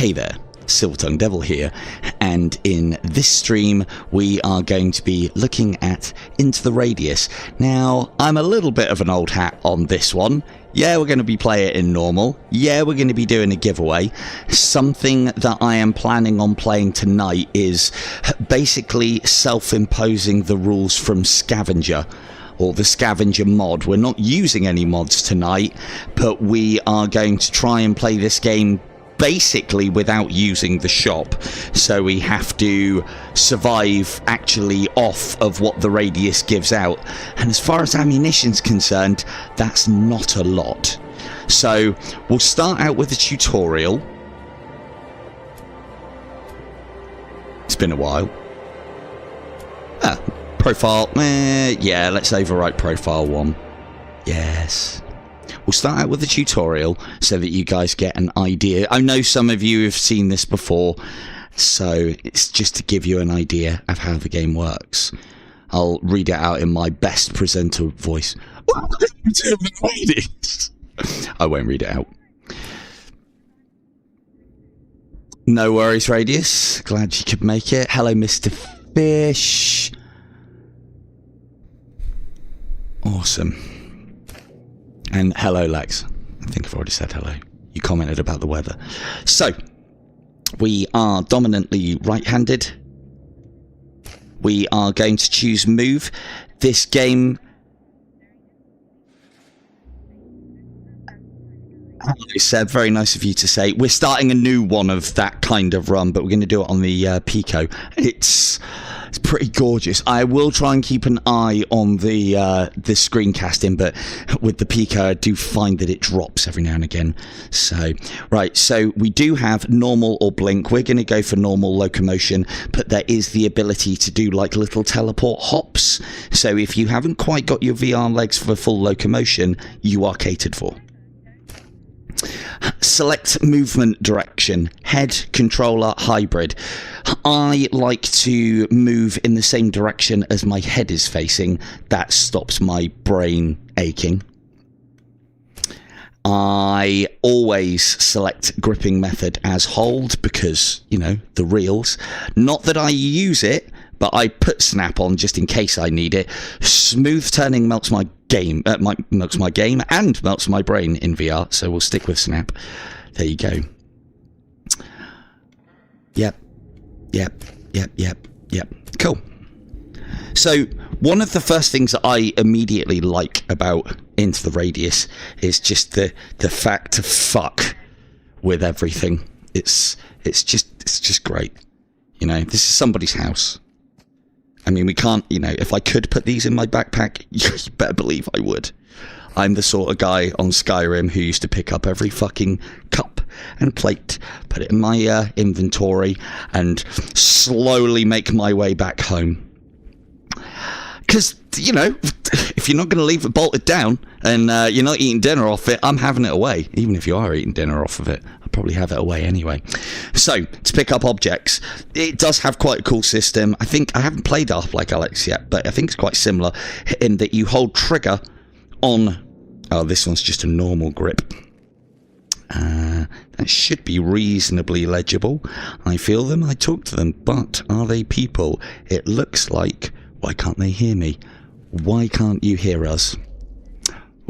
Hey there, Silver-tongued Devil here, and in this stream we are going to be looking at Into the Radius. Now, I'm a little bit of an old hat on this one. Yeah, we're going to be playing it in normal. Yeah, we're going to be doing a giveaway. Something that I am planning on playing tonight is basically self-imposing the rules from Scavenger, or the Scavenger mod. We're not using any mods tonight, but we are going to try and play this game basically without using the shop, so we have to survive actually off of what the Radius gives out, and as far as ammunition's concerned, that's not a lot. So we'll start out with a tutorial. It's been a while. Profile, yeah, let's overwrite profile 1. Yes. We'll start out with a tutorial so that you guys get an idea. I know some of you have seen this before, so it's just to give you an idea of how the game works. I'll read it out in my best presenter voice. I won't read it out. No worries, Radius. Glad you could make it. Hello, Mr. Fish. Awesome. And hello, Lex. I think I've already said hello. You commented about the weather. So, we are dominantly right-handed. We are going to choose move. This game... Hello, Seb. Very nice of you to say. We're starting a new one of that kind of run, but we're going to do it on the Pico. It's pretty gorgeous. I will try and keep an eye on the screencasting, but with the Pico, I do find that it drops every now and again. So, right, so we do have normal or blink. We're going to go for normal locomotion, but there is the ability to do like little teleport hops. So if you haven't quite got your VR legs for full locomotion, you are catered for. Select movement direction, head, controller, hybrid. I like to move in the same direction as my head is facing. That stops my brain aching. I always select gripping method as hold because, you know, the reels. Not that I use it, but I put snap on just in case I need it. Smooth turning melts my game, melts my game and melts my brain in VR, so we'll stick with snap. There you go. Yep. Cool. So one of the first things that I immediately like about Into the Radius is just the fact to fuck with everything. It's just great. You know, this is somebody's house. I mean, we can't, you know, if I could put these in my backpack, you better believe I would. I'm the sort of guy on Skyrim who used to pick up every fucking cup and plate, put it in my inventory, and slowly make my way back home. Because, you know, if you're not going to leave it bolted down and you're not eating dinner off it, I'm having it away. Even if you are eating dinner off of it, I'll probably have it away anyway. So, to pick up objects, it does have quite a cool system. I think, I haven't played s.t.a.l.k.e.r yet, but I think it's quite similar in that you hold trigger on... Oh, this one's just a normal grip. That should be reasonably legible. I feel them, I talk to them, but are they people? It looks like... Why can't they hear me? Why can't you hear us?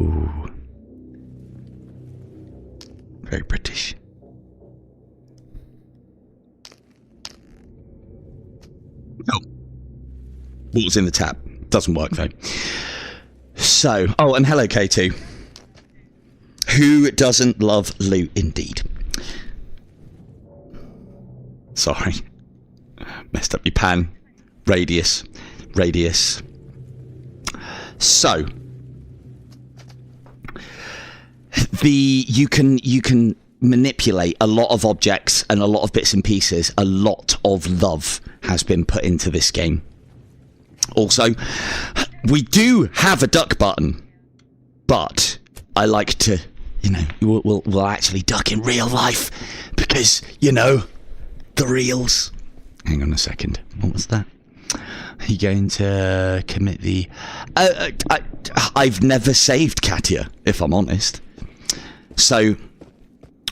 Ooh. Very British. Oh. Water's in the tap. Doesn't work though. So, oh, and hello K2. Who doesn't love loot indeed? Sorry. Messed up your pan. Radius. So you can manipulate a lot of objects and a lot of bits and pieces. A lot of love has been put into this game. Also, we do have a duck button, but I like to, you know, we'll actually duck in real life because, you know, the reels. Hang on a second. What was that? Are you going to commit the... I've never saved Katia, if I'm honest. So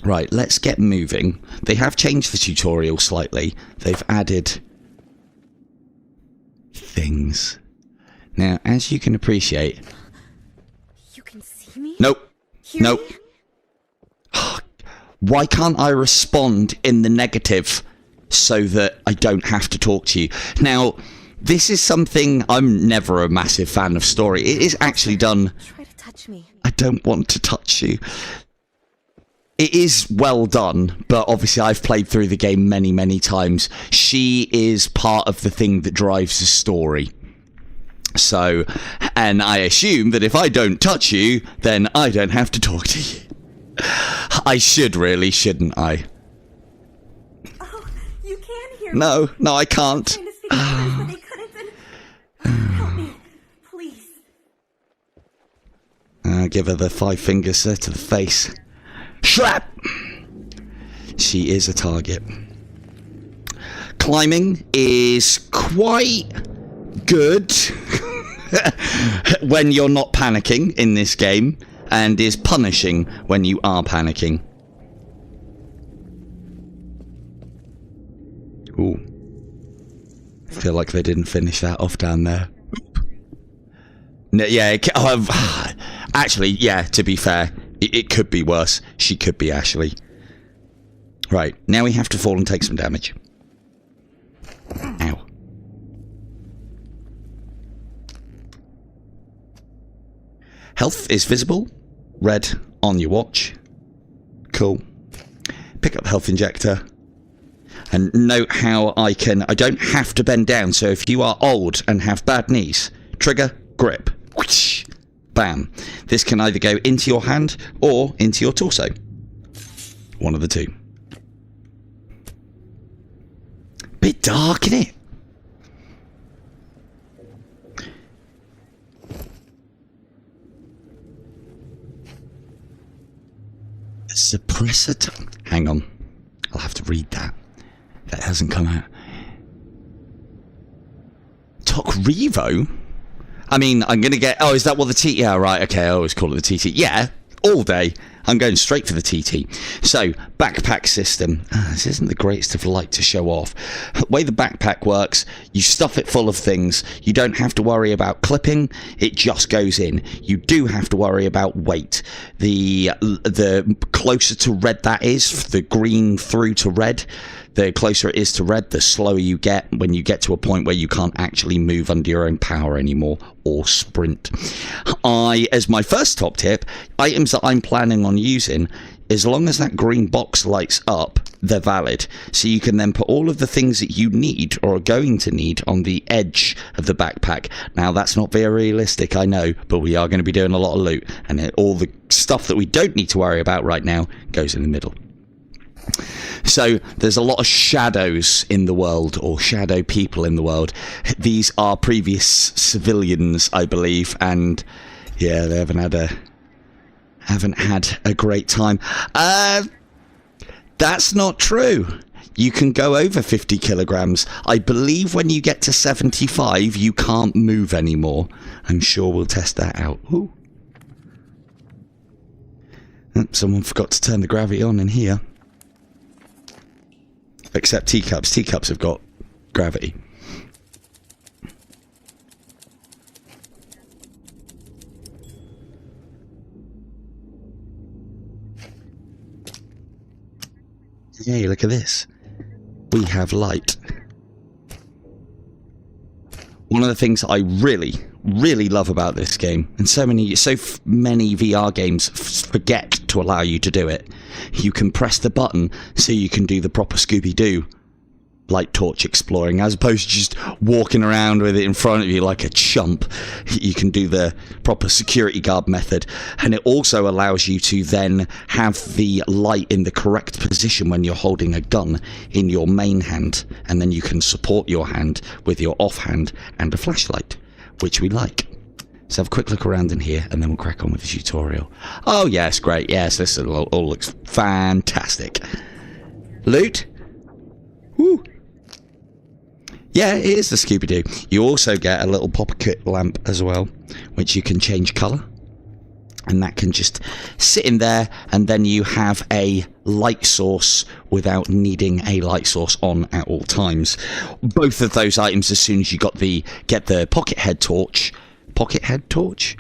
Right, let's get moving. They have changed the tutorial slightly. They've added things. Now, as you can appreciate... You can see me? Nope. Hear Nope. me? Why can't I respond in the negative so that I don't have to talk to you? Now, this is something... I'm never a massive fan of story. It is actually done... Try to touch me. I don't want to touch you. It is well done, but obviously I've played through the game many, many times. She is part of the thing that drives the story. So, and I assume that if I don't touch you, then I don't have to talk to you. I should really, shouldn't I? Oh, you can hear me. No, I can't. Trying to speak to others, but they couldn't. Help me, please. Give her the 5 fingers to the face. Shrap! She is a target. Climbing is quite good when you're not panicking in this game, and is punishing when you are panicking. Ooh. I feel like they didn't finish that off down there. No, yeah, actually, yeah, to be fair, it could be worse. She could be Ashley. Right, now we have to fall and take some damage. Ow. Health is visible. Red on your watch. Cool. Pick up the health injector. And note how I don't have to bend down, so if you are old and have bad knees, trigger, grip. Whoosh, bam. This can either go into your hand or into your torso. One of the two. Bit dark, isn't it? Suppressor. Hang on. I'll have to read that. That hasn't come out. Revo? I mean, I'm going to get... Oh, is that what the TT... Yeah, right, okay, I always call it the TT. Yeah, all day. I'm going straight for the TT. So, backpack system. This isn't the greatest of light to show off. The way the backpack works, you stuff it full of things. You don't have to worry about clipping. It just goes in. You do have to worry about weight. The closer to red that is, the green through to red, the closer it is to red, the slower you get when you get to a point where you can't actually move under your own power anymore or sprint. As my first top tip, items that I'm planning on using, as long as that green box lights up, they're valid. So you can then put all of the things that you need or are going to need on the edge of the backpack. Now, that's not very realistic, I know, but we are going to be doing a lot of loot, and all the stuff that we don't need to worry about right now goes in the middle. So there's a lot of shadows in the world, or shadow people in the world. These are previous civilians, I believe, and yeah, they haven't had a great time. That's not true. You can go over 50 kilograms. I believe when you get to 75, you can't move anymore. I'm sure we'll test that out. Ooh. Oh, someone forgot to turn the gravity on in here. Except teacups. Teacups have got gravity. Hey, look at this. We have light. One of the things I really love about this game, and so many VR games forget to allow you to do it. You can press the button so you can do the proper Scooby-Doo light torch exploring, as opposed to just walking around with it in front of you like a chump. You can do the proper security guard method, and it also allows you to then have the light in the correct position when you're holding a gun in your main hand, and then you can support your hand with your offhand and a flashlight, which we like. So have a quick look around in here, and then we'll crack on with the tutorial. Oh yes, great, yes, this all looks fantastic. Loot. Woo. Yeah, it is the Scooby-Doo. You also get a little pocket lamp as well, which you can change colour. And that can just sit in there, and then you have a light source without needing a light source on at all times. Both of those items, as soon as you get the pocket head torch, head torch,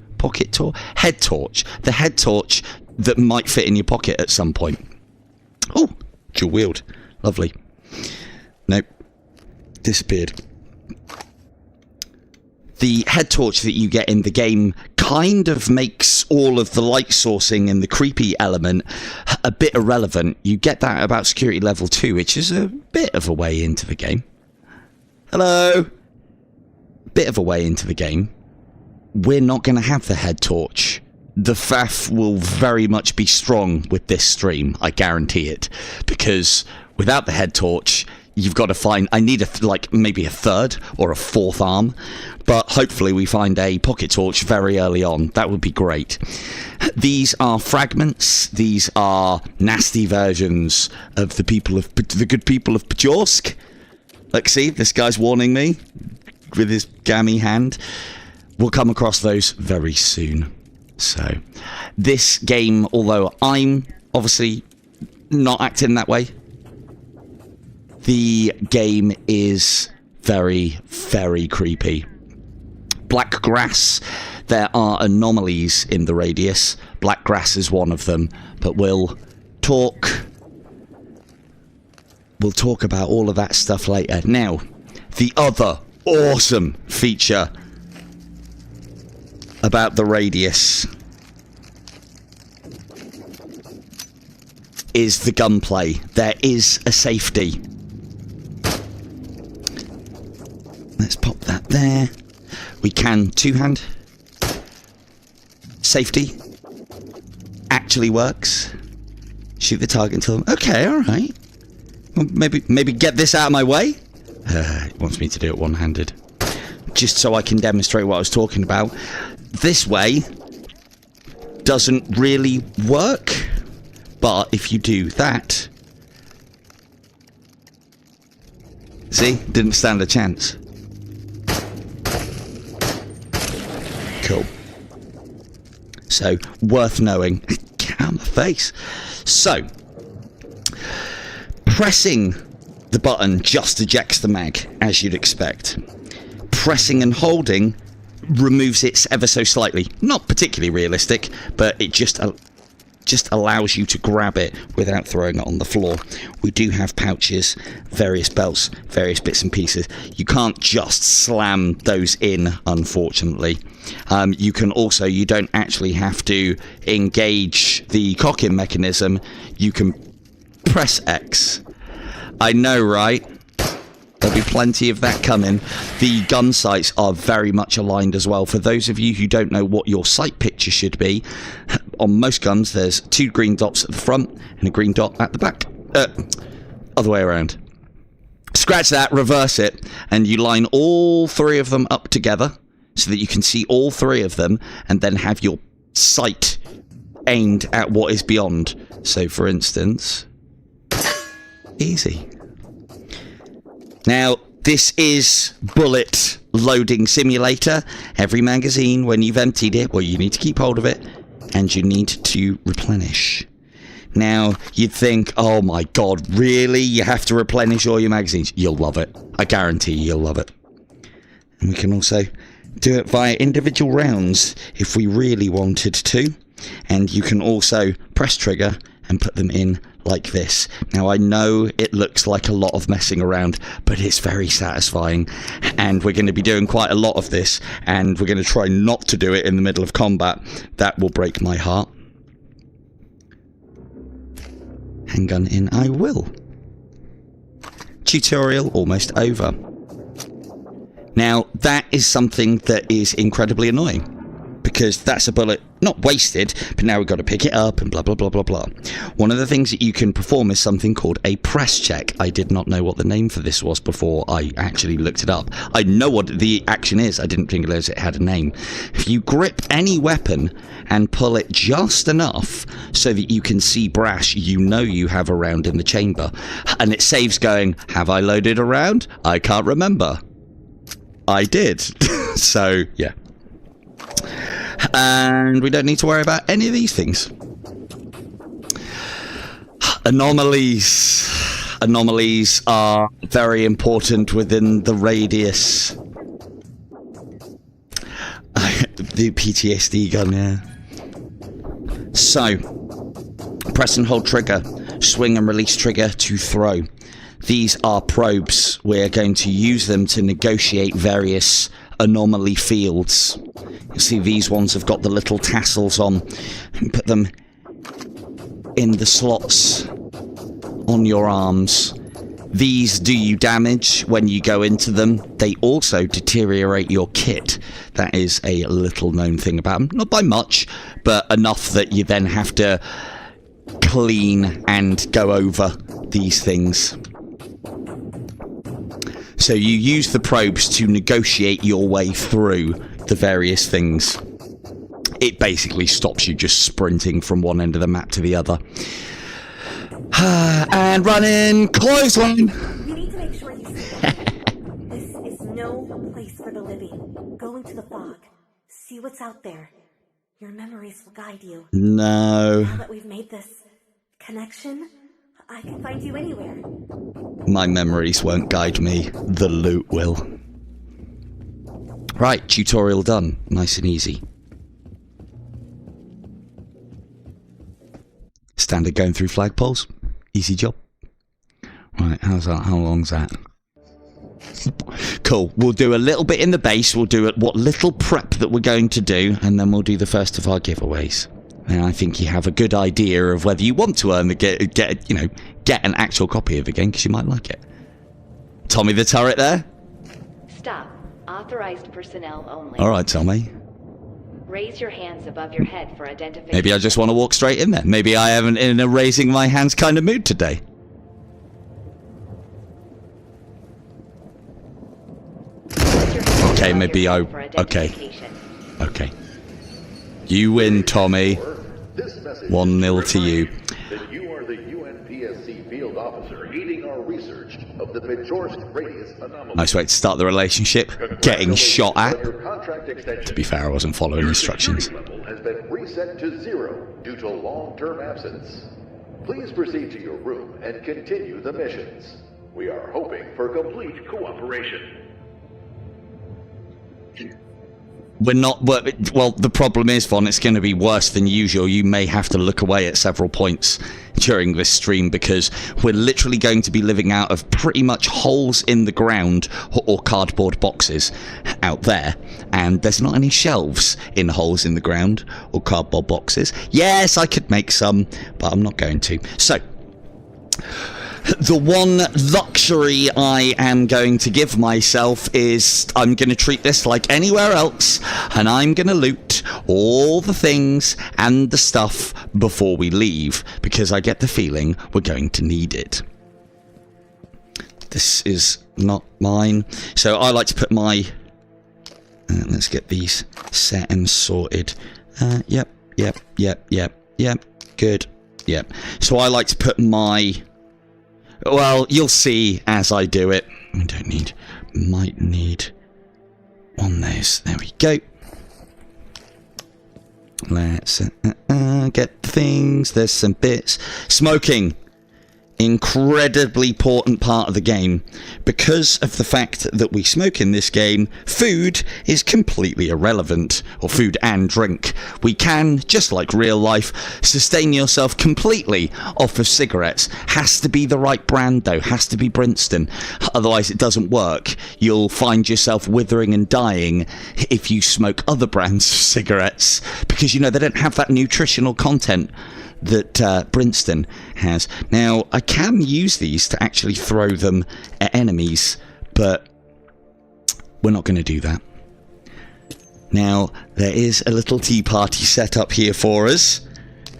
the head torch that might fit in your pocket at some point. Oh, dual wield, lovely. Nope, disappeared. The head torch that you get in the game kind of makes all of the light sourcing and the creepy element a bit irrelevant. You get that at about security level 2, which is a bit of a way into the game. Hello? Bit of a way into the game. We're not going to have the head torch. The faff will very much be strong with this stream, I guarantee it. Because without the head torch, you've got to find... I need maybe a third or a fourth arm. But hopefully we find a pocket torch very early on. That would be great. These are fragments. These are nasty versions of the good people of Pajorsk. Look, see, this guy's warning me with his gammy hand. We'll come across those very soon. So, this game, although I'm obviously not acting that way, the game is very, very creepy. Black grass, there are anomalies in the radius. Black grass is one of them, but we'll talk about all of that stuff later. Now, the other awesome feature about the radius is the gunplay. There is a safety. Let's pop that there. We can two-hand. Safety. Actually works. Shoot the target until... Okay, alright. Well, maybe get this out of my way. It wants me to do it one-handed. Just so I can demonstrate what I was talking about. This way doesn't really work. But if you do that... See? Didn't stand a chance. Cool. So, worth knowing. Get out of my face. So, pressing the button just ejects the mag, as you'd expect. Pressing and holding removes it ever so slightly. Not particularly realistic, but it just allows you to grab it without throwing it on the floor. We do have pouches, various belts, various bits and pieces. You can't just slam those in, unfortunately. You don't actually have to engage the cocking mechanism. You can press X. I know, right? There'll be plenty of that coming. The gun sights are very much aligned as well. For those of you who don't know what your sight picture should be, on most guns there's 2 green dots at the front and a green dot at the back. Other way around. Scratch that, reverse it, and you line all 3 of them up together so that you can see all 3 of them and then have your sight aimed at what is beyond. So, for instance... Easy. Now, this is bullet loading simulator. Every magazine, when you've emptied it, well, you need to keep hold of it, and you need to replenish. Now, you'd think, oh my god, really? You have to replenish all your magazines? You'll love it. I guarantee you'll love it. And we can also do it via individual rounds if we really wanted to. And you can also press trigger and put them in like this. Now, I know it looks like a lot of messing around, but it's very satisfying, and we're going to be doing quite a lot of this, and we're going to try not to do it in the middle of combat. That will break my heart. Handgun in I will. Tutorial almost over. Now, that is something that is incredibly annoying, because that's a bullet not wasted, but now we've got to pick it up and blah blah blah blah blah. One of the things that you can perform is something called a press check. I did not know what the name for this was before I actually looked it up. I know what the action is, I didn't realize it had a name. If you grip any weapon and pull it just enough so that you can see brass, you know you have a round in the chamber, and it saves going, have I loaded a round? I can't remember. I did. So yeah. And we don't need to worry about any of these things. Anomalies. Anomalies are very important within the radius. The PTSD gun, yeah. So, press and hold trigger, swing and release trigger to throw. These are probes. We're going to use them to negotiate various anomaly fields. You see these ones have got the little tassels on. Put them in the slots on your arms. These do you damage when you go into them. They also deteriorate your kit. That is a little known thing about them. Not by much, but enough that you then have to clean and go over these things. So you use the probes to negotiate your way through the various things. It basically stops you just sprinting from one end of the map to the other. And running clothesline. We need to make sure you see that. This is no place for the living. Go into the fog. See what's out there. Your memories will guide you. No. Now that we've made this connection, I can find you anywhere. My memories won't guide me. The loot will. Right, tutorial done. Nice and easy. Standard going through flagpoles. Easy job. Right, how's that? How long's that? Cool. We'll do a little bit in the base. We'll do what little prep that we're going to do, and then we'll do the first of our giveaways. And I think you have a good idea of whether you want to earn the get an actual copy of the game, because you might like it. Tommy the turret there. Stop. Authorized personnel only. All right, Tommy. Raise your hands above your head for identification. Maybe I just want to walk straight in there. Maybe I am in a raising my hands kind of mood today. Okay, maybe I... Okay. Okay. You win, Tommy. 1-0 to you. That you are the UNPSC field officer leading our research of the Bajorsk radius anomaly. Nice way to start the relationship. Getting shot at. To be fair, I wasn't following instructions. Your security level has been reset to 0 due to long-term absence. Please proceed to your room and continue the missions. We are hoping for complete cooperation. We're not... Well, the problem is, Von, it's going to be worse than usual. You may have to look away at several points during this stream, because we're literally going to be living out of pretty much holes in the ground or cardboard boxes out there. And there's not any shelves in holes in the ground or cardboard boxes. Yes, I could make some, but I'm not going to. So... the one luxury I am going to give myself is I'm going to treat this like anywhere else, and I'm going to loot all the things and the stuff before we leave, because I get the feeling we're going to need it. This is not mine, so I like to put my... let's get these set and sorted. Yep, good, yep. So I like to put my... Well, you'll see as I do it. I don't need... Might need one of those. There we go. Let's get things. There's some bits. Smoking. Incredibly important part of the game. Because of the fact that we smoke in this game, food is completely irrelevant. Or food and drink. We can, just like real life, sustain yourself completely off of cigarettes. Has to be the right brand though. Has to be Princeton. Otherwise it doesn't work. You'll find yourself withering and dying if you smoke other brands of cigarettes. Because, you know, they don't have that nutritional content that Princeton has. Now, I can use these to actually throw them at enemies, but we're not going to do that. Now, there is a little tea party set up here for us.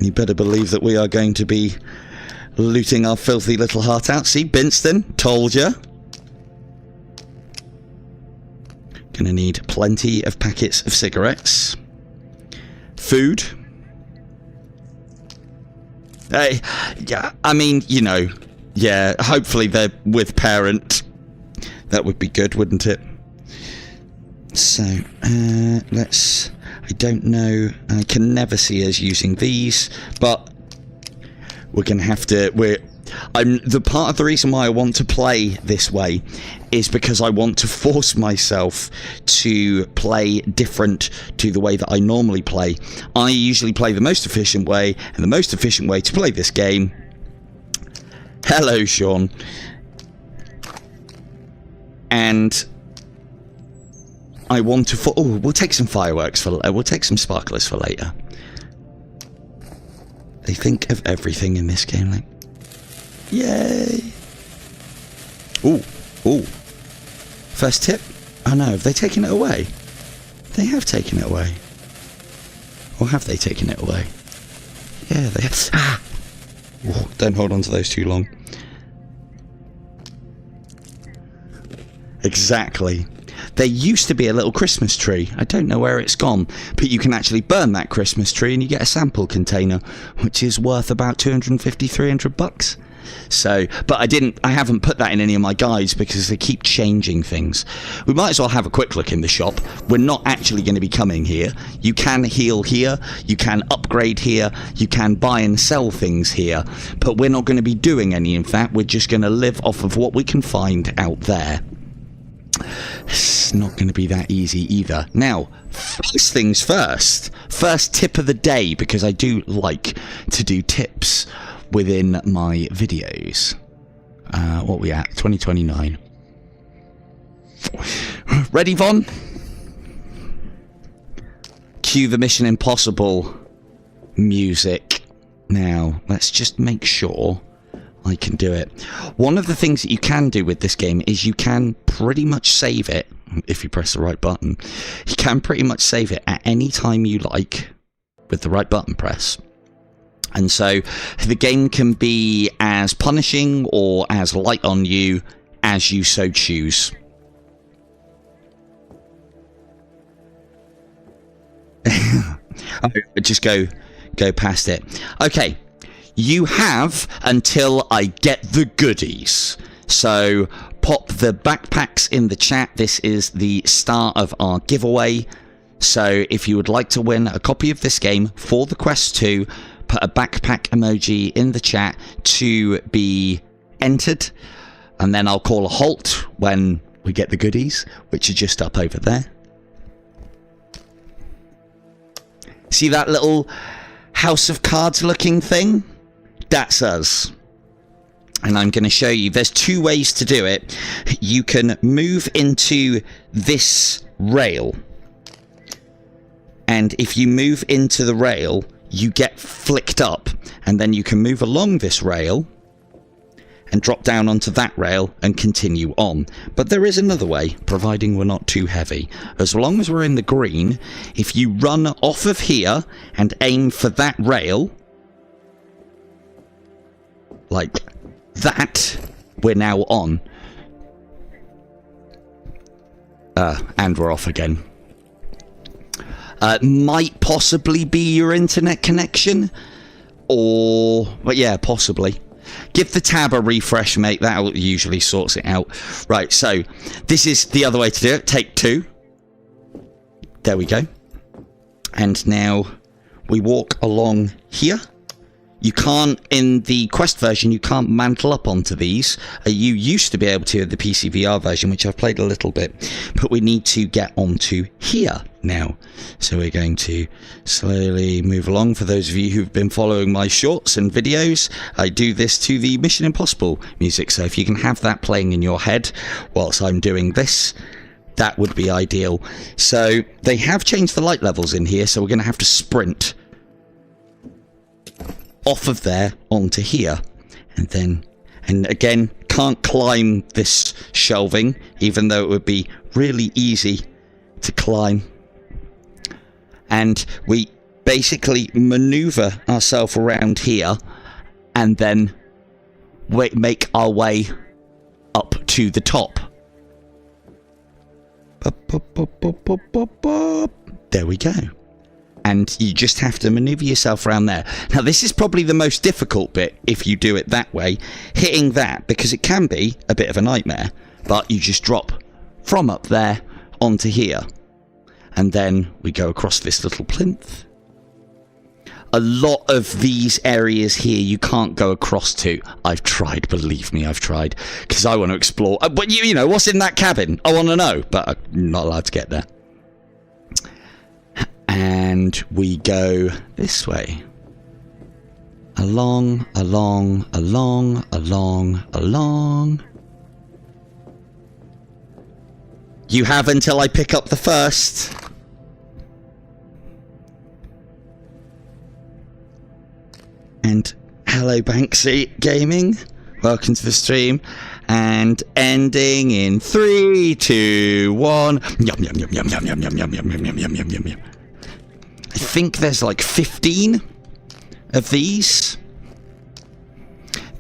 You better believe that we are going to be looting our filthy little heart out. See, Princeton, told ya. Gonna need plenty of packets of cigarettes. Food. Yeah, I mean, you know, yeah, hopefully they're with parent. That would be good, wouldn't it? So, let's... I don't know. I can never see us using these, but we're going to have to... the part of the reason why I want to play this way is because I want to force myself to play different to the way that I normally play. I usually play the most efficient way, and the most efficient way to play this game... Hello, Sean. And I want to... Oh, we'll take some fireworks for... we'll take some sparklers for later. They think of everything in this game, like... Yay! Ooh, ooh. First tip? Oh no, have they taken it away? They have taken it away. Or have they taken it away? Yeah, they have. Ah! Ooh, don't hold on to those too long. Exactly. There used to be a little Christmas tree. I don't know where it's gone, but you can actually burn that Christmas tree and you get a sample container, which is worth about 250, 300 bucks. So, but I haven't put that in any of my guides because they keep changing things. We might as well have a quick look in the shop. We're not actually going to be coming here. You can heal here, you can upgrade here, you can buy and sell things here, but we're not going to be doing any of that. We're just going to live off of what we can find out there. It's not going to be that easy either. Now, first things first. First tip of the day, because I do like to do tips within my videos. What are we at? 2029. Ready, Von? Cue the Mission Impossible music. Now, let's just make sure I can do it. One of the things that you can do with this game is you can pretty much save it, if you press the right button. You can pretty much save it at any time you like with the right button press. And so the game can be as punishing or as light on you as you so choose. Just go past it. Okay. You have until I get the goodies. So pop the backpacks in the chat. This is the start of our giveaway. So if you would like to win a copy of this game for the Quest 2, put a backpack emoji in the chat to be entered. And then I'll call a halt when we get the goodies, which are just up over there. See that little House of Cards looking thing? That's us. And I'm going to show you. There's two ways to do it. You can move into this rail. And if you move into the rail, you get flicked up. And then you can move along this rail and drop down onto that rail and continue on. But there is another way, providing we're not too heavy. As long as we're in the green, if you run off of here and aim for that rail, like that, we're now on. And we're off again. Might possibly be your internet connection. But yeah, possibly. Give the tab a refresh, mate. That usually sorts it out. Right, so this is the other way to do it. Take two. There we go. And now we walk along here. You can't, in the Quest version, you can't mantle up onto these. You used to be able to in the PCVR version, which I've played a little bit. But we need to get onto here now. So we're going to slowly move along. For those of you who've been following my shorts and videos, I do this to the Mission Impossible music. So if you can have that playing in your head whilst I'm doing this, that would be ideal. So they have changed the light levels in here, so we're going to have to sprint off of there onto here, and again, can't climb this shelving, even though it would be really easy to climb. And we basically maneuver ourselves around here and then make our way up to the top. There we go. And you just have to maneuver yourself around there. Now, this is probably the most difficult bit if you do it that way. Hitting that, because it can be a bit of a nightmare. But you just drop from up there onto here. And then we go across this little plinth. a lot of these areas here you can't go across to. I've tried, believe me, I've tried, because I want to explore. But you know, what's in that cabin? I want to know, but I'm not allowed to get there. And we go this way. Along, along, along, along, along. You have until I pick up the first. And hello, Banksy Gaming. Welcome to the stream. And ending in 3, 2, 1. Yum, yum, yum, yum, yum, yum, yum, yum, yum, yum, yum, yum, yum, yum. I think there's like 15 of these.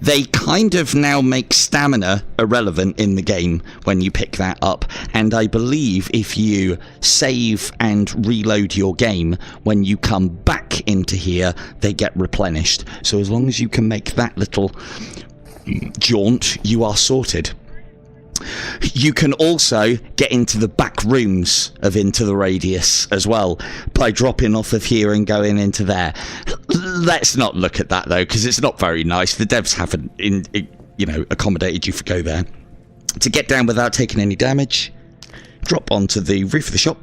They kind of now make stamina irrelevant in the game when you pick that up, and I believe if you save and reload your game, when you come back into here, they get replenished. So as long as you can make that little jaunt, you are sorted. You can also get into the back rooms of Into the Radius as well by dropping off of here and going into there. Let's not look at that though, because it's not very nice. The devs haven't, accommodated you for go there. To get down without taking any damage, drop onto the roof of the shop,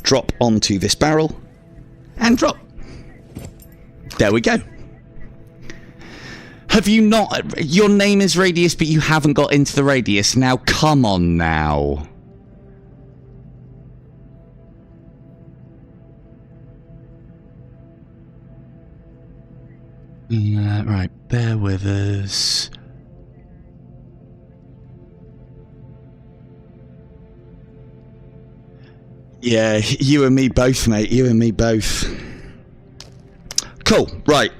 drop onto this barrel, and drop. There we go. Have you not? Your name is Radius, but you haven't got into the Radius. Now, come on now. Right, bear with us. Yeah, you and me both, mate. You and me both. Cool, right.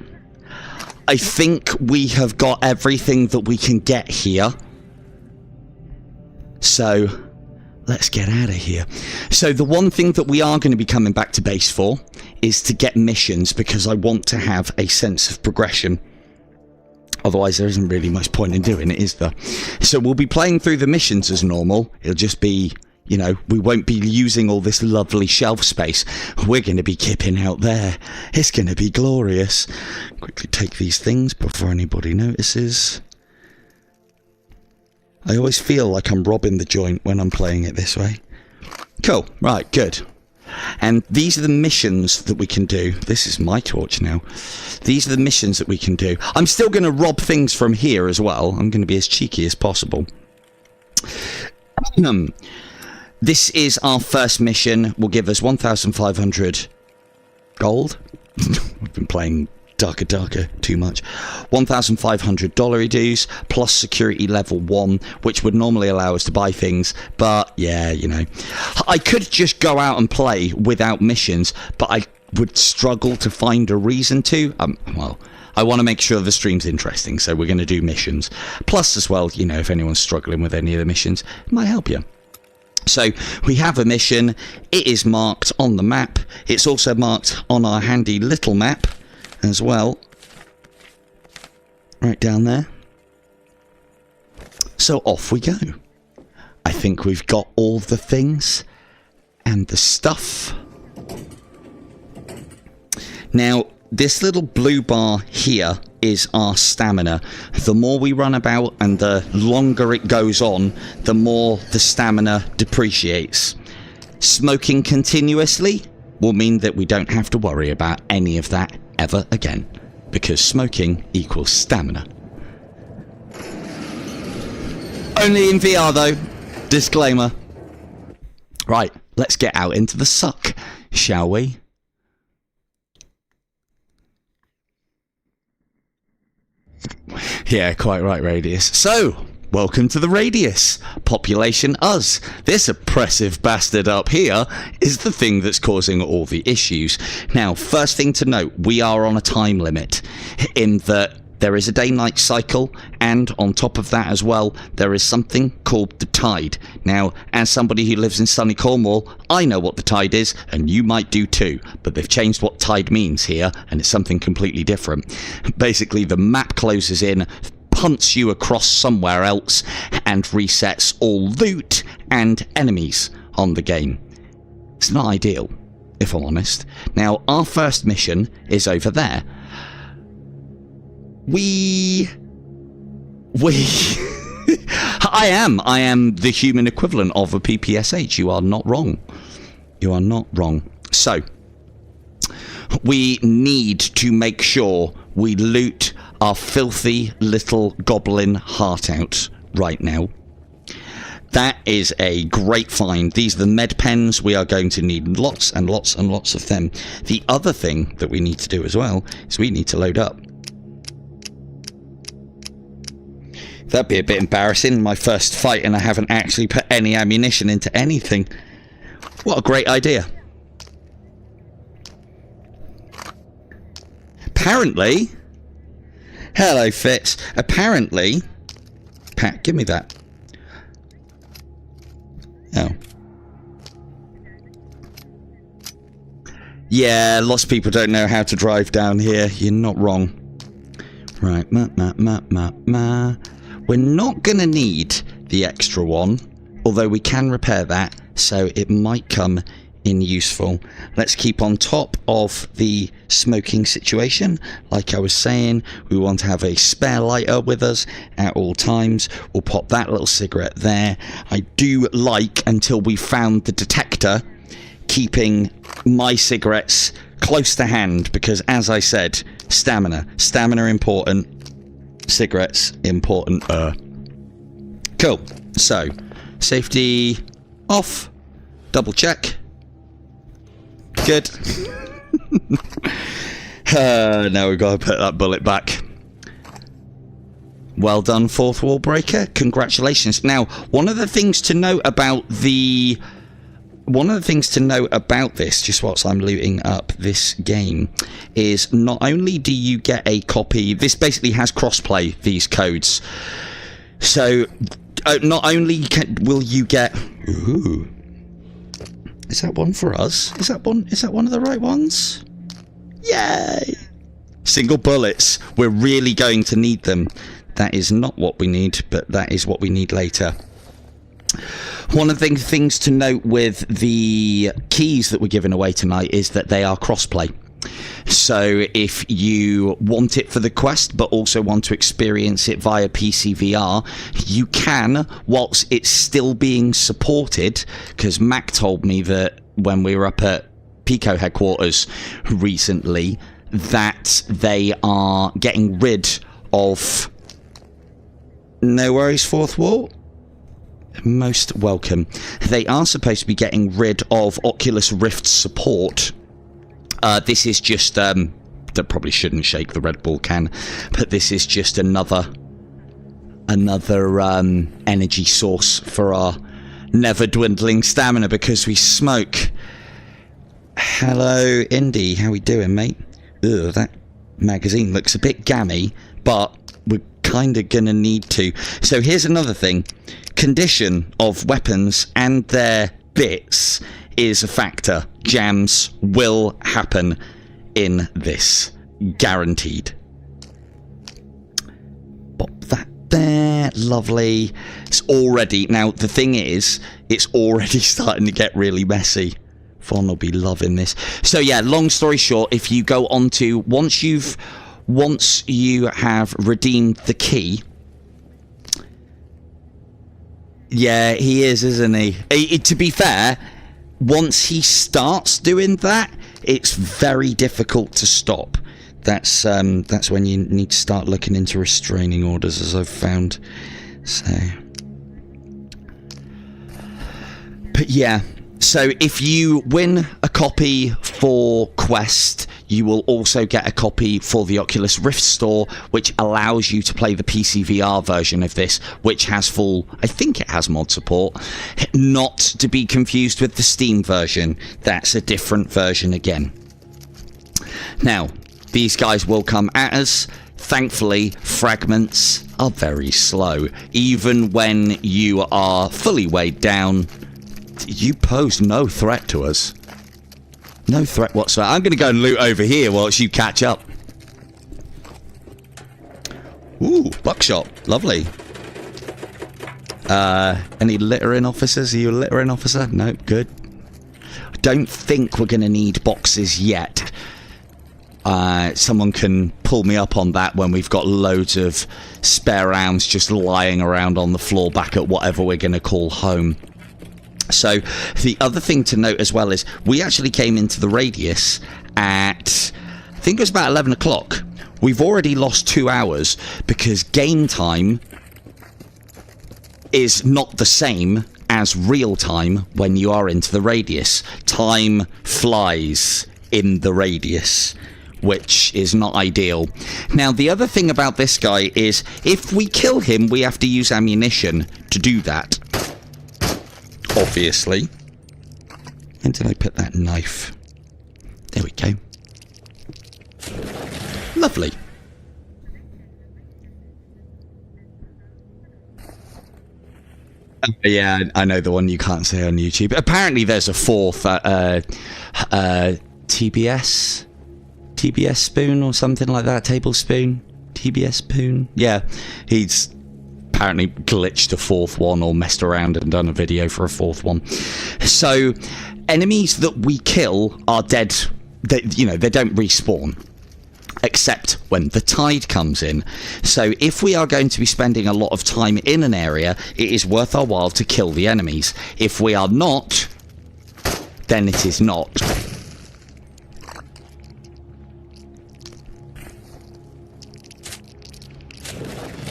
I think we have got everything that we can get here. So, let's get out of here. So, the one thing that we are going to be coming back to base for is to get missions, because I want to have a sense of progression. Otherwise, there isn't really much point in doing it, is there? So, we'll be playing through the missions as normal. It'll just be, you know, we won't be using all this lovely shelf space. We're going to be kipping out there. It's going to be glorious. Quickly take these things before anybody notices. I always feel like I'm robbing the joint when I'm playing it this way. Cool. Right, good. And these are the missions that we can do. This is my torch now. These are the missions that we can do. I'm still going to rob things from here as well. I'm going to be as cheeky as possible. This is our first mission. Will give us 1,500 gold. We've been playing Darker too much. 1,500 dollary dues plus security level 1, which would normally allow us to buy things, but yeah, you know, I could just go out and play without missions, but I would struggle to find a reason to. Well, I want to make sure the stream's interesting, so we're going to do missions. Plus as well, you know, if anyone's struggling with any of the missions, it might help you. So we have a mission. It is marked on the map. It's also marked on our handy little map as well, right down there. So off we go. I think we've got all the things and the stuff. Now, this little blue bar here is our stamina. The more we run about and the longer it goes on, the more the stamina depreciates. Smoking continuously will mean that we don't have to worry about any of that ever again, because smoking equals stamina. Only in VR though. Disclaimer. Right, let's get out into the suck, shall we? Yeah, quite right, Radius. So, welcome to the Radius. Population us. This oppressive bastard up here is the thing that's causing all the issues. Now, first thing to note, we are on a time limit in that there is a day-night cycle, and on top of that as well, there is something called the tide. Now, as somebody who lives in sunny Cornwall, I know what the tide is, and you might do too, but they've changed what tide means here, and it's something completely different. Basically, the map closes in, punts you across somewhere else, and resets all loot and enemies on the game. It's not ideal. if I'm honest. Now, our first mission is over there. I am the human equivalent of a PPSH. You are not wrong. You are not wrong. So, we need to make sure we loot our filthy little goblin heart out right now. That is a great find. These are the med pens. We are going to need lots and lots and lots of them. The other thing that we need to do as well is we need to load up. That'd be a bit embarrassing, my first fight, and I haven't actually put any ammunition into anything. What a great idea. Apparently... Hello, Fitz. Apparently... Pat, give me that. Oh. Yeah, lots of people don't know how to drive down here. You're not wrong. Right, we're not going to need the extra one, although we can repair that, so it might come in useful. Let's keep on top of the smoking situation. Like I was saying, we want to have a spare lighter with us at all times. We'll pop that little cigarette there. I do like, until we found the detector, keeping my cigarettes close to hand, because as I said, stamina important, cigarettes important. Cool. So safety off, double check. Good. Now we've got to put that bullet back. Well done, fourth wall breaker. Congratulations. Now, one of the things to note about this, just whilst I'm looting up this game, is not only do you get a copy, this basically has crossplay, these codes. So, not only will you get... Ooh. Is that one for us? Is that one of the right ones? Yay! Single bullets. We're really going to need them. That is not what we need, but that is what we need later. One of the things to note with the keys that we're giving away tonight is that they are crossplay. So if you want it for the quest but also want to experience it via PCVR, you can, whilst it's still being supported, because Mac told me that when we were up at Pico headquarters recently that they are getting rid of... No worries, fourth wall. Most welcome. They are supposed to be getting rid of Oculus Rift support. This is just, that probably shouldn't shake the Red Bull can, but this is just another energy source for our never dwindling stamina because we smoke. Hello, Indy. How we doing, mate? Ugh, that magazine looks a bit gammy, but we're kind of gonna need to. So here's another thing. Condition of weapons and their bits is a factor. Jams will happen in this. Guaranteed. Pop that there. Lovely. It's already... Now, the thing is, it's already starting to get really messy. Fawn will be loving this. So, yeah, long story short, if you go on to... Once you have redeemed the key... Yeah, he is, isn't he? To be fair... Once he starts doing that, it's very difficult to stop. That's when you need to start looking into restraining orders, as I've found. So, but yeah. So if you win a copy for Quest, you will also get a copy for the Oculus Rift store, which allows you to play the PCVR version of this, which has full... I think it has mod support. Not to be confused with the Steam version. That's a different version again. Now, these guys will come at us. Thankfully, fragments are very slow. Even when you are fully weighed down, you pose no threat to us. No threat whatsoever. I'm going to go and loot over here whilst you catch up. Ooh, buckshot. Lovely. Any littering officers? Are you a littering officer? No, good. I don't think we're going to need boxes yet. Someone can pull me up on that when we've got loads of spare rounds just lying around on the floor back at whatever we're going to call home. So the other thing to note as well is we actually came into the radius at, I think it was about 11 o'clock. We've already lost 2 hours because game time is not the same as real time when you are into the radius. Time flies in the radius, which is not ideal. Now, the other thing about this guy is if we kill him, we have to use ammunition to do that. Obviously. And did I put that knife? There we go. Lovely. Yeah, I know the one you can't say on YouTube. Apparently there's a fourth TBS spoon or something like that. Tablespoon? TBS spoon? Yeah, he's apparently glitched a fourth one or messed around and done a video for a fourth one. So enemies that we kill are dead. They don't respawn except when the tide comes in. So if we are going to be spending a lot of time in an area, it is worth our while to kill the enemies. If we are not, then it is not.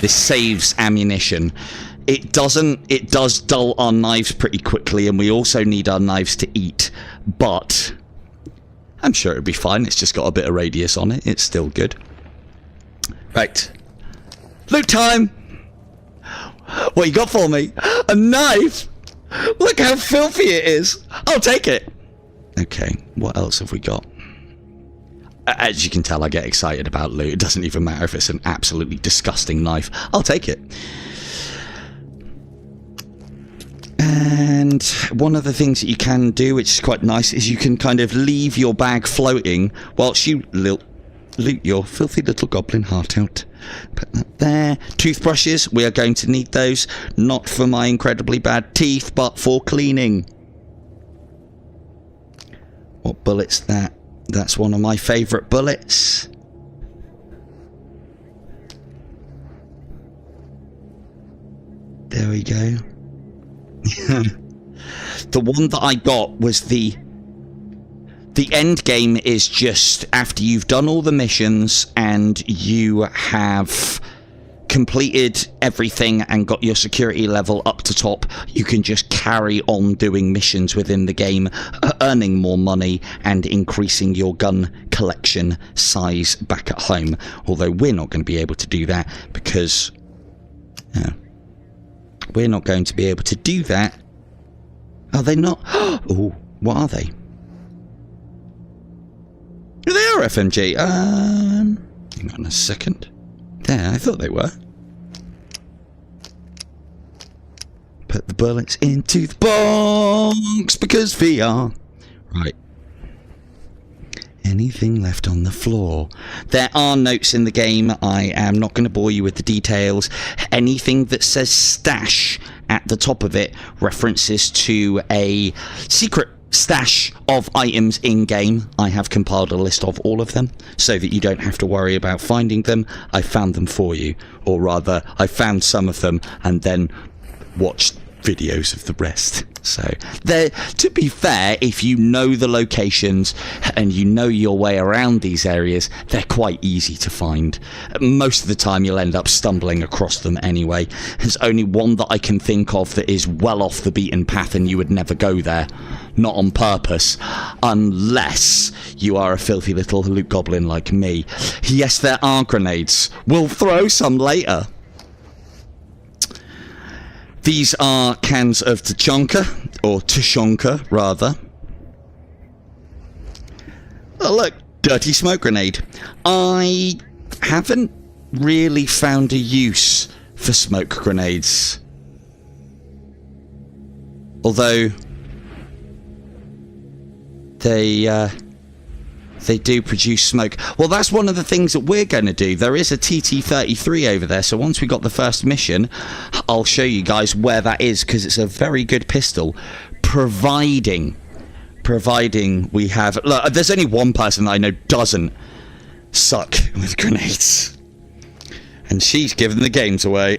This saves ammunition. It does dull our knives pretty quickly, and we also need our knives to eat, but I'm sure it'll be fine. It's just got a bit of radius on it. It's still good. Right. Loot time! What you got for me? A knife? Look how filthy it is. I'll take it. Okay, what else have we got? As you can tell, I get excited about loot. It doesn't even matter if it's an absolutely disgusting knife. I'll take it. And one of the things that you can do, which is quite nice, is you can kind of leave your bag floating whilst you loot your filthy little goblin heart out. Put that there. Toothbrushes, we are going to need those. Not for my incredibly bad teeth, but for cleaning. What bullet's that? That's one of my favourite bullets. There we go. The one that I got was the end game is just after you've done all the missions and you have completed everything and got your security level up to top, you can just carry on doing missions within the game, earning more money and increasing your gun collection size back at home. Although we're not going to be able to do that because we're not going to be able to do that. Are they not? Oh, what are they? They are FMG. Hang on a second. There, I thought they were. Put the bullets into the box because VR. Right. Anything left on the floor? There are notes in the game. I am not going to bore you with the details. Anything that says stash at the top of it references to a secret stash of items in game. I have compiled a list of all of them so that you don't have to worry about finding them. I found them for you, or rather I found some of them and then watched videos of the rest. So there, to be fair, if you know the locations and you know your way around these areas, they're quite easy to find. Most of the time you'll end up stumbling across them anyway. There's only one that I can think of that is well off the beaten path and you would never go there, not on purpose, unless you are a filthy little loot goblin like me. Yes, there are grenades. We'll throw some later. These are cans of Tachonka, or Tashonka, rather. Oh, look, dirty smoke grenade. I haven't really found a use for smoke grenades. Although, they do produce smoke. Well, that's one of the things that we're going to do. There is a TT-33 over there, so once we got the first mission, I'll show you guys where that is, because it's a very good pistol, providing providing we have... Look, there's only one person that I know doesn't suck with grenades. And she's giving the games away.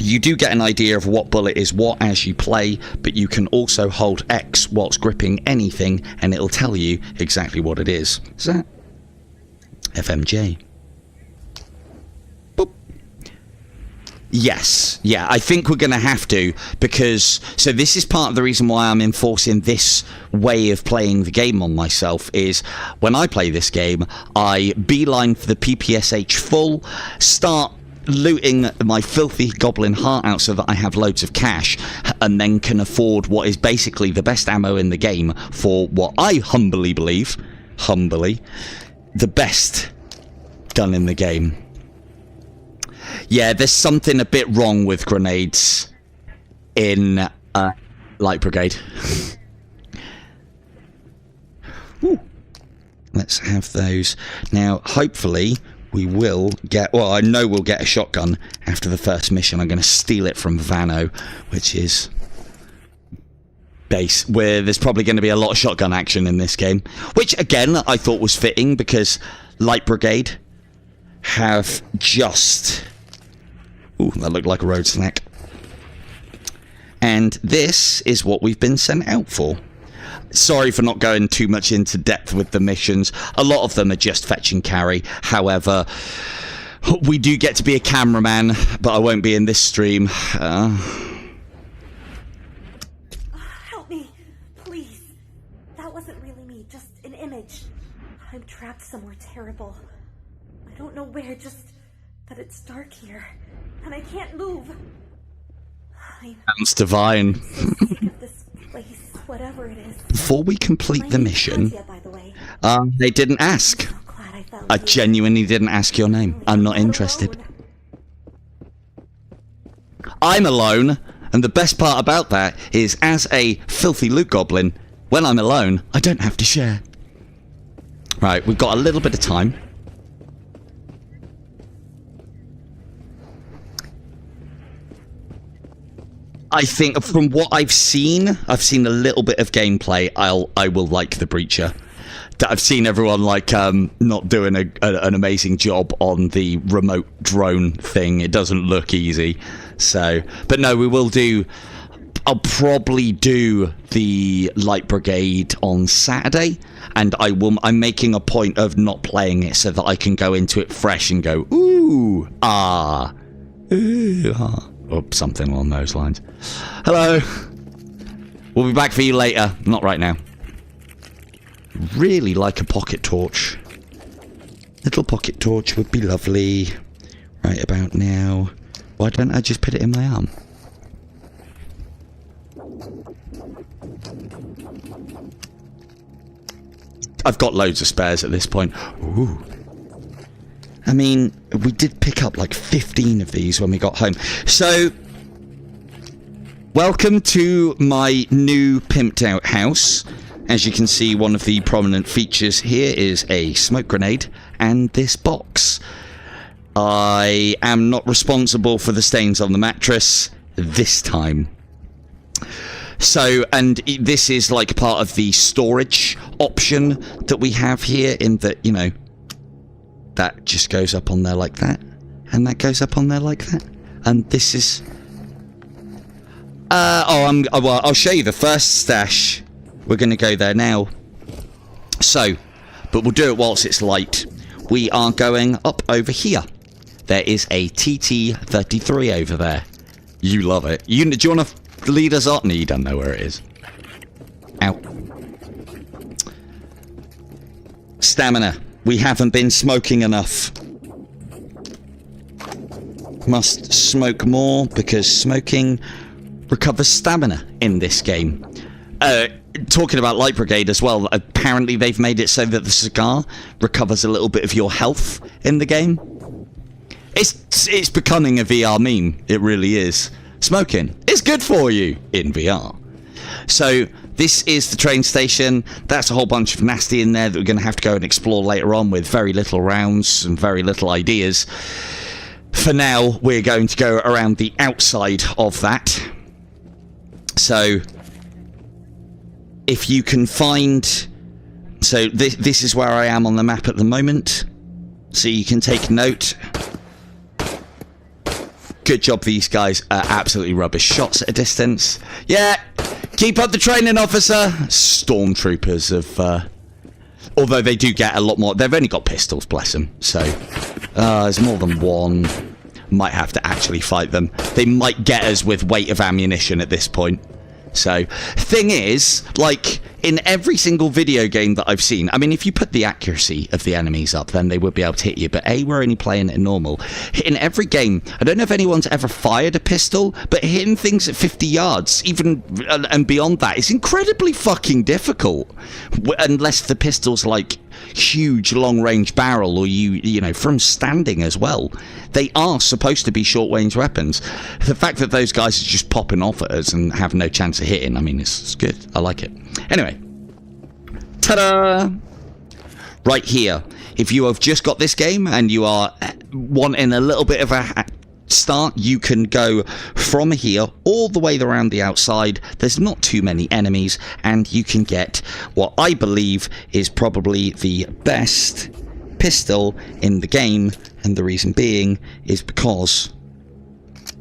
You do get an idea of what bullet is what as you play, but you can also hold X whilst gripping anything, and it'll tell you exactly what it is. Is that FMJ? Boop. Yes. Yeah, I think we're going to have to, because... So this is part of the reason why I'm enforcing this way of playing the game on myself, is when I play this game, I beeline for the PPSH full, start looting my filthy goblin heart out so that I have loads of cash, and then can afford what is basically the best ammo in the game for what I humbly believe, the best gun in the game. Yeah, there's something a bit wrong with grenades in Light Brigade. Ooh. Let's have those. Now, hopefully... we will get... Well, I know we'll get a shotgun after the first mission. I'm going to steal it from Vano, which is base, where there's probably going to be a lot of shotgun action in this game. Which, again, I thought was fitting, because Light Brigade have just... Ooh, that looked like a road snack. And this is what we've been sent out for. Sorry for not going too much into depth with the missions. A lot of them are just fetch and carry. However, we do get to be a cameraman, but I won't be in this stream. Help me, please. That wasn't really me, just an image. I'm trapped somewhere terrible. I don't know where, just that it's dark here, and I can't move. Sounds divine. Sick of this place. Whatever it is. Before we complete the mission, they didn't ask. I genuinely didn't ask your name. I'm not interested. I'm alone, and the best part about that is, as a filthy loot goblin, when I'm alone, I don't have to share. Right, we've got a little bit of time. I think from what I've seen a little bit of gameplay. I will like the Breacher. I've seen everyone like not doing an amazing job on the remote drone thing. It doesn't look easy. So, but no, we will do. I'll probably do the Light Brigade on Saturday, and I'm making a point of not playing it so that I can go into it fresh and go ooh ah. Or something along those lines. Hello. We'll be back for you later. Not right now. Really like a pocket torch. Little pocket torch would be lovely. Right about now. Why don't I just put it in my arm? I've got loads of spares at this point. Ooh. I mean, we did pick up like 15 of these when we got home. So, welcome to my new pimped out house. As you can see, one of the prominent features here is a smoke grenade and this box. I am not responsible for the stains on the mattress this time. So, and this is like part of the storage option that we have here, in that, you know, that just goes up on there like that, and that goes up on there like that, and this is well, I'll show you the first stash. We're going to go there now. So, but we'll do it whilst it's light. We are going up over here. There is a TT-33 over there. You love it. Do you want to lead us up? No, you don't know where it is. Ow. Stamina. We haven't been smoking enough. Must smoke more, because smoking recovers stamina in this game. Talking about Light Brigade as well, apparently they've made it so that the cigar recovers a little bit of your health in the game. It's becoming a VR meme. It really is. Smoking is good for you in VR. So this is the train station. That's a whole bunch of nasty in there that we're going to have to go and explore later on, with very little rounds and very little ideas. For now, we're going to go around the outside of that. So if you can find... So this is where I am on the map at the moment. So you can take note. Good job, these guys are absolutely rubbish shots at a distance. Yeah, keep up the training, officer. Stormtroopers have... although they do get a lot more... They've only got pistols, bless them. So, there's more than one. Might have to actually fight them. They might get us with weight of ammunition at this point. So, thing is, like, in every single video game that I've seen, I mean, if you put the accuracy of the enemies up, then they would be able to hit you. But A, we're only playing it in normal. In every game, I don't know if anyone's ever fired a pistol, but hitting things at 50 yards, even and beyond that, is incredibly fucking difficult. Unless the pistol's like huge long-range barrel, or you know, from standing as well. They are supposed to be short-range weapons. The fact that those guys are just popping off at us and have no chance of hitting, I mean, it's good. I like it. Anyway. Ta-da! Right here. If you have just got this game and you are wanting a little bit of a start, you can go from here all the way around the outside. There's not too many enemies, and you can get what I believe is probably the best pistol in the game, and the reason being is because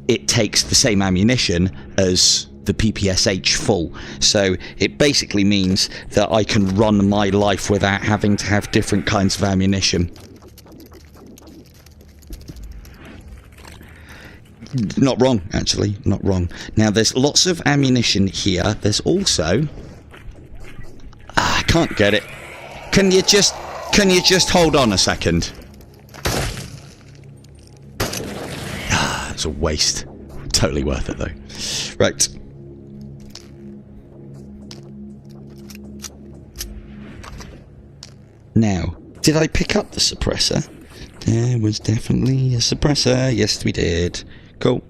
it takes the same ammunition as the PPSH full. So it basically means that I can run my life without having to have different kinds of ammunition. Not wrong, actually. Not wrong. Now, there's lots of ammunition here. There's also... I can't get it. Can you just hold on a second? It's a waste. Totally worth it, though. Right. Now, did I pick up the suppressor? There was definitely a suppressor. Yes, we did. Cool.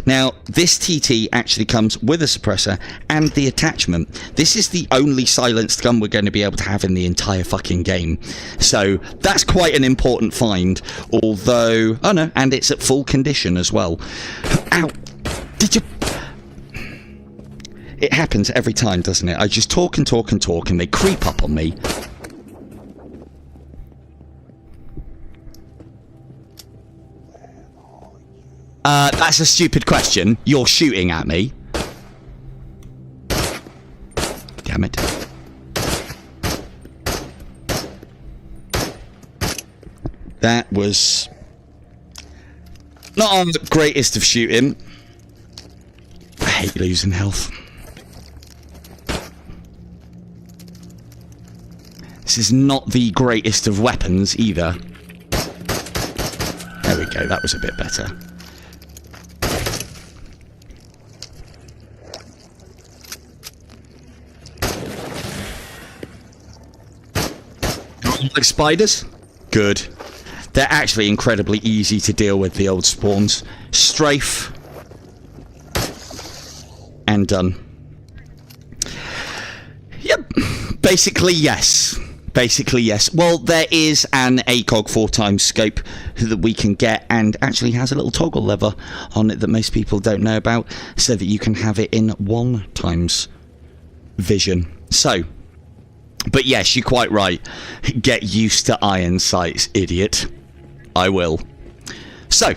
Now, this TT actually comes with a suppressor and the attachment. This is the only silenced gun we're going to be able to have in the entire fucking game. So, that's quite an important find. Although... Oh, no. And it's at full condition as well. Ow. Did you... It happens every time, doesn't it? I just talk and talk and talk, and they creep up on me. That's a stupid question. You're shooting at me. Damn it. That was not on the greatest of shooting. I hate losing health. This is not the greatest of weapons either. There we go, that was a bit better. Like spiders? Good. They're actually incredibly easy to deal with, the old spawns. Strafe. And done. Yep. Basically, yes. Basically, yes. Well, there is an ACOG 4x scope that we can get, and actually has a little toggle lever on it that most people don't know about, so that you can have it in 1x vision. So... But yes, you're quite right. Get used to iron sights, idiot. I will. So.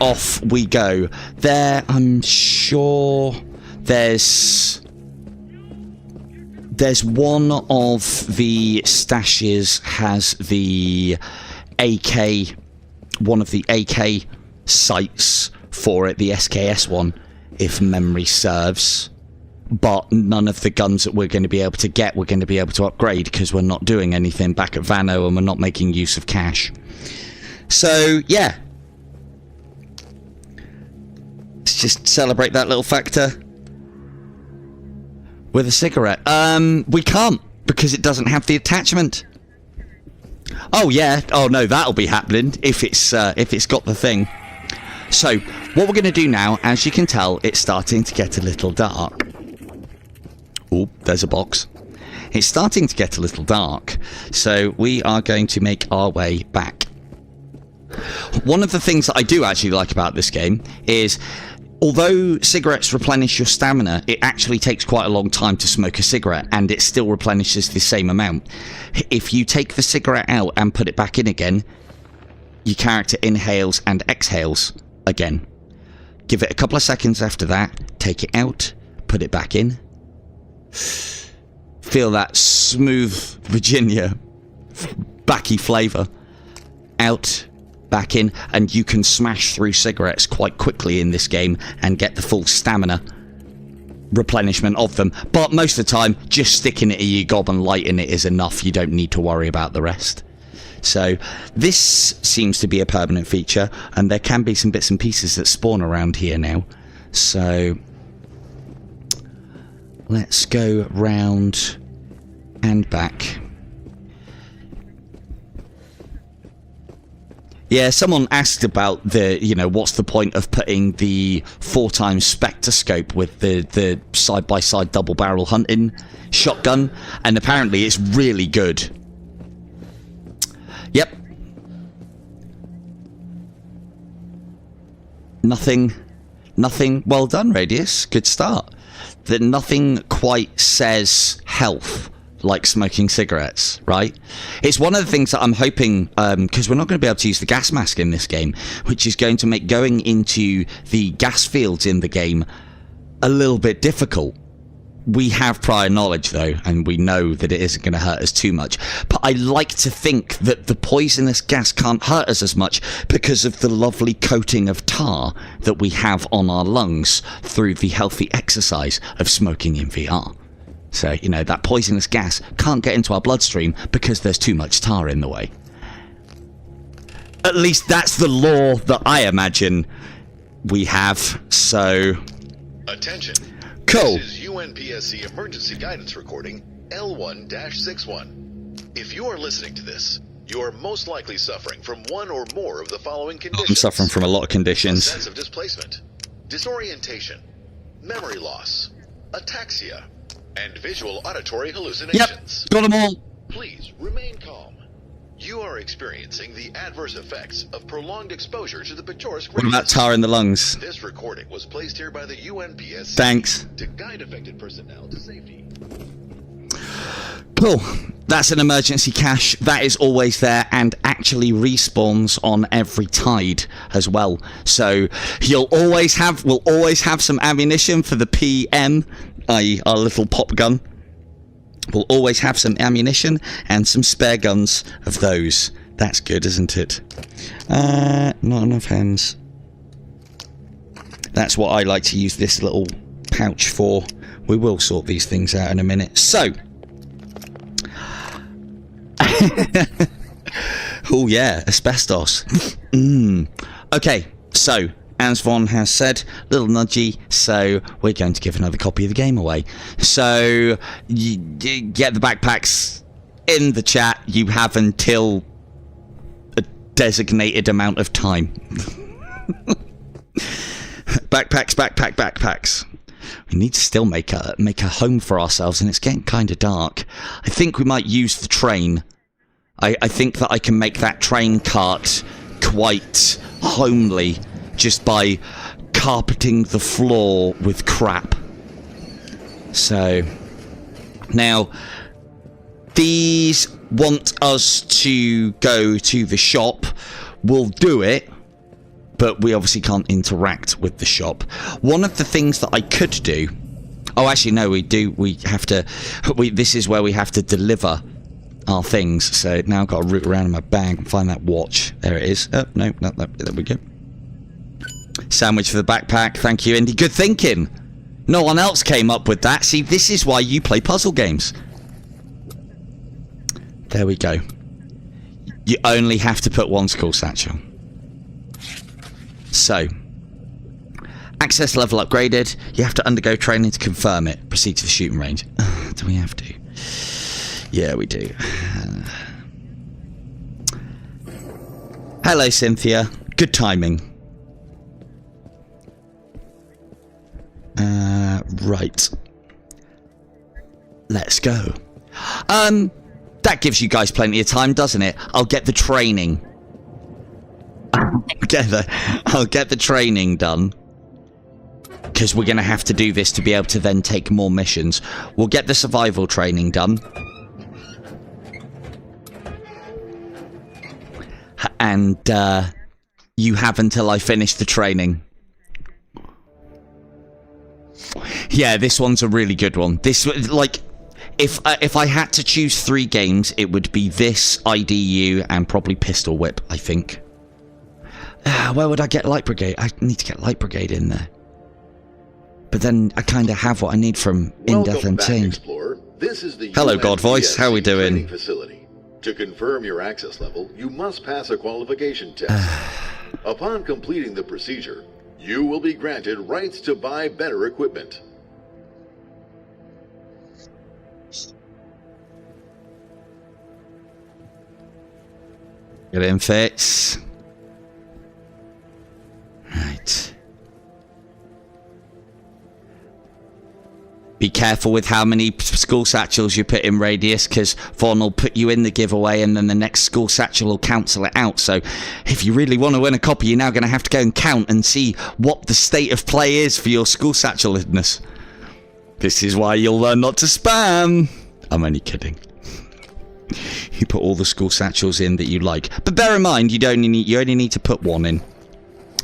Off we go. There, I'm sure there's one of the stashes has the AK, one of the AK sights for it, the SKS one, if memory serves. But none of the guns that we're going to be able to get, we're going to be able to upgrade, because we're not doing anything back at Vano and we're not making use of cash. So, yeah. Let's just celebrate that little factor with a cigarette. We can't, because it doesn't have the attachment. Oh, yeah. Oh, no, that'll be happening if it's got the thing. So, what we're going to do now, as you can tell, it's starting to get a little dark. Oh, there's a box. It's starting to get a little dark, so we are going to make our way back. One of the things that I do actually like about this game is although cigarettes replenish your stamina, it actually takes quite a long time to smoke a cigarette, and it still replenishes the same amount. If you take the cigarette out and put it back in again, your character inhales and exhales again. Give it a couple of seconds after that, take it out, put it back in. Feel that smooth Virginia backy flavour. Out, back in, and you can smash through cigarettes quite quickly in this game and get the full stamina replenishment of them. But most of the time, just sticking it in your gob and lighting it is enough. You don't need to worry about the rest. So this seems to be a permanent feature, and there can be some bits and pieces that spawn around here now. So let's go round and back. Yeah, someone asked about the, you know, what's the point of putting the 4x spectroscope with the side-by-side double-barrel hunting shotgun, and apparently it's really good. Yep. Nothing. Well done, Radius. Good start. That nothing quite says health like smoking cigarettes, right? It's one of the things that I'm hoping, because we're not going to be able to use the gas mask in this game, which is going to make going into the gas fields in the game a little bit difficult. We have prior knowledge, though, and we know that it isn't going to hurt us too much. But I like to think that the poisonous gas can't hurt us as much because of the lovely coating of tar that we have on our lungs through the healthy exercise of smoking in VR. So, you know, that poisonous gas can't get into our bloodstream because there's too much tar in the way. At least that's the law that I imagine we have, so... Attention. Cool. This is UNPSC emergency guidance recording L1-61. If you are listening to this, you are most likely suffering from one or more of the following conditions. I'm suffering from a lot of conditions. A sense of displacement, disorientation, memory loss, ataxia, and visual auditory hallucinations. Yep, got them all. Please remain calm. You are experiencing the adverse effects of prolonged exposure to the Picturesque What about tar in the lungs? This recording was placed here by the UNPSC Thanks. to guide affected personnel to safety. Cool. That's an emergency cache. That is always there and actually respawns on every tide as well. So we'll always have some ammunition for the PM, i.e. our little pop gun. We'll always have some ammunition and some spare guns of those. That's good, isn't it? Not enough hands. That's what I like to use this little pouch for. We will sort these things out in a minute. So. Oh yeah, asbestos. Okay, so as Von has said, little nudgy, so we're going to give another copy of the game away. So you get the backpacks in the chat. You have until a designated amount of time. Backpacks. We need to still make a home for ourselves, and it's getting kind of dark. I think we might use the train. I think that I can make that train cart quite homely just by carpeting the floor with crap. So now these want us to go to the shop. We'll do it, but we obviously can't interact with the shop. One of the things that I could do... Oh, actually, no, we do. We have to... This is where we have to deliver our things. So now I've got to root around in my bag and find that watch. There it is. Oh, no, there we go. Sandwich for the backpack. Thank you, Indy. Good thinking. No one else came up with that. See, this is why you play puzzle games. There we go. You only have to put one skull satchel. So, access level upgraded. You have to undergo training to confirm it. Proceed to the shooting range. Do we have to? Yeah, we do. Hello, Cynthia. Good timing. Right. Let's go. That gives you guys plenty of time, doesn't it? I'll get the training. I'll get the training done. because we're going to have to do this to be able to then take more missions. We'll get the survival training done. And you have until I finish the training. Yeah, this one's a really good one. This, like, if I had to choose 3 games, it would be this, IDU, and probably Pistol Whip, I think. Where would I get Light Brigade? I need to get Light Brigade in there. But then I kind of have what I need from In-Depth Untamed. This is the Hello, God Voice. How are we doing? Facility. To confirm your access level, you must pass a qualification test. Upon completing the procedure, you will be granted rights to buy better equipment. Get in, Fitz. Right. Be careful with how many school satchels you put in Radius, because Vaughn will put you in the giveaway and then the next school satchel will cancel it out. So if you really want to win a copy, you're now going to have to go and count and see what the state of play is for your school satcheledness. This is why you'll learn not to spam. I'm only kidding. You put all the school satchels in that you like. But bear in mind, you only need to put 1 in.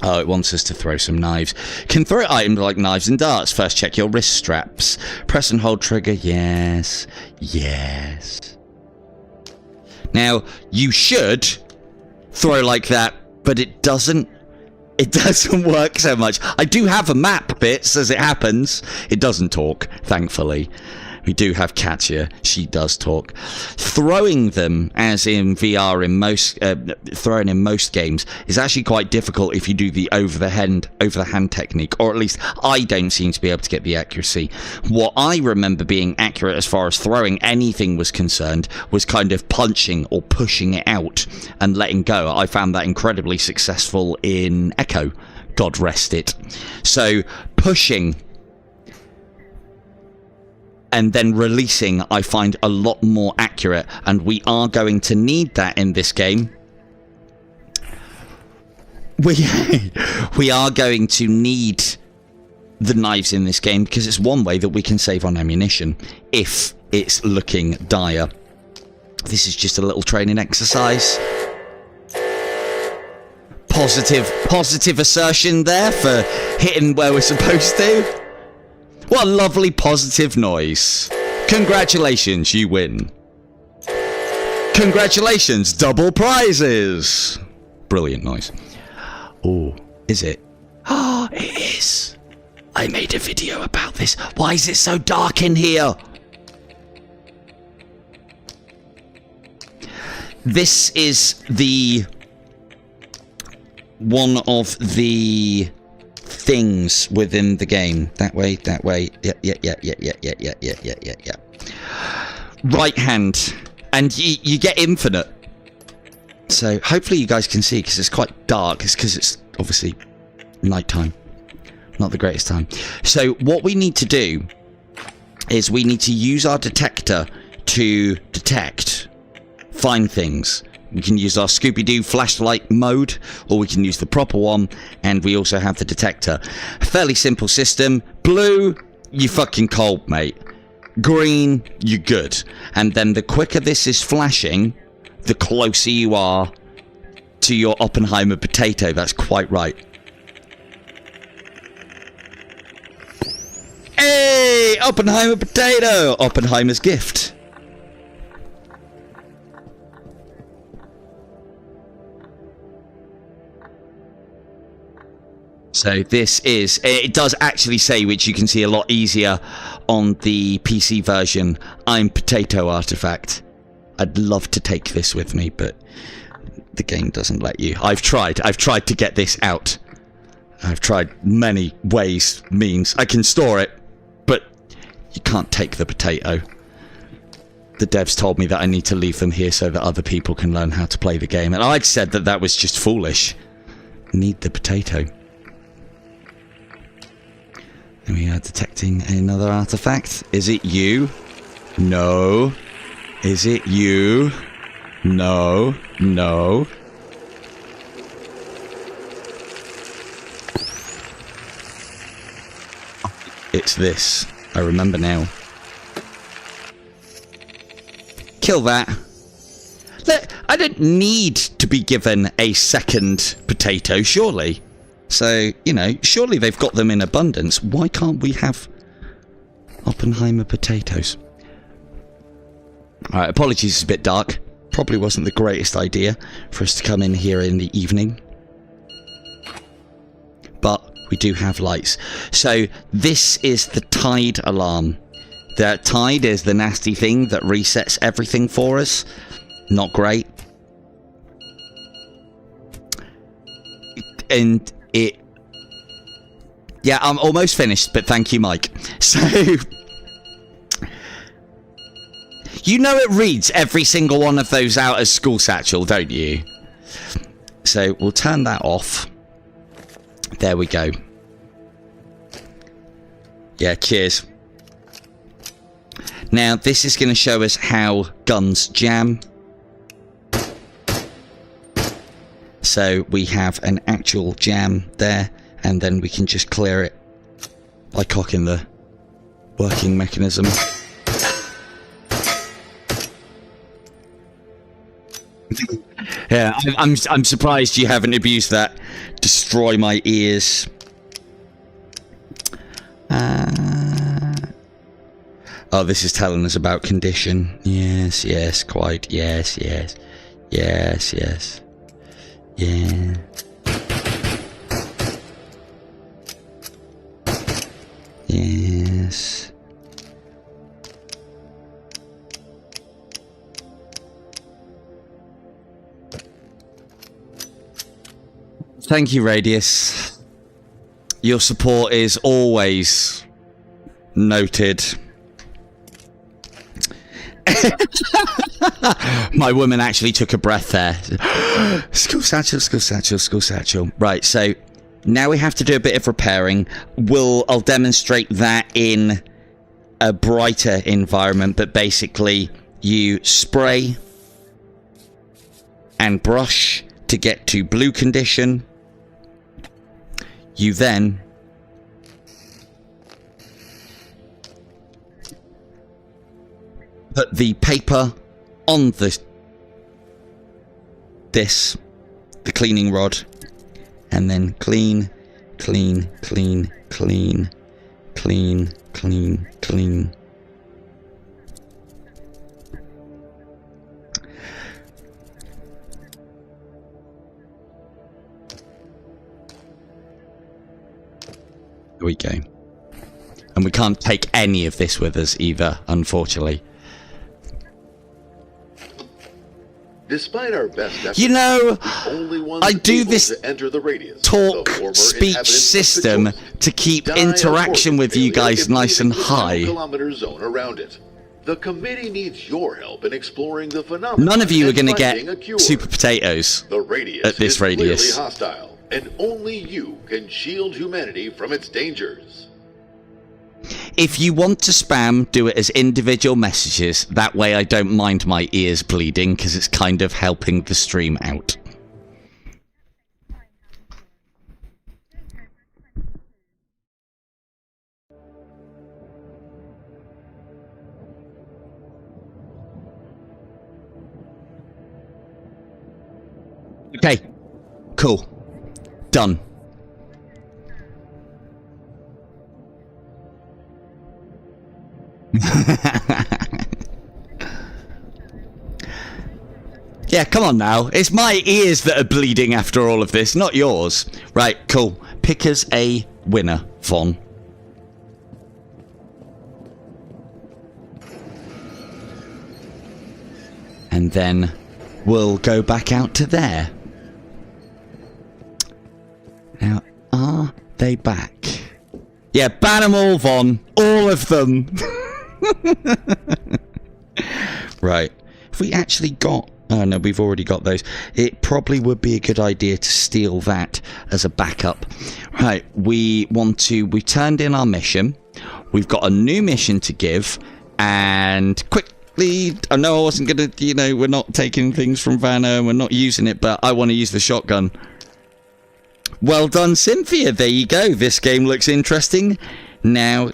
Oh, it wants us to throw some knives. Can throw items like knives and darts. First, check your wrist straps. Press and hold trigger. Yes. Yes. Now, you should throw like that, but it doesn't. It doesn't work so much. I do have a map bits as it happens. It doesn't talk, thankfully. We do have Katya. She does talk. Throwing them, as in VR in most, throwing in most games, is actually quite difficult if you do the over the hand technique, or at least I don't seem to be able to get the accuracy. What I remember being accurate as far as throwing anything was concerned was kind of punching or pushing it out and letting go. I found that incredibly successful in Echo. God rest it. So pushing and then releasing, I find a lot more accurate, and we are going to need that in this game. We are going to need the knives in this game, because it's one way that we can save on ammunition, if it's looking dire. This is just a little training exercise. Positive assertion there for hitting where we're supposed to. What a lovely positive noise. Congratulations, you win. Congratulations, double prizes. Brilliant noise. Oh, is it? Oh, it is. I made a video about this. Why is it so dark in here? This is the one of the things within the game. That way. Yeah. Right hand. And you get infinite. So hopefully you guys can see, because it's quite dark. It's because it's obviously nighttime. Not the greatest time. So what we need to do is we need to use our detector to find things. We can use our Scooby-Doo flashlight mode, or we can use the proper one, and we also have the detector. Fairly simple system. Blue, you fucking cold, mate. Green, you good. And then the quicker this is flashing, the closer you are to your Oppenheimer potato. That's quite right. Hey, Oppenheimer potato! Oppenheimer's gift. So this is, it does actually say, which you can see a lot easier on the PC version, I'm Potato Artifact. I'd love to take this with me, but the game doesn't let you. I've tried to get this out. I've tried many ways, means. I can store it, but you can't take the potato. The devs told me that I need to leave them here so that other people can learn how to play the game, and I'd said that that was just foolish. Need the potato. And we are detecting another artifact. Is it you? No. Is it you? No. No. it's this. I remember now. Kill that. Look, I don't need to be given a second potato, surely. So, you know, surely they've got them in abundance. Why can't we have Oppenheimer potatoes? Alright, apologies, it's a bit dark. Probably wasn't the greatest idea for us to come in here in the evening. But we do have lights. So, this is the tide alarm. The tide is the nasty thing that resets everything for us. Not great. And it... Yeah, I'm almost finished, but thank you, Mike. So... You know it reads every single one of those out as school satchel, don't you? So we'll turn that off. There we go. Yeah, cheers. Now, this is going to show us how guns jam. So we have an actual jam there, and then we can just clear it by cocking the working mechanism. Yeah, I'm surprised you haven't abused that. Destroy my ears. Oh, this is telling us about condition. Yes, yes, quite. Yes, yes. Yes, yes. Yeah. Yes. Thank you, Radius. Your support is always noted. My woman actually took a breath there. School satchel, school satchel, school satchel. Right, so now we have to do a bit of repairing. I'll demonstrate that in a brighter environment, but basically you spray and brush to get to blue condition. You then put the paper on the cleaning rod, and then clean, clean, clean, clean, clean, clean, clean. There we go. And we can't take any of this with us either, unfortunately. Despite our best efforts, you know, I do this to enter the radius, talk speech system to keep interaction with you guys nice and high. Zone around it. The committee needs your help in exploring the phenomenon. None of you are going to get super potatoes the radius at this is radius. Clearly hostile, and only you can shield humanity from its dangers. If you want to spam, do it as individual messages. That way I don't mind my ears bleeding, because it's kind of helping the stream out. Okay. Cool. Done. Yeah, come on now. It's my ears that are bleeding after all of this, not yours. Right, cool. Pick us a winner, Vaughn. And then we'll go back out to there. Now, are they back? Yeah, ban them all, Vaughn. All of them. Right. If we actually got... Oh, no, we've already got those. It probably would be a good idea to steal that as a backup. Right, we turned in our mission. We've got a new mission to give. And quickly... I know I wasn't going to... You know, we're not taking things from Vanna and we're not using it, but I want to use the shotgun. Well done, Cynthia. There you go. This game looks interesting. Now,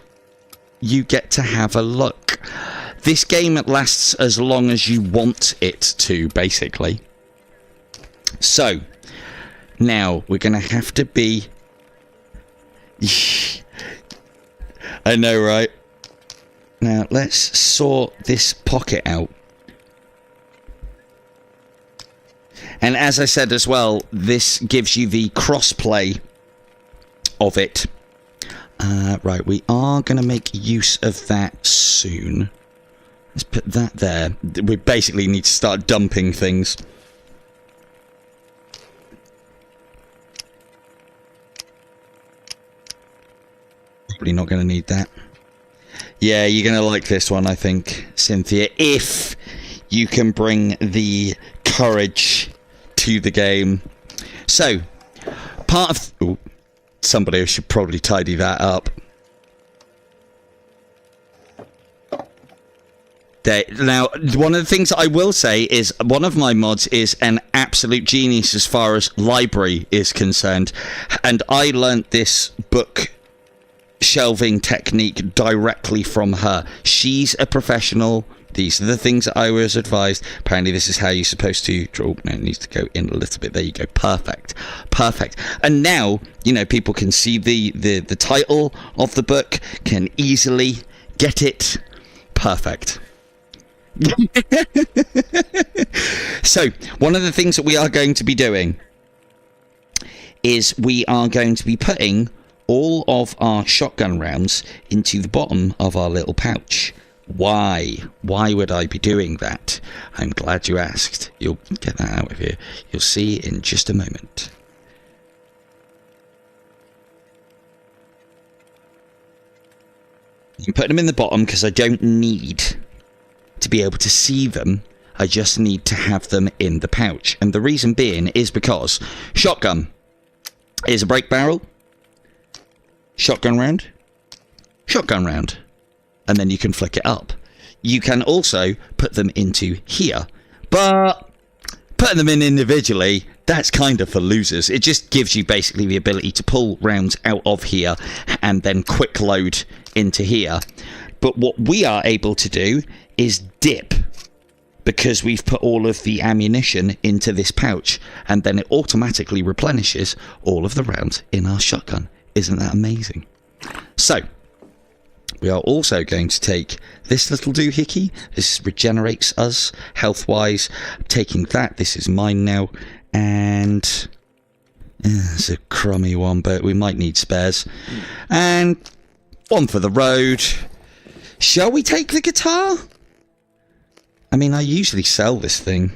you get to have a look. This game lasts as long as you want it to, basically. So, now we're going to have to be... I know, right? Now, let's sort this pocket out. And as I said as well, this gives you the crossplay of it. Right, we are going to make use of that soon. Let's put that there. We basically need to start dumping things. Probably not going to need that. Yeah, you're going to like this one, I think, Cynthia, if you can bring the courage to the game. So, part of... Ooh, somebody should probably tidy that up. There. Now, one of the things I will say is one of my mods is an absolute genius as far as library is concerned. And I learnt this book shelving technique directly from her. She's a professional. These are the things that I was advised. Apparently this is how you're supposed to draw. No, it needs to go in a little bit. There you go. Perfect. Perfect. And now, you know, people can see the title of the book, can easily get it. Perfect. So, one of the things that we are going to be doing is we are going to be putting all of our shotgun rounds into the bottom of our little pouch. Why? Why would I be doing that? I'm glad you asked. You'll get that out of here. You'll see in just a moment. I'm putting them in the bottom because I don't need to be able to see them. I just need to have them in the pouch. And the reason being is because shotgun is a break barrel, shotgun round, and then you can flick it up. You can also put them into here, but putting them in individually, that's kind of for losers. It just gives you basically the ability to pull rounds out of here and then quick load into here. But what we are able to do is dip, because we've put all of the ammunition into this pouch, and then it automatically replenishes all of the rounds in our shotgun. Isn't that amazing? So, we are also going to take this little doohickey. This regenerates us health-wise. I'm taking that. This is mine now. And it's a crummy one, but we might need spares. And one for the road. Shall we take the guitar? I mean, I usually sell this thing,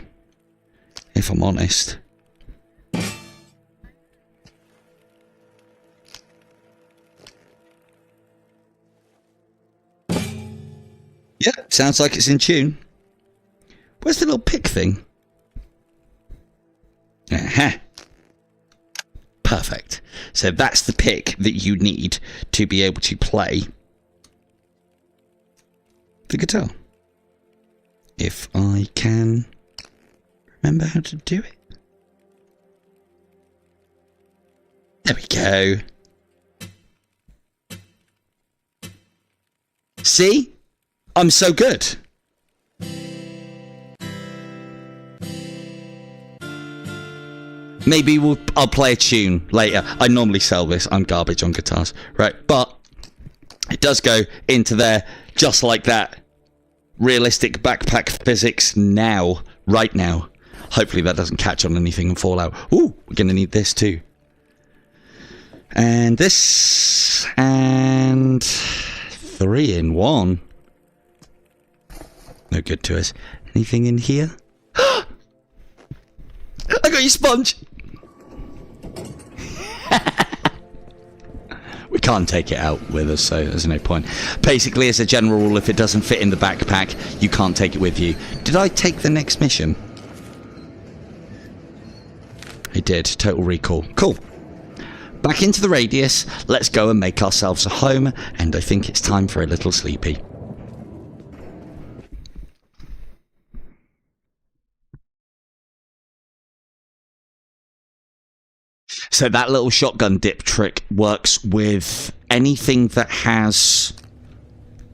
if I'm honest. Yeah, sounds like it's in tune. Where's the little pick thing? Aha. Perfect. So that's the pick that you need to be able to play the guitar. If I can remember how to do it. There we go. See? I'm so good. Maybe I'll play a tune later. I normally sell this. I'm garbage on guitars. Right, but it does go into there just like that. Realistic backpack physics now. Right now. Hopefully that doesn't catch on anything and fall out. Ooh, we're going to need this too. And this. And 3 in 1. No good to us. Anything in here? I got your sponge! We can't take it out with us, so there's no point. Basically, as a general rule, if it doesn't fit in the backpack, you can't take it with you. Did I take the next mission? I did. Total recall. Cool. Back into the radius. Let's go and make ourselves a home, and I think it's time for a little sleepy. So that little shotgun dip trick works with anything that has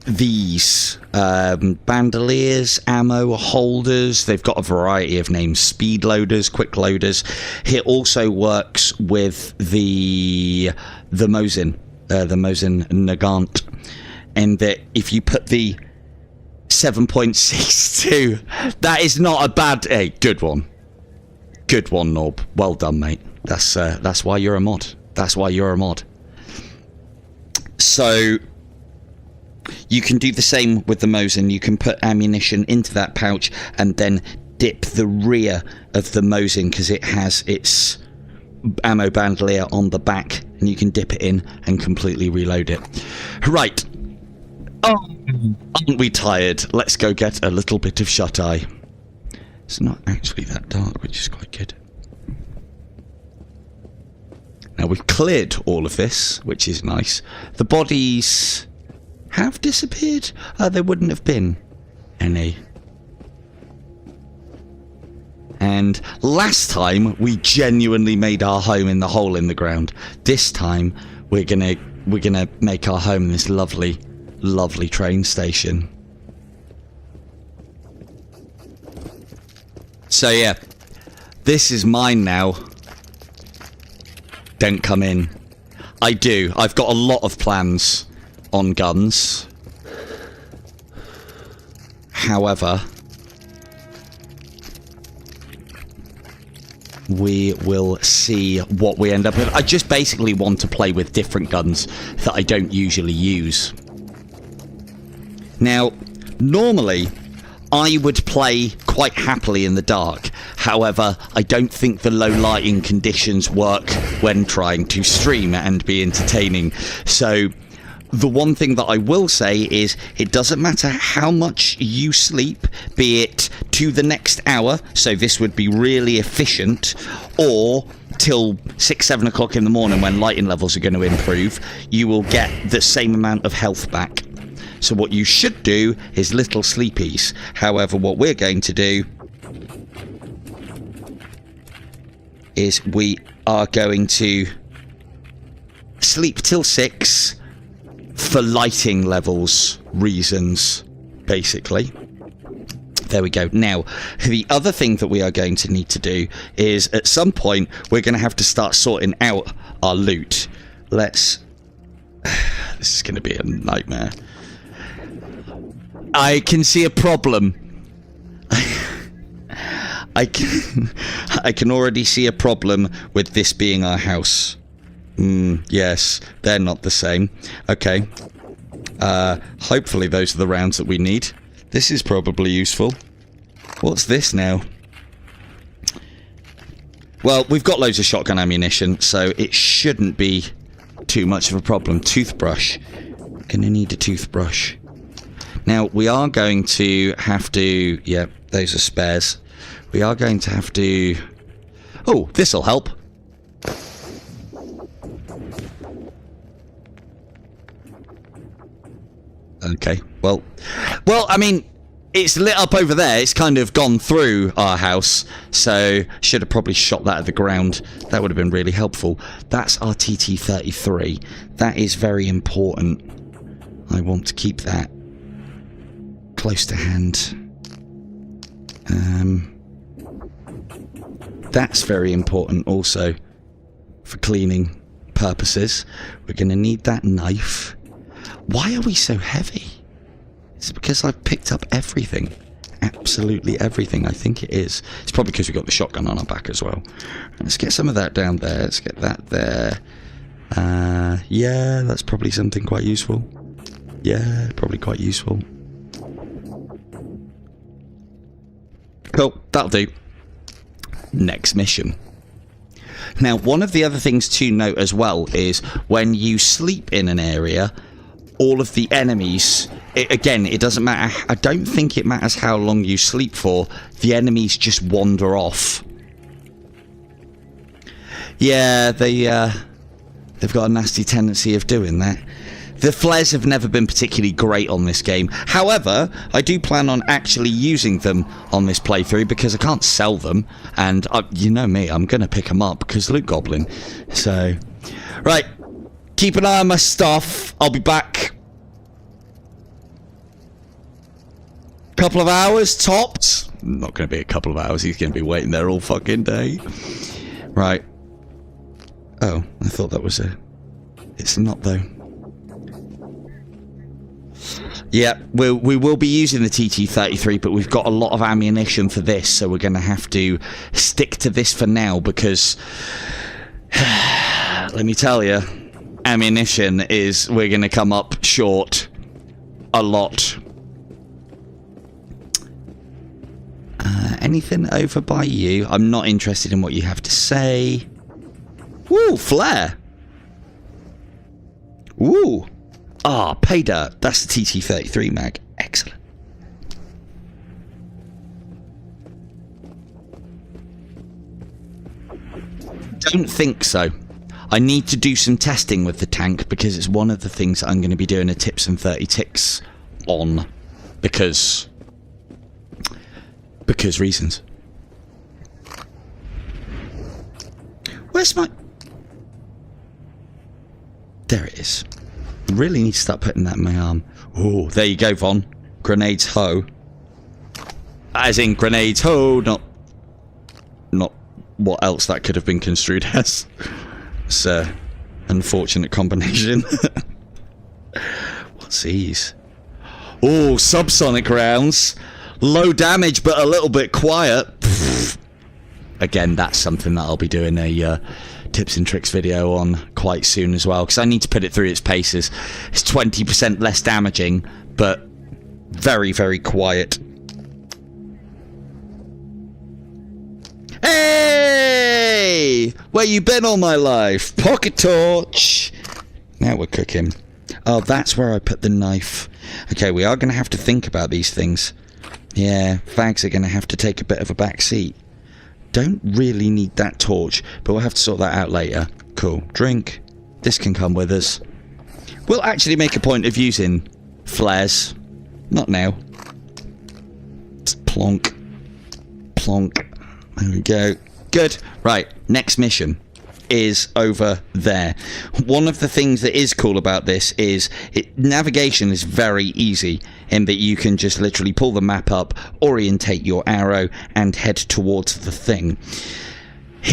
these bandoliers, ammo holders. They've got a variety of names: speed loaders, quick loaders. It also works with the Mosin Nagant, and that if you put the 7.62, that is not a bad. Hey, good one, Norb. Well done, mate. That's why you're a mod. That's why you're a mod. So you can do the same with the Mosin. You can put ammunition into that pouch and then dip the rear of the Mosin, because it has its ammo bandolier on the back, and you can dip it in and completely reload it. Right. Oh, aren't we tired? Let's go get a little bit of shut-eye. It's not actually that dark, which is quite good. Now we've cleared all of this, which is nice. The bodies have disappeared. There wouldn't have been any. And last time we genuinely made our home in the hole in the ground. This time we're gonna make our home in this lovely, lovely train station. So yeah, this is mine now. Don't come in. I've got a lot of plans on guns. However, we will see what we end up with. I just basically want to play with different guns that I don't usually use. Now, normally I would play quite happily in the dark. However, I don't think the low lighting conditions work when trying to stream and be entertaining. So the one thing that I will say is it doesn't matter how much you sleep, be it to the next hour, so this would be really efficient, or till 6, 7 o'clock in the morning when lighting levels are going to improve, you will get the same amount of health back. So what you should do is little sleepies. However, what we're going to do is we are going to sleep till 6 for lighting levels reasons, basically. There we go. Now, the other thing that we are going to need to do is at some point we're going to have to start sorting out our loot. This is going to be a nightmare. I can see a problem. I can already see a problem with this being our house. Yes, they're not the same. Okay. Hopefully those are the rounds that we need. This is probably useful. What's this now? Well, we've got loads of shotgun ammunition, so it shouldn't be too much of a problem. Toothbrush. Gonna need a toothbrush. Now, we are going to have to... Yeah, those are spares. We are going to have to... Oh, this'll help. Okay, well, I mean, it's lit up over there. It's kind of gone through our house, so should have probably shot that at the ground. That would have been really helpful. That's our TT-33. That is very important. I want to keep that close to hand. That's very important also for cleaning purposes. We're going to need that knife. Why are we so heavy? It's because I've picked up everything. Absolutely everything. I think it is. It's probably because we've got the shotgun on our back as well. Let's get some of that down there. Let's get that there. Yeah, that's probably something quite useful. Yeah, probably quite useful. Cool, that'll do. Next mission. Now, one of the other things to note as well is when you sleep in an area, all of the enemies, again, it doesn't matter. I don't think it matters how long you sleep for. The enemies just wander off. Yeah, they've got a nasty tendency of doing that. The flares have never been particularly great on this game. However, I do plan on actually using them on this playthrough because I can't sell them. And you know me, I'm going to pick them up because Loot Goblin. So, right. Keep an eye on my stuff. I'll be back. Couple of hours tops. Not going to be a couple of hours. He's going to be waiting there all fucking day. Right. Oh, I thought that was a... It's not, though. Yeah, we will be using the TT-33, but we've got a lot of ammunition for this, so we're going to have to stick to this for now, because... let me tell you, ammunition is... We're going to come up short a lot. Anything over by you? I'm not interested in what you have to say. Woo, flare. Woo. Ah, pay dirt. That's the TT-33 mag. Excellent. Don't think so. I need to do some testing with the tank because it's one of the things I'm going to be doing a tips and 30 ticks on. Because reasons. Where's my... There it is. Really need to start putting that in my arm. Oh, there you go, Von. Grenades ho. As in grenades ho, not what else that could have been construed as. It's a unfortunate combination. What's these? Oh, subsonic rounds. Low damage, but a little bit quiet. Again, that's something that I'll be doing a tips and tricks video on quite soon as well, because I need to put it through its paces. It's 20% less damaging, but very, very quiet. Hey! Where you been all my life? Pocket torch! Now we're cooking. Oh, that's where I put the knife. Okay, we are going to have to think about these things. Yeah, fags are going to have to take a bit of a back seat. Don't really need that torch, but we'll have to sort that out later. Cool. Drink. This can come with us. We'll actually make a point of using flares. Not now. Plonk. Plonk. There we go. Good. Right. Next mission is over there. One of the things that is cool about this is navigation is very easy in that you can just literally pull the map up, orientate your arrow, and head towards the thing.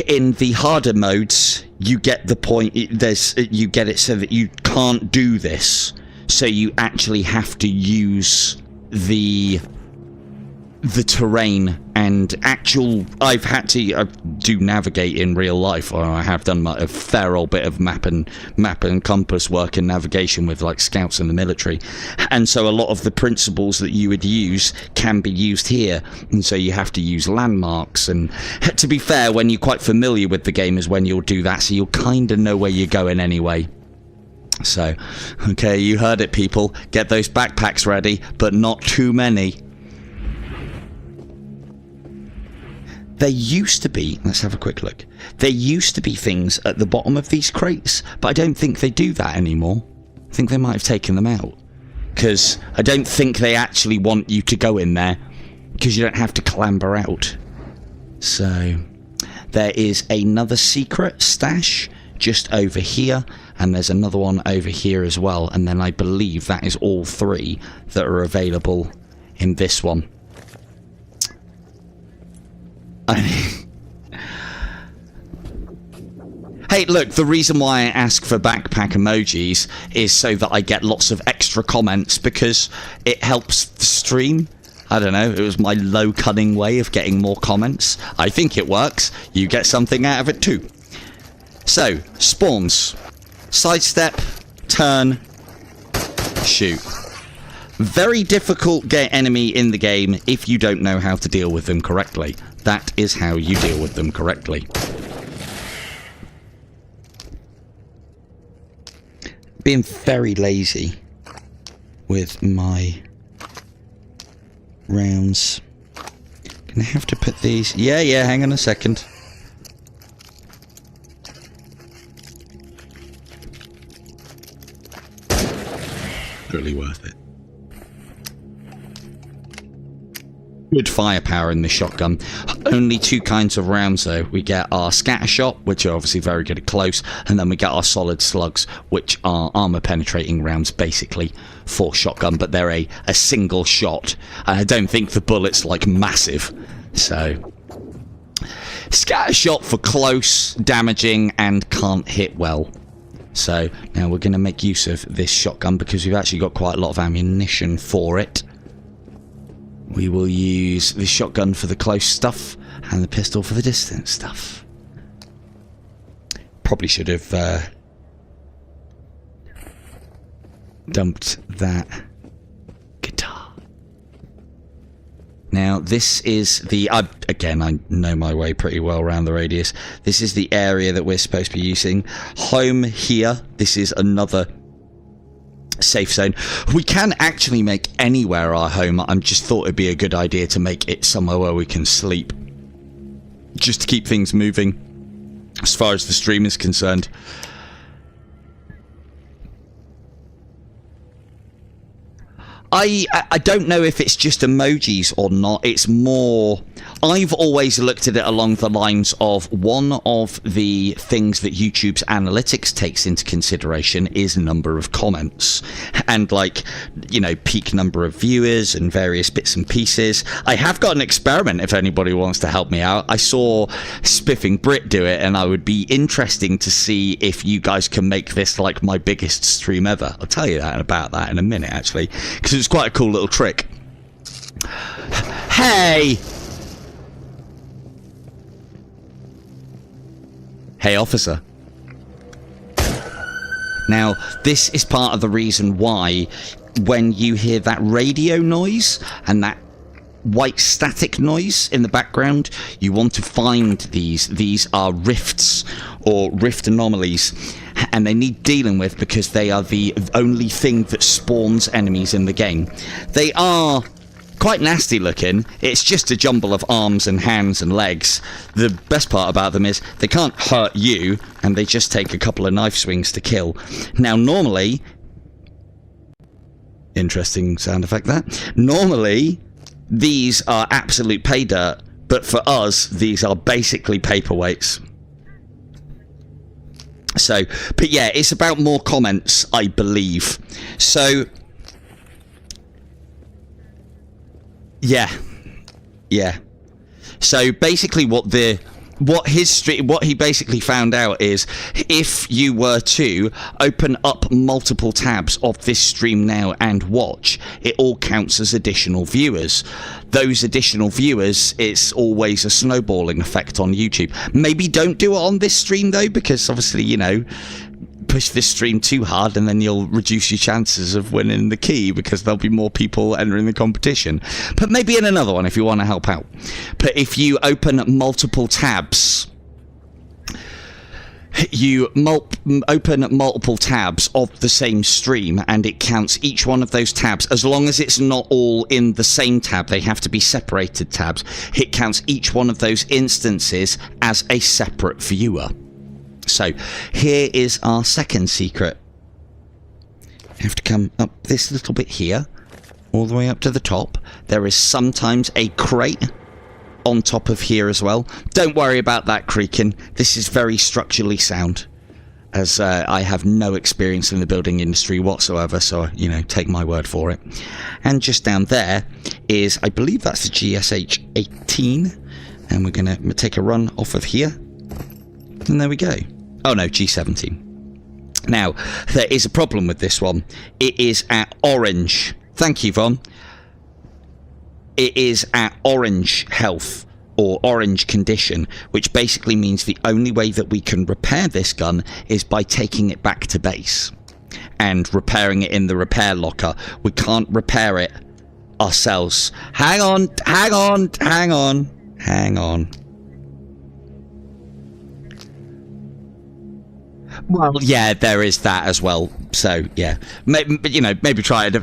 In the harder modes, you get the point. You get it so that you can't do this, so you actually have to use the terrain and actual... I've had to do navigate in real life, or I have done a fair old bit of map and compass work and navigation with like scouts in the military, and so a lot of the principles that you would use can be used here, and so you have to use landmarks. And to be fair, when you're quite familiar with the game is when you'll do that, so you'll kind of know where you're going anyway. So, okay, you heard it, people. Get those backpacks ready, but not too many. There used to be, let's have a quick look. There used to be things at the bottom of these crates, but I don't think they do that anymore. I think they might have taken them out. Because I don't think they actually want you to go in there, because you don't have to clamber out. So, there is another secret stash just over here, and there's another one over here as well, and then I believe that is all three that are available in this one. Hey, look, the reason why I ask for backpack emojis is so that I get lots of extra comments, because it helps the stream. I don't know, it was my low cunning way of getting more comments. I think it works. You get something out of it too. So, spawns. Sidestep, turn, shoot. Very difficult enemy in the game if you don't know how to deal with them correctly. That is how you deal with them correctly. Being very lazy with my rounds. Gonna have to put these... Yeah, hang on a second. Really worth it. good firepower in the shotgun. Only 2 kinds of rounds though. We get our scatter shot, which are obviously very good at close, and then we get our solid slugs, which are armor penetrating rounds basically for shotgun, but they're a single shot. And I don't think the bullet's like massive. So scatter shot for close, damaging, and can't hit well. So now we're going to make use of this shotgun because we've actually got quite a lot of ammunition for it. We will use the shotgun for the close stuff and the pistol for the distance stuff. Probably should have dumped that guitar. Now this is the... again, I know my way pretty well around the radius. This is the area that we're supposed to be using. Home here. This is another safe zone. We can actually make anywhere our home. I just thought it'd be a good idea to make it somewhere where we can sleep, just to keep things moving as far as the stream is concerned. I don't know if it's just emojis or not. It's more... I've always looked at it along the lines of one of the things that YouTube's analytics takes into consideration is number of comments. And like, you know, peak number of viewers and various bits and pieces. I have got an experiment if anybody wants to help me out. I saw Spiffing Brit do it, and I would be interesting to see if you guys can make this like my biggest stream ever. I'll tell you that about that in a minute, actually, because it's quite a cool little trick. Hey! Hey, officer. Now, this is part of the reason why when you hear that radio noise and that white static noise in the background, you want to find these. These are rifts or rift anomalies, and they need dealing with because they are the only thing that spawns enemies in the game. They are quite nasty looking. It's just a jumble of arms and hands and legs. The best part about them is they can't hurt you, and they just take a couple of knife swings to kill. Now normally, interesting sound effect that, normally these are absolute pay dirt, but for us these are basically paperweights. So, but yeah, it's about more comments, I believe. So yeah. So basically what he basically found out is if you were to open up multiple tabs of this stream now and watch, it all counts as additional viewers. Those additional viewers, it's always a snowballing effect on YouTube. Maybe don't do it on this stream though, because obviously, you know, push this stream too hard and then you'll reduce your chances of winning the key because there'll be more people entering the competition. But maybe in another one if you want to help out. But if you open multiple tabs, you open multiple tabs of the same stream and it counts each one of those tabs, as long as it's not all in the same tab, they have to be separated tabs. It counts each one of those instances as a separate viewer. So here is our second secret. You have to come up this little bit here, all the way up to the top. There is sometimes a crate on top of here as well. Don't worry about that creaking. This is very structurally sound, as I have no experience in the building industry whatsoever, so, you know, take my word for it. And just down there is, I believe that's the GSH 18, and we're going to take a run off of here. And there we go. Oh no, G17. Now, there is a problem with this one. It is at orange. Thank you, Von. It is at orange health, or orange condition, which basically means the only way that we can repair this gun is by taking it back to base and repairing it in the repair locker. We can't repair it ourselves. Hang on. Well, yeah, there is that as well. So, yeah, maybe try it.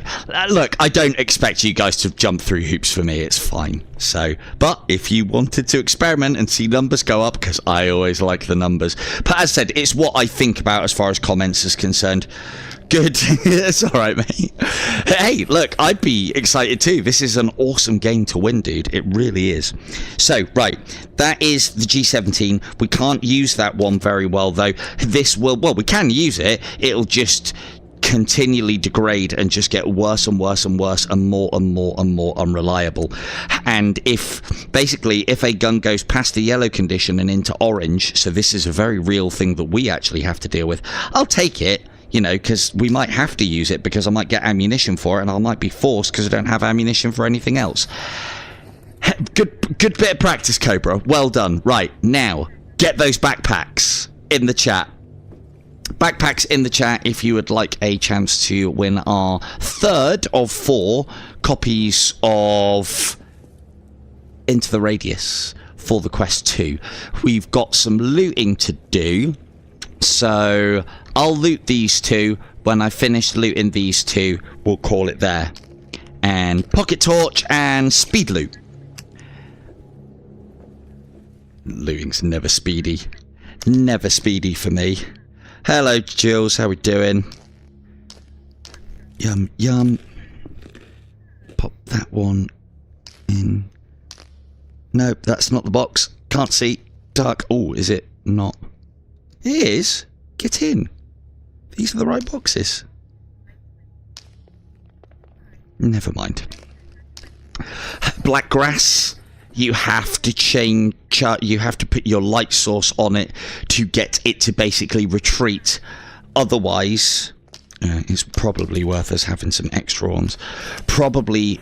Look, I don't expect you guys to jump through hoops for me. It's fine. So, but if you wanted to experiment and see numbers go up, because I always like the numbers. But as I said, it's what I think about as far as comments is concerned. Good. It's all right, mate. Hey, look, I'd be excited too. This is an awesome game to win, dude. It really is. So, right, that is the G17. We can't use that one very well, though. This will, well, we can use it. It'll just continually degrade and just get worse and worse and worse and more and more and more unreliable. And if a gun goes past the yellow condition and into orange, so this is a very real thing that we actually have to deal with, I'll take it, you know, because we might have to use it because I might get ammunition for it and I might be forced because I don't have ammunition for anything else. Good bit of practice, Cobra. Well done. Right, now get those backpacks in the chat. Backpacks in the chat if you would like a chance to win our third of 4 copies of Into the Radius for the Quest 2. We've got some looting to do, so I'll loot these 2. When I finish looting these 2, we'll call it there. And pocket torch and speed loot. Looting's never speedy. Never speedy for me. Hello, Jules. How we doing? Yum, yum. Pop that one in. Nope, that's not the box. Can't see. Dark. Oh, is it not? It is. Get in. These are the right boxes. Never mind. Black grass. You have to change, you have to put your light source on it to get it to basically retreat. Otherwise, it's probably worth us having some extra ones. Probably,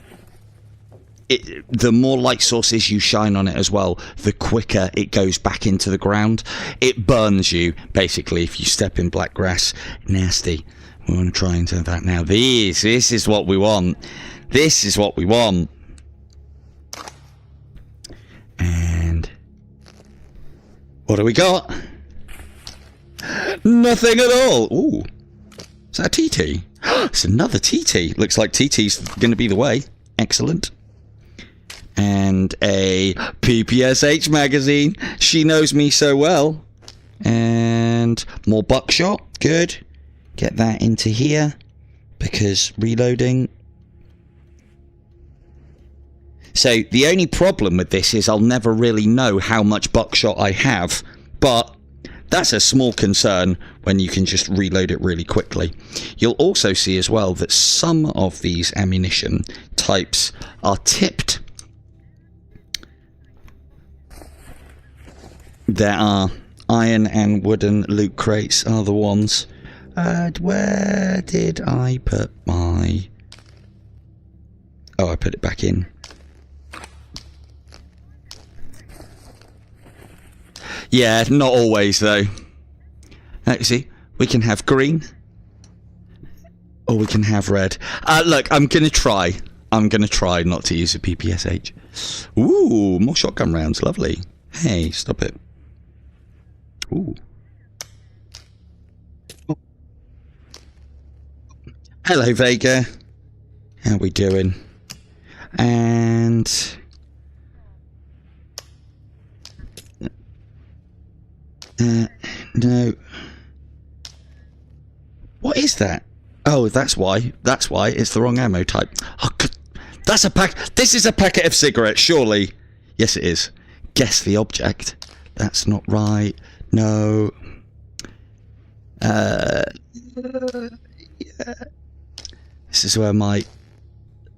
the more light sources you shine on it as well, the quicker it goes back into the ground. It burns you, basically, if you step in black grass. Nasty. We want to try and do that now. This is what we want. This is what we want. And what do we got? Nothing at all. Ooh, is that a TT? It's another TT. Looks like TT's going to be the way. Excellent. And a PPSH magazine. She knows me so well. And more buckshot. Good. Get that into here because reloading. So the only problem with this is I'll never really know how much buckshot I have, but that's a small concern when you can just reload it really quickly. You'll also see as well that some of these ammunition types are tipped. There are iron and wooden loot crates are the ones. Where did I put my... Oh, I put it back in. Yeah, not always though. See, we can have green, or we can have red. Look, I'm gonna try not to use a PPSH. Ooh, more shotgun rounds, lovely. Hey, stop it. Ooh. Oh. Hello, Vega. How we doing? And... no. What is that? Oh, that's why. That's why. It's the wrong ammo type. Oh, God. That's a pack. This is a packet of cigarettes, surely. Yes, it is. Guess the object. That's not right. No. Yeah. This is where my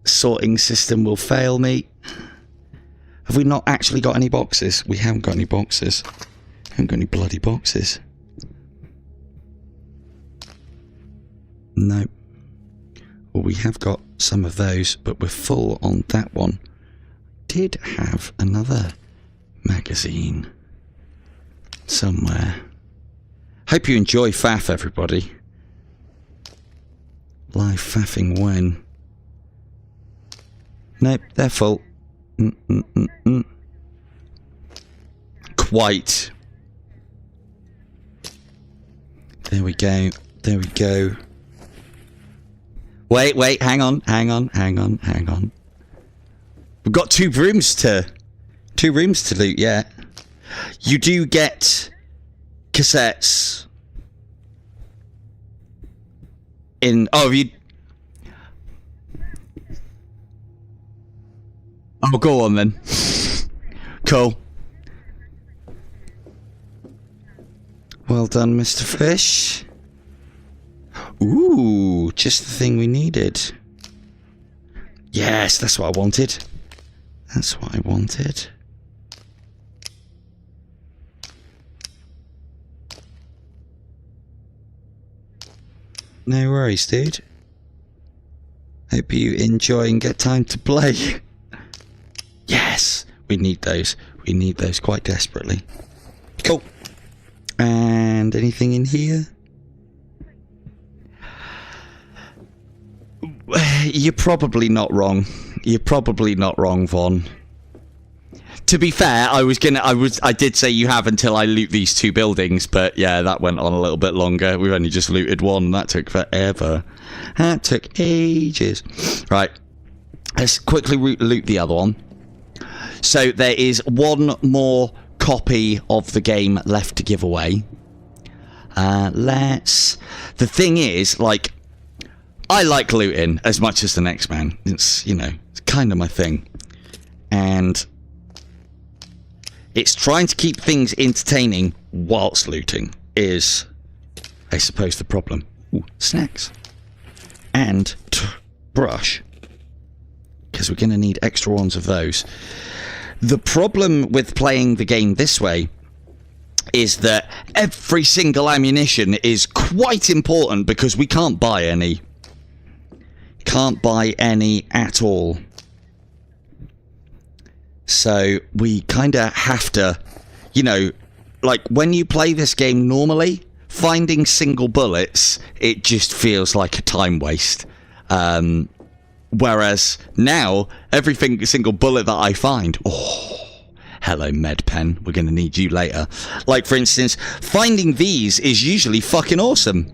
sorting system will fail me. Have we not actually got any boxes? We haven't got any boxes. Haven't got any bloody boxes. No. Well, we have got some of those, but we're full on that one. Did have another magazine somewhere. Hope you enjoy FAF, everybody. Live faffing when? Nope, they're full. Quite. There we go. There we go. Wait, hang on. We've got two rooms to loot, yeah. You do get cassettes. in... Oh, have you... Oh, go on then. Cool. Well done, Mr. Fish. Ooh, just the thing we needed. Yes, that's what I wanted. That's what I wanted. No worries, dude. Hope you enjoy and get time to play. Yes, we need those. We need those quite desperately. Cool. And anything in here? You're probably not wrong. You're probably not wrong, Vaughn. To be fair, I did say you have until I loot these 2 buildings, but yeah, that went on a little bit longer. We've only just looted one, and that took forever. That took ages. Right. Let's quickly loot the other one. So there is 1 more copy of the game left to give away. The thing is, like, I like looting as much as the next man. It's, you know, it's kind of my thing. And it's trying to keep things entertaining whilst looting is, I suppose, the problem. Ooh, snacks. And brush. Because we're going to need extra ones of those. The problem with playing the game this way is that every single ammunition is quite important because we can't buy any. Can't buy any at all. So we kind of have to, you know, like when you play this game normally, finding single bullets, it just feels like a time waste. Whereas now, every single bullet that I find, oh, hello MedPen, we're going to need you later. Like for instance, finding these is usually fucking awesome.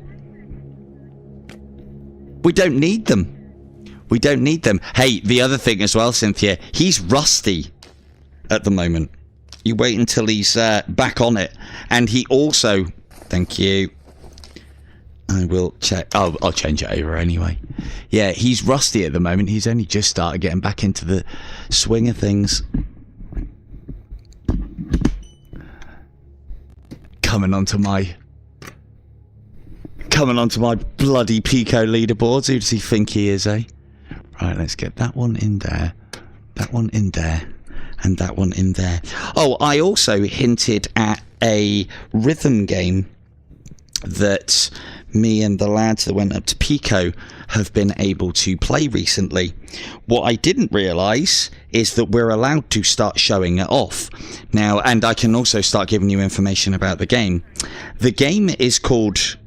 We don't need them. We don't need them. Hey, the other thing as well, Cynthia, he's rusty at the moment. You wait until he's back on it. And he also, thank you. I will check. Oh, I'll change it over anyway. Yeah, he's rusty at the moment. He's only just started getting back into the swing of things. Coming onto my bloody Pico leaderboards. Who does he think he is, eh? Right, let's get that one in there. That one in there. And that one in there. Oh, I also hinted at a rhythm game that me and the lads that went up to Pico have been able to play recently. What I didn't realise is that we're allowed to start showing it off now, and I can also start giving you information about the game. The game is called...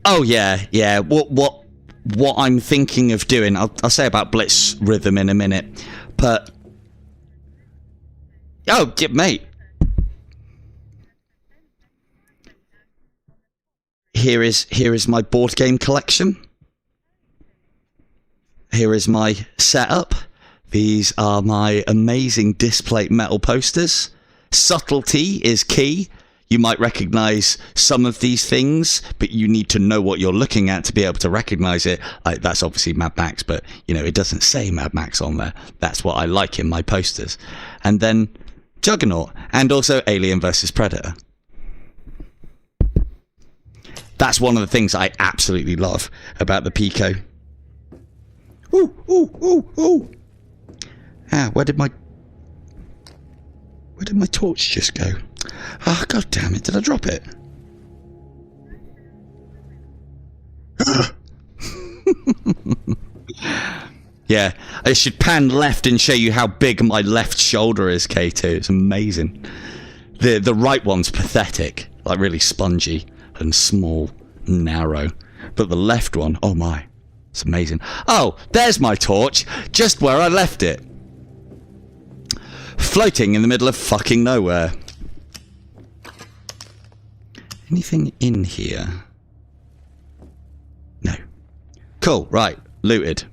Oh yeah. What I'm thinking of doing, I'll say about Blitz Rhythm in a minute, but... Oh, mate. Here is my board game collection. Here is my setup. These are my amazing displate metal posters. Subtlety is key. You might recognize some of these things, but you need to know what you're looking at to be able to recognize it. Like, that's obviously Mad Max, but you know, it doesn't say Mad Max on there. That's what I like in my posters. And then Juggernaut, and also Alien vs Predator. That's one of the things I absolutely love about the Pico. Ooh. Ah, where did my torch just go? Ah, oh, god damn it, did I drop it? Yeah, I should pan left and show you how big my left shoulder is, K2. It's amazing. The right one's pathetic, like really spongy and small and narrow. But the left one, oh my, it's amazing. Oh, there's my torch, just where I left it. Floating in the middle of fucking nowhere. Anything in here? No. Cool, right, looted.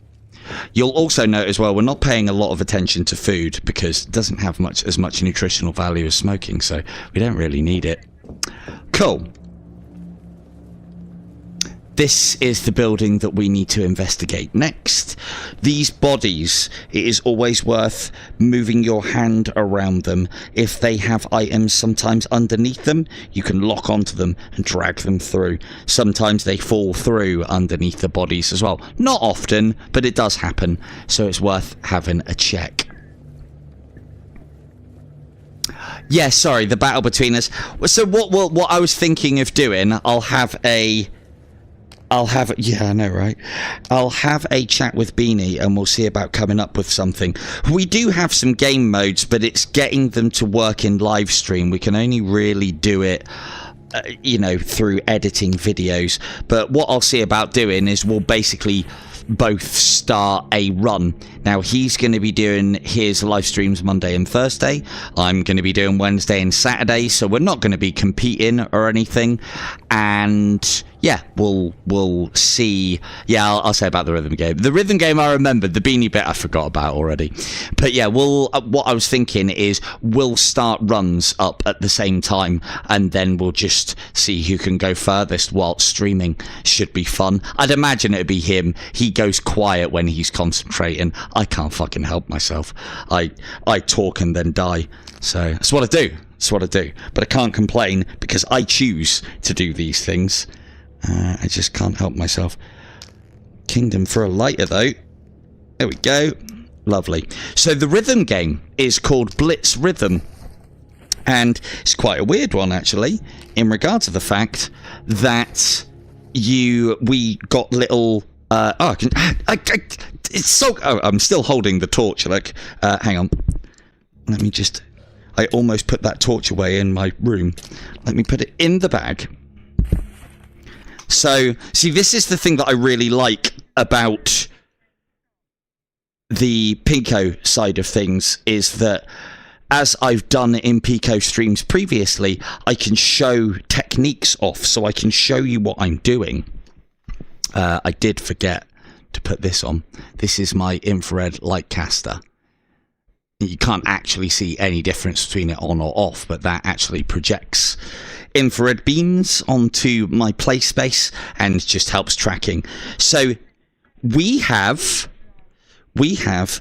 You'll also note as well, we're not paying a lot of attention to food because it doesn't have as much nutritional value as smoking, so we don't really need it. Cool. This is the building that we need to investigate next. These bodies, it is always worth moving your hand around them. If they have items sometimes underneath them, you can lock onto them and drag them through. Sometimes they fall through underneath the bodies as well. Not often, but it does happen, so it's worth having a check. Yeah, sorry, the battle between us. So what I was thinking of doing, yeah, I know, right? I'll have a chat with Beanie and we'll see about coming up with something. We do have some game modes, but it's getting them to work in live stream. We can only really do it, you know, through editing videos. But what I'll see about doing is we'll basically both start a run. Now, he's going to be doing his live streams Monday and Thursday. I'm going to be doing Wednesday and Saturday, so we're not going to be competing or anything. And yeah, we'll see. Yeah, I'll say about the rhythm game. The rhythm game I remembered. The Beanie bit I forgot about already. But yeah, what I was thinking is we'll start runs up at the same time, and then we'll just see who can go furthest while streaming. Should be fun. I'd imagine it'd be him. He goes quiet when he's concentrating. I can't fucking help myself. I talk and then die. So that's what I do. That's what I do. But I can't complain because I choose to do these things. I just can't help myself. Kingdom for a lighter, though. There we go. Lovely. So the rhythm game is called Blitz Rhythm. And it's quite a weird one, actually, in regard to the fact that we got little... it's so... Oh, I'm still holding the torch. Like, hang on. Let me just... I almost put that torch away in my room. Let me put it in the bag. So, see, this is the thing that I really like about the Pico side of things, is that as I've done in Pico streams previously, I can show techniques off, so I can show you what I'm doing. I did forget to put this on. This is my infrared light caster. You can't actually see any difference between it on or off, but that actually projects infrared beams onto my play space and just helps tracking. So we have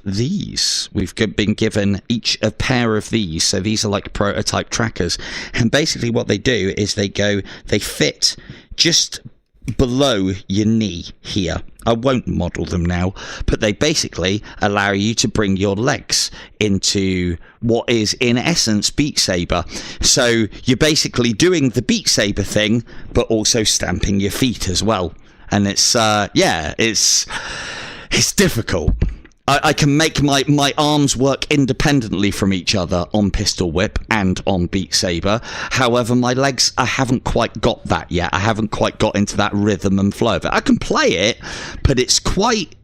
these. We've been given each a pair of these. So these are like prototype trackers, and basically what they do is they fit just below your knee here. I won't model them now, but they basically allow you to bring your legs into what is in essence Beat Saber. So you're basically doing the Beat Saber thing, but also stamping your feet as well. And it's yeah, it's difficult. I can make my arms work independently from each other on Pistol Whip and on Beat Saber. However, my legs, I haven't quite got that yet. I haven't quite got into that rhythm and flow of it. I can play it, but it's quite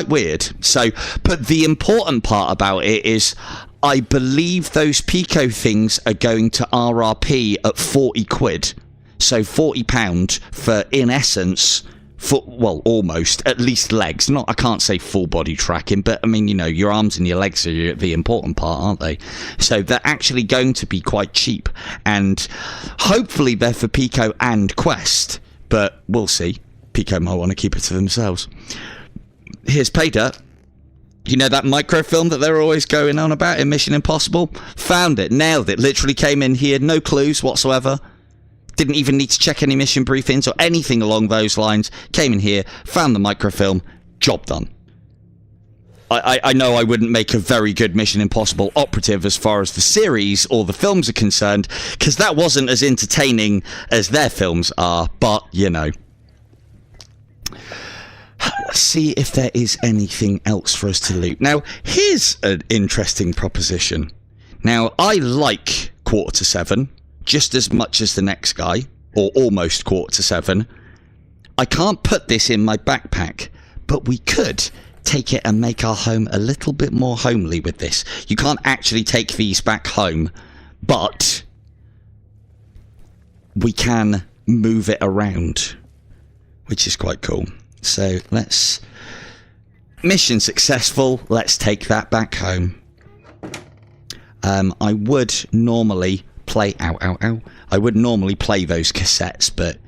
weird. So, but the important part about it is I believe those Pico things are going to RRP at 40 quid. So £40 for, in essence... well, almost, at least legs. Not, I can't say full body tracking, but I mean, you know, your arms and your legs are the important part, aren't they? So they're actually going to be quite cheap, and hopefully they're for Pico and Quest, but we'll see. Pico might want to keep it to themselves. Here's Pay Dirt. You know that microfilm that they're always going on about in Mission Impossible? Found it, nailed it, literally came in here, no clues whatsoever. Didn't even need to check any mission briefings or anything along those lines. Came in here, found the microfilm, job done. I know I wouldn't make a very good Mission Impossible operative as far as the series or the films are concerned, because that wasn't as entertaining as their films are, but, you know. Let's see if there is anything else for us to loot. Now, here's an interesting proposition. Now, I like 6:45. Just as much as the next guy, or almost 6:45. I can't put this in my backpack, but we could take it and make our home a little bit more homely with this. You can't actually take these back home, but we can move it around, which is quite cool. So let's... Mission successful. Let's take that back home. I would normally play. Ow, ow, ow. I would normally play those cassettes, but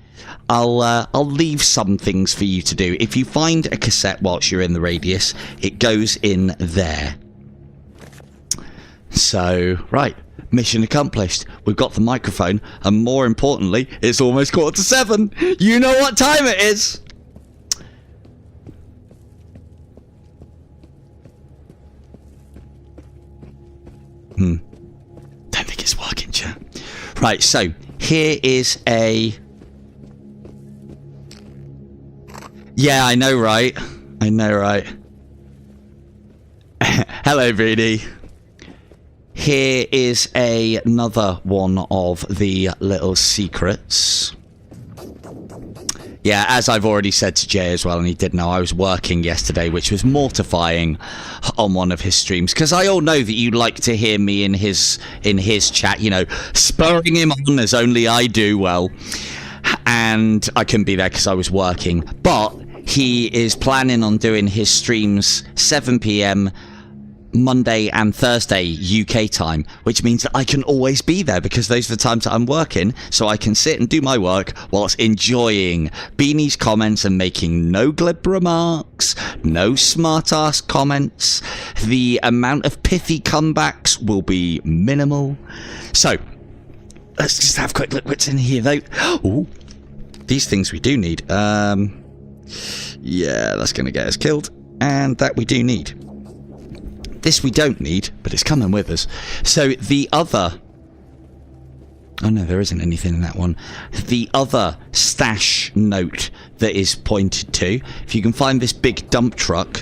I'll leave some things for you to do. If you find a cassette whilst you're in the radius, it goes in there. So, right. Mission accomplished. We've got the microphone, and more importantly, it's almost 7:15. You know what time it is. Don't think it's working, chat. Right, so here is a... Yeah, I know, right? I know, right? Hello, Brady. Here is another one of the little secrets. Yeah, as I've already said to Jay as well, and he did know, I was working yesterday, which was mortifying on one of his streams, because I all know that you like to hear me in his chat, you know, spurring him on as only I do. Well, and I couldn't be there because I was working, but he is planning on doing his streams 7 p.m. Monday and Thursday UK time, which means that I can always be there because those are the times that I'm working, so I can sit and do my work whilst enjoying Beanie's comments and making no glib remarks, no smart-ass comments. The amount of pithy comebacks will be minimal. So, let's just have a quick look what's in here, though. Ooh, these things we do need. Yeah, that's going to get us killed, and that we do need. This we don't need, but it's coming with us. So the other... Oh no, there isn't anything in that one. The other stash note that is pointed to, if you can find this big dump truck,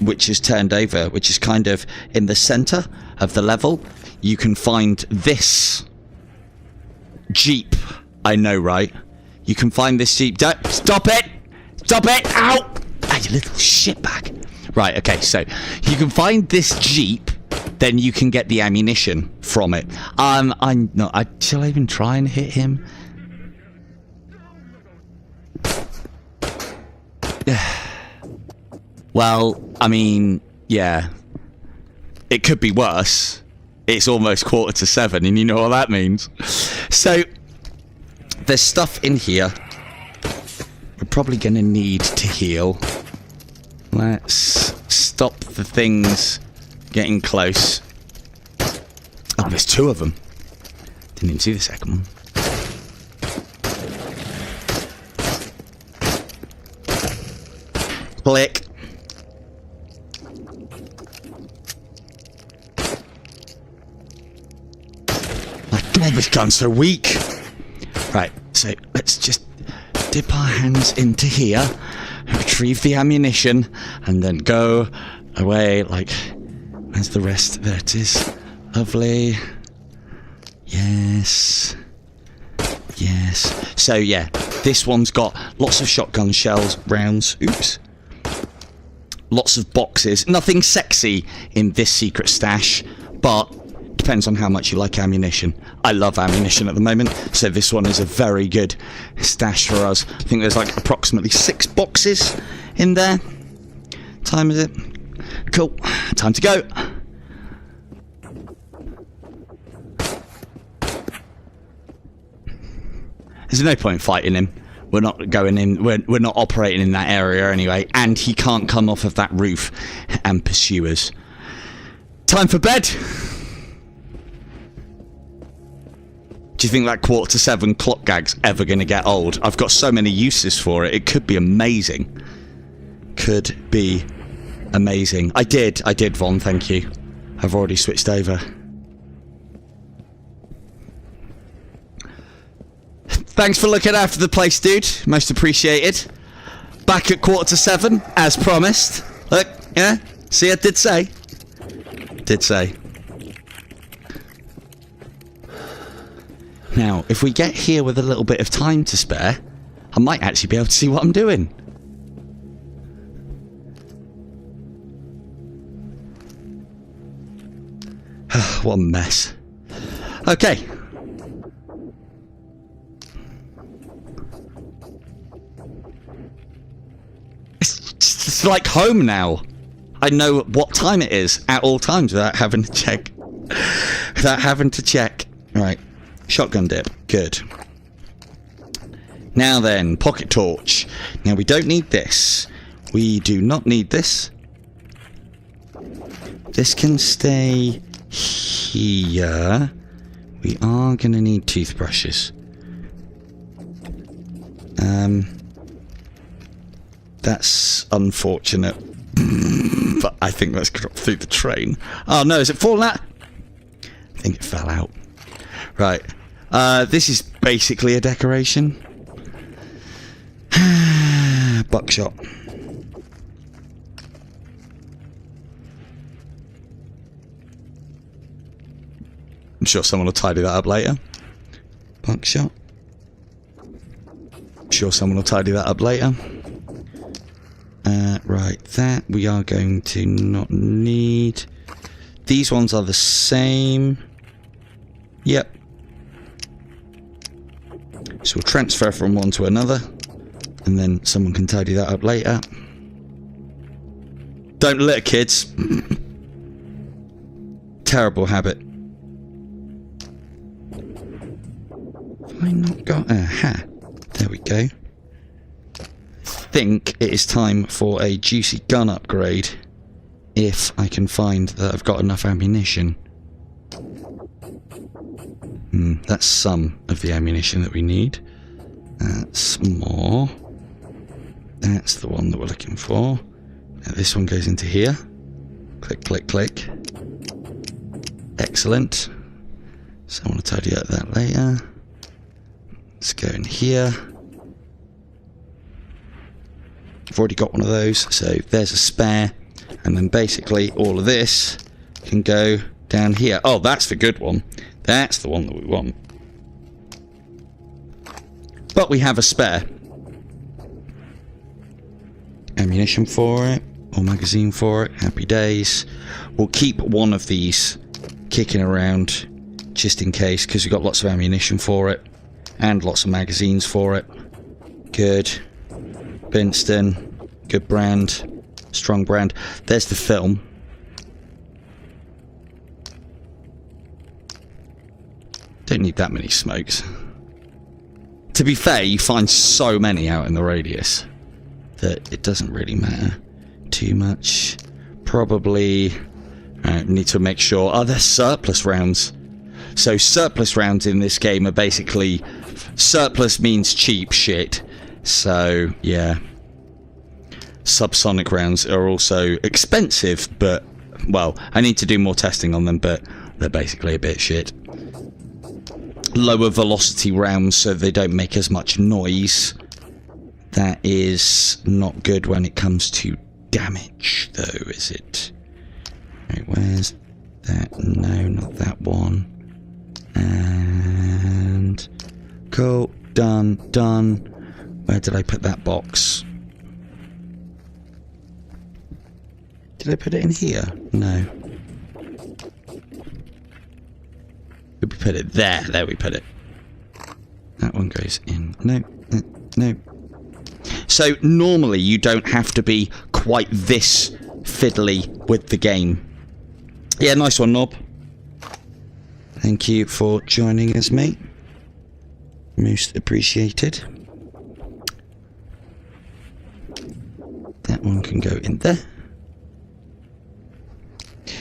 which is turned over, which is kind of in the centre of the level, you can find this Jeep. I know, right? You can find this Jeep. Don't, stop it! Stop it! Ow! Ah, you little shitbag. Right, okay, so you can find this Jeep, then you can get the ammunition from it. I'm not... shall I even try and hit him? Well, I mean, yeah. It could be worse. It's almost 7:15, and you know what that means. So, there's stuff in here we're probably going to need to heal. Let's stop the things getting close. Oh, there's two of them. Didn't even see the second one. Click. My God, this gun's so weak. Right, so let's just dip our hands into here, retrieve the ammunition, and then go away. Like, where's the rest? There it is. Lovely. Yes. Yes. So yeah, this one's got lots of shotgun shells, rounds. Oops. Lots of boxes. Nothing sexy in this secret stash, but depends on how much you like ammunition. I love ammunition at the moment, so this one is a very good stash for us. I think there's like approximately 6 boxes in there. Time is it? Cool. Time to go. There's no point fighting him. We're not going in. We're not operating in that area anyway, and he can't come off of that roof and pursue us. Time for bed. Do you think that 7:15 clock gag's ever going to get old? I've got so many uses for it. It could be amazing. Could be amazing. I did, Vaughn, thank you. I've already switched over. Thanks for looking after the place, dude. Most appreciated. Back at 7:15, as promised. Look, yeah? See, I did say. Did say. Now, if we get here with a little bit of time to spare, I might actually be able to see what I'm doing. What a mess. Okay. It's like home now. I know what time it is at all times without having to check. Right. Shotgun dip. Good. Now then, pocket torch. Now we don't need this. We do not need this. This can stay here. We are going to need toothbrushes. That's unfortunate. But I think that's dropped through the train. Oh no, is it falling out? I think it fell out. Right. This is basically a decoration. Buckshot. I'm sure someone will tidy that up later. Buckshot. I'm sure someone will tidy that up later. Right, that we are going to not need. These ones are the same. Yep. So we'll transfer from one to another. And then someone can tidy that up later. Don't litter, kids. Terrible habit. Have I not got... Aha. There we go. I think it is time for a juicy gun upgrade. If I can find that I've got enough ammunition. That's some of the ammunition that we need. That's more. That's the one that we're looking for. Now this one goes into here. Click, click, click. Excellent. So I want to tidy up that later. Let's go in here. I've already got one of those, so there's a spare. And then basically all of this can go down here. Oh, that's the good one. That's the one that we want. But we have a spare. Ammunition for it, or magazine for it. Happy days. We'll keep one of these kicking around just in case, because we've got lots of ammunition for it and lots of magazines for it. Good. Binston, good brand, strong brand. There's the film. Don't need that many smokes. To be fair, you find so many out in the radius that it doesn't really matter too much. Probably need to make sure... Oh, there's surplus rounds. So surplus rounds in this game are basically... Surplus means cheap shit. So, yeah. Subsonic rounds are also expensive, but... Well, I need to do more testing on them, but they're basically a bit shit. Lower velocity rounds so they don't make as much noise. That is not good when it comes to damage, though, is it? Right, where's that? No, not that one. And... Cool. Done. Done. Where did I put that box? Did I put it in here? No. Did we put it there? There we put it. That one goes in. No. No. So normally you don't have to be quite this fiddly with the game. Yeah, nice one, Knob. Thank you for joining us, mate. Most appreciated. That one can go in there.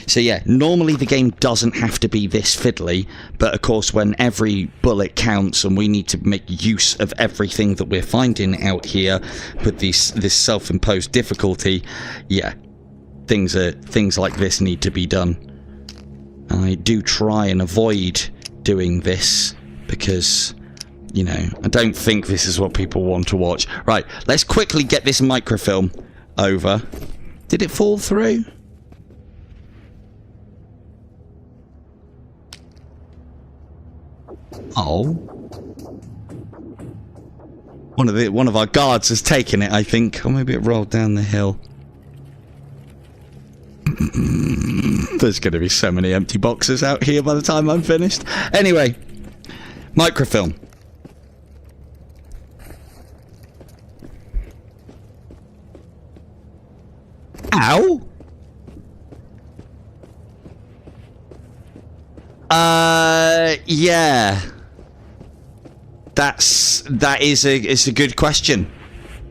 So yeah, normally the game doesn't have to be this fiddly, but of course when every bullet counts and we need to make use of everything that we're finding out here with this self-imposed difficulty, yeah, things like this need to be done. I do try and avoid doing this because, you know, I don't think this is what people want to watch. Right, let's quickly get this microfilm over. Did it fall through? Oh. One of our guards has taken it, I think. Or maybe it rolled down the hill. There's going to be so many empty boxes out here by the time I'm finished. Anyway. Microfilm. Ow! Yeah. It's a good question.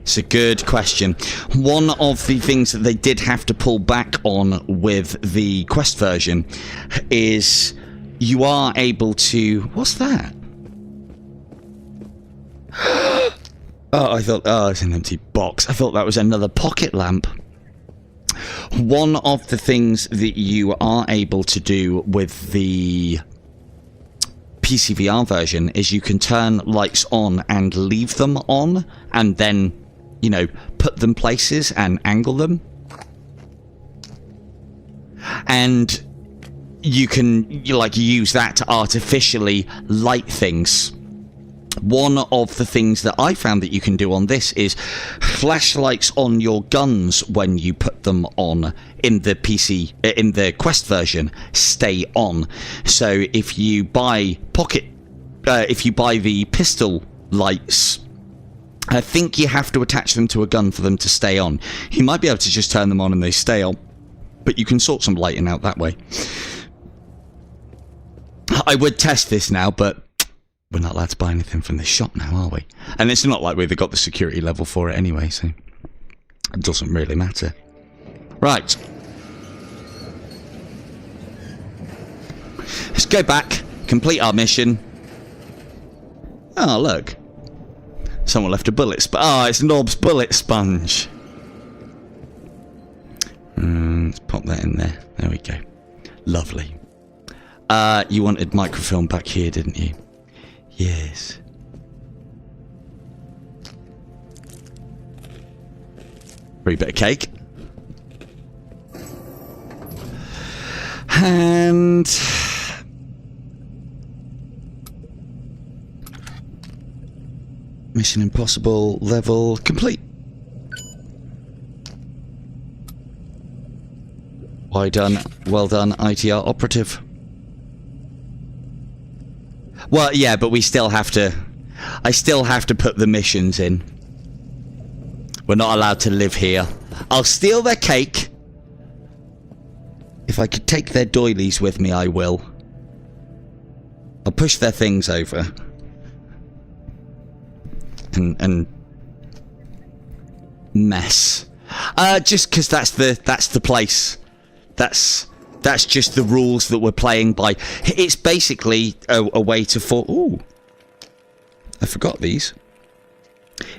It's a good question. One of the things that they did have to pull back on with the Quest version is you are able to... What's that? Oh, it's an empty box. I thought that was another pocket lamp. One of the things that you are able to do with the PCVR version is you can turn lights on and leave them on, and then, you know, put them places and angle them. And you can, use that to artificially light things. One of the things that I found that you can do on this is flashlights on your guns when you put them on in the in the Quest version stay on. So if you buy the pistol lights, I think you have to attach them to a gun for them to stay on. You might be able to just turn them on and they stay on, but you can sort some lighting out that way. I would test this now, but we're not allowed to buy anything from this shop now, are we? And it's not like we've got the security level for it anyway, so it doesn't really matter. Right. Let's go back, complete our mission. Oh, look. Someone left a bullet it's Norb's bullet sponge. Let's pop that in there. There we go. Lovely. You wanted microfilm back here, didn't you? Yes. Free bit of cake. And Mission Impossible level complete. Well done, ITR operative. Well, yeah, but we still have to... I still have to put the missions in. We're not allowed to live here. I'll steal their cake. If I could take their doilies with me, I will. I'll push their things over. And mess. Just because that's the place. That's just the rules that we're playing by. It's basically a way to Ooh. I forgot these.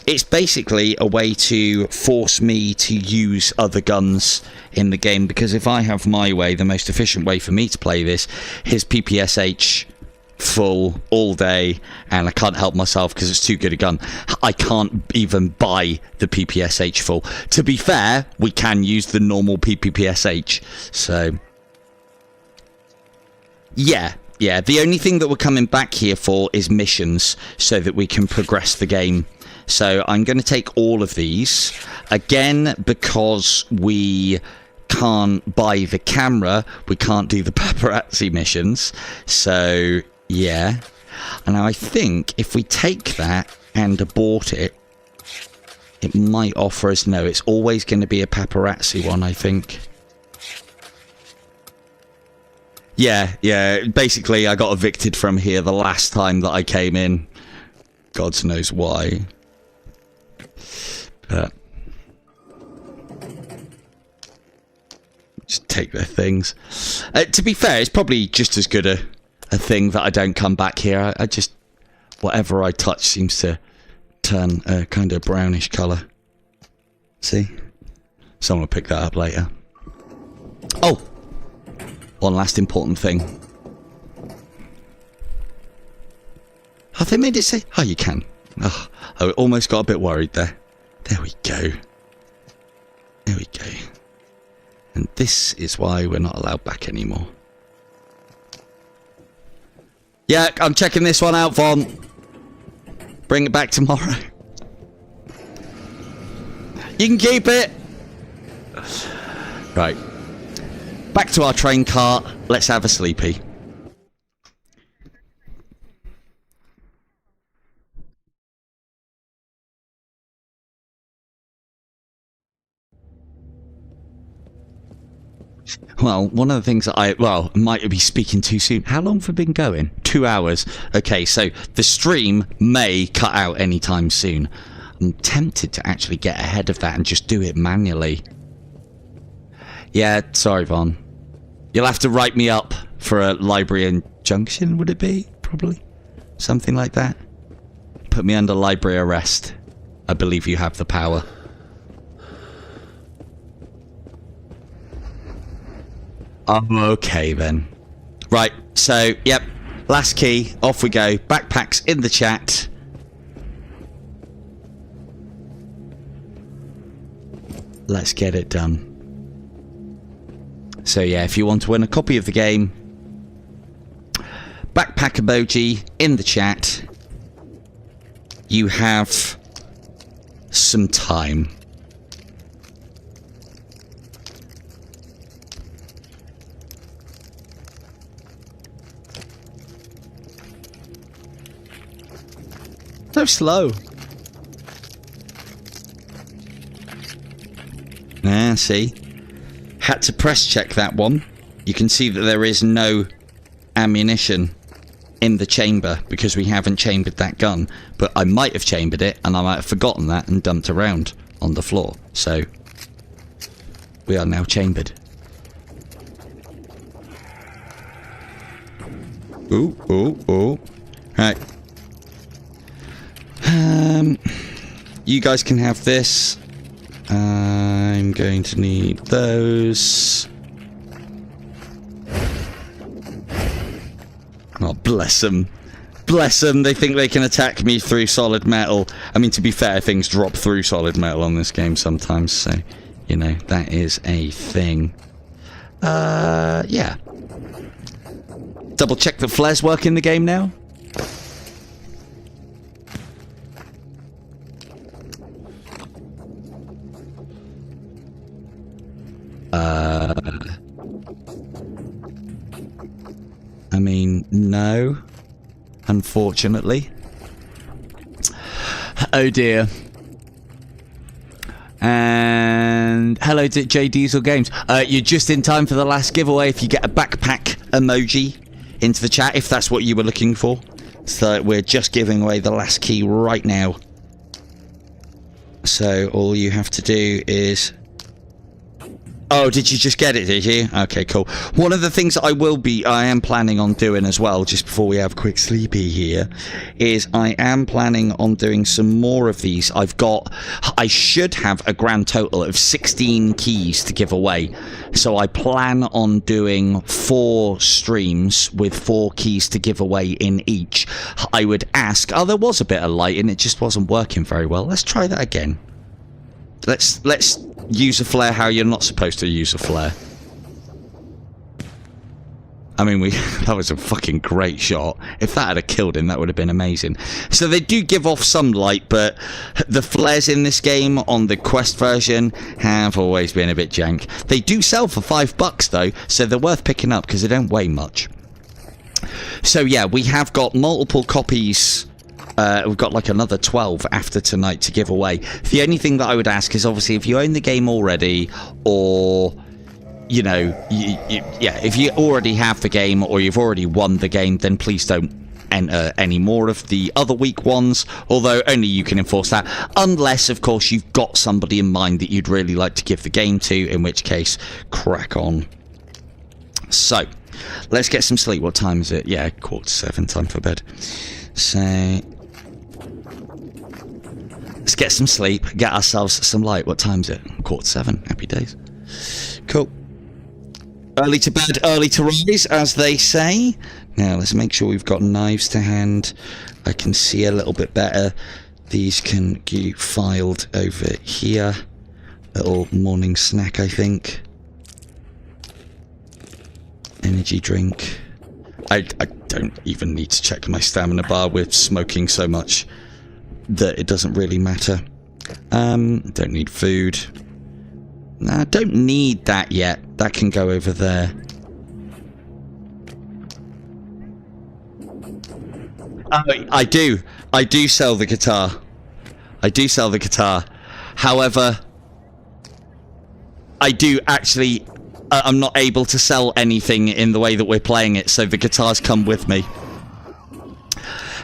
It's basically a way to force me to use other guns in the game, because if I have my way, the most efficient way for me to play this is PPSH full all day, and I can't help myself because it's too good a gun. I can't even buy the PPSH full. To be fair, we can use the normal PPSH, so... Yeah, the only thing that we're coming back here for is missions, so that we can progress the game. So I'm going to take all of these. Again, because we can't buy the camera, we can't do the paparazzi missions. So, yeah. And I think if we take that and abort it, it might offer us... No, it's always going to be a paparazzi one, I think. Yeah, basically I got evicted from here the last time that I came in. God knows why. But... just take their things. To be fair, it's probably just as good a thing that I don't come back here. I just... whatever I touch seems to turn a kind of brownish colour. See? Someone will pick that up later. Oh! One last important thing. Have they made it say... Oh, you can. Oh, I almost got a bit worried there. There we go. There we go. And this is why we're not allowed back anymore. Yeah, I'm checking this one out, Vaughn. Bring it back tomorrow. You can keep it. Right. Back to our train cart. Let's have a sleepy. Well, one of the things that I might be speaking too soon. How long have we been going? 2 hours. Okay, so the stream may cut out anytime soon. I'm tempted to actually get ahead of that and just do it manually. Yeah, sorry, Vaughn. You'll have to write me up for a library injunction, would it be? Probably. Something like that. Put me under library arrest. I believe you have the power. Okay then. Right, so, yep. Last key, off we go. Backpacks in the chat. Let's get it done. So yeah, if you want to win a copy of the game, backpack emoji in the chat. You have some time. So slow. See? Had to press check that one. You can see that there is no ammunition in the chamber because we haven't chambered that gun. But I might have chambered it and I might have forgotten that and dumped around on the floor. So, we are now chambered. Ooh, ooh, ooh. Right. You guys can have this. I'm going to need those. Oh, bless them. Bless them. They think they can attack me through solid metal. I mean, to be fair, things drop through solid metal on this game sometimes. So, you know, that is a thing. Yeah. Double check that flares work in the game now. I mean, no. Unfortunately. Oh dear. And hello to J Diesel Games. You're just in time for the last giveaway if you get a backpack emoji into the chat, if that's what you were looking for. So we're just giving away the last key right now. So all you have to do is... Oh, did you just get it, did you? Okay, cool. One of the things that I am planning on doing as well, just before we have a quick sleepy here, is I am planning on doing some more of these. I should have a grand total of 16 keys to give away. So I plan on doing 4 streams with 4 keys to give away in each. I would ask, there was a bit of light and it just wasn't working very well. Let's try that again. Let's use a flare how you're not supposed to use a flare. I mean, that was a fucking great shot. If that had killed him, that would have been amazing. So they do give off some light, but the flares in this game on the Quest version have always been a bit jank. They do sell for $5 though, so they're worth picking up because they don't weigh much. So yeah, we have got multiple copies. We've got like another 12 after tonight to give away. The only thing that I would ask is obviously if you own the game already, or you know, yeah, if you already have the game or you've already won the game, then please don't enter any more of the other week ones, although only you can enforce that, unless of course you've got somebody in mind that you'd really like to give the game to, in which case crack on. So let's get some sleep. What time is it? Yeah, 7:15, time for bed. So let's get some sleep, get ourselves some light. What time's it? 7:15. Happy days. Cool. Early to bed, early to rise, as they say. Now, let's make sure we've got knives to hand. I can see a little bit better. These can be filed over here. Little morning snack, I think. Energy drink. I don't even need to check my stamina bar. We're smoking so much that it doesn't really matter. Don't need food. Nah, don't need that yet. That can go over there. I do sell the guitar. I do sell the guitar. However, I do actually I'm not able to sell anything in the way that we're playing it, so the guitars come with me.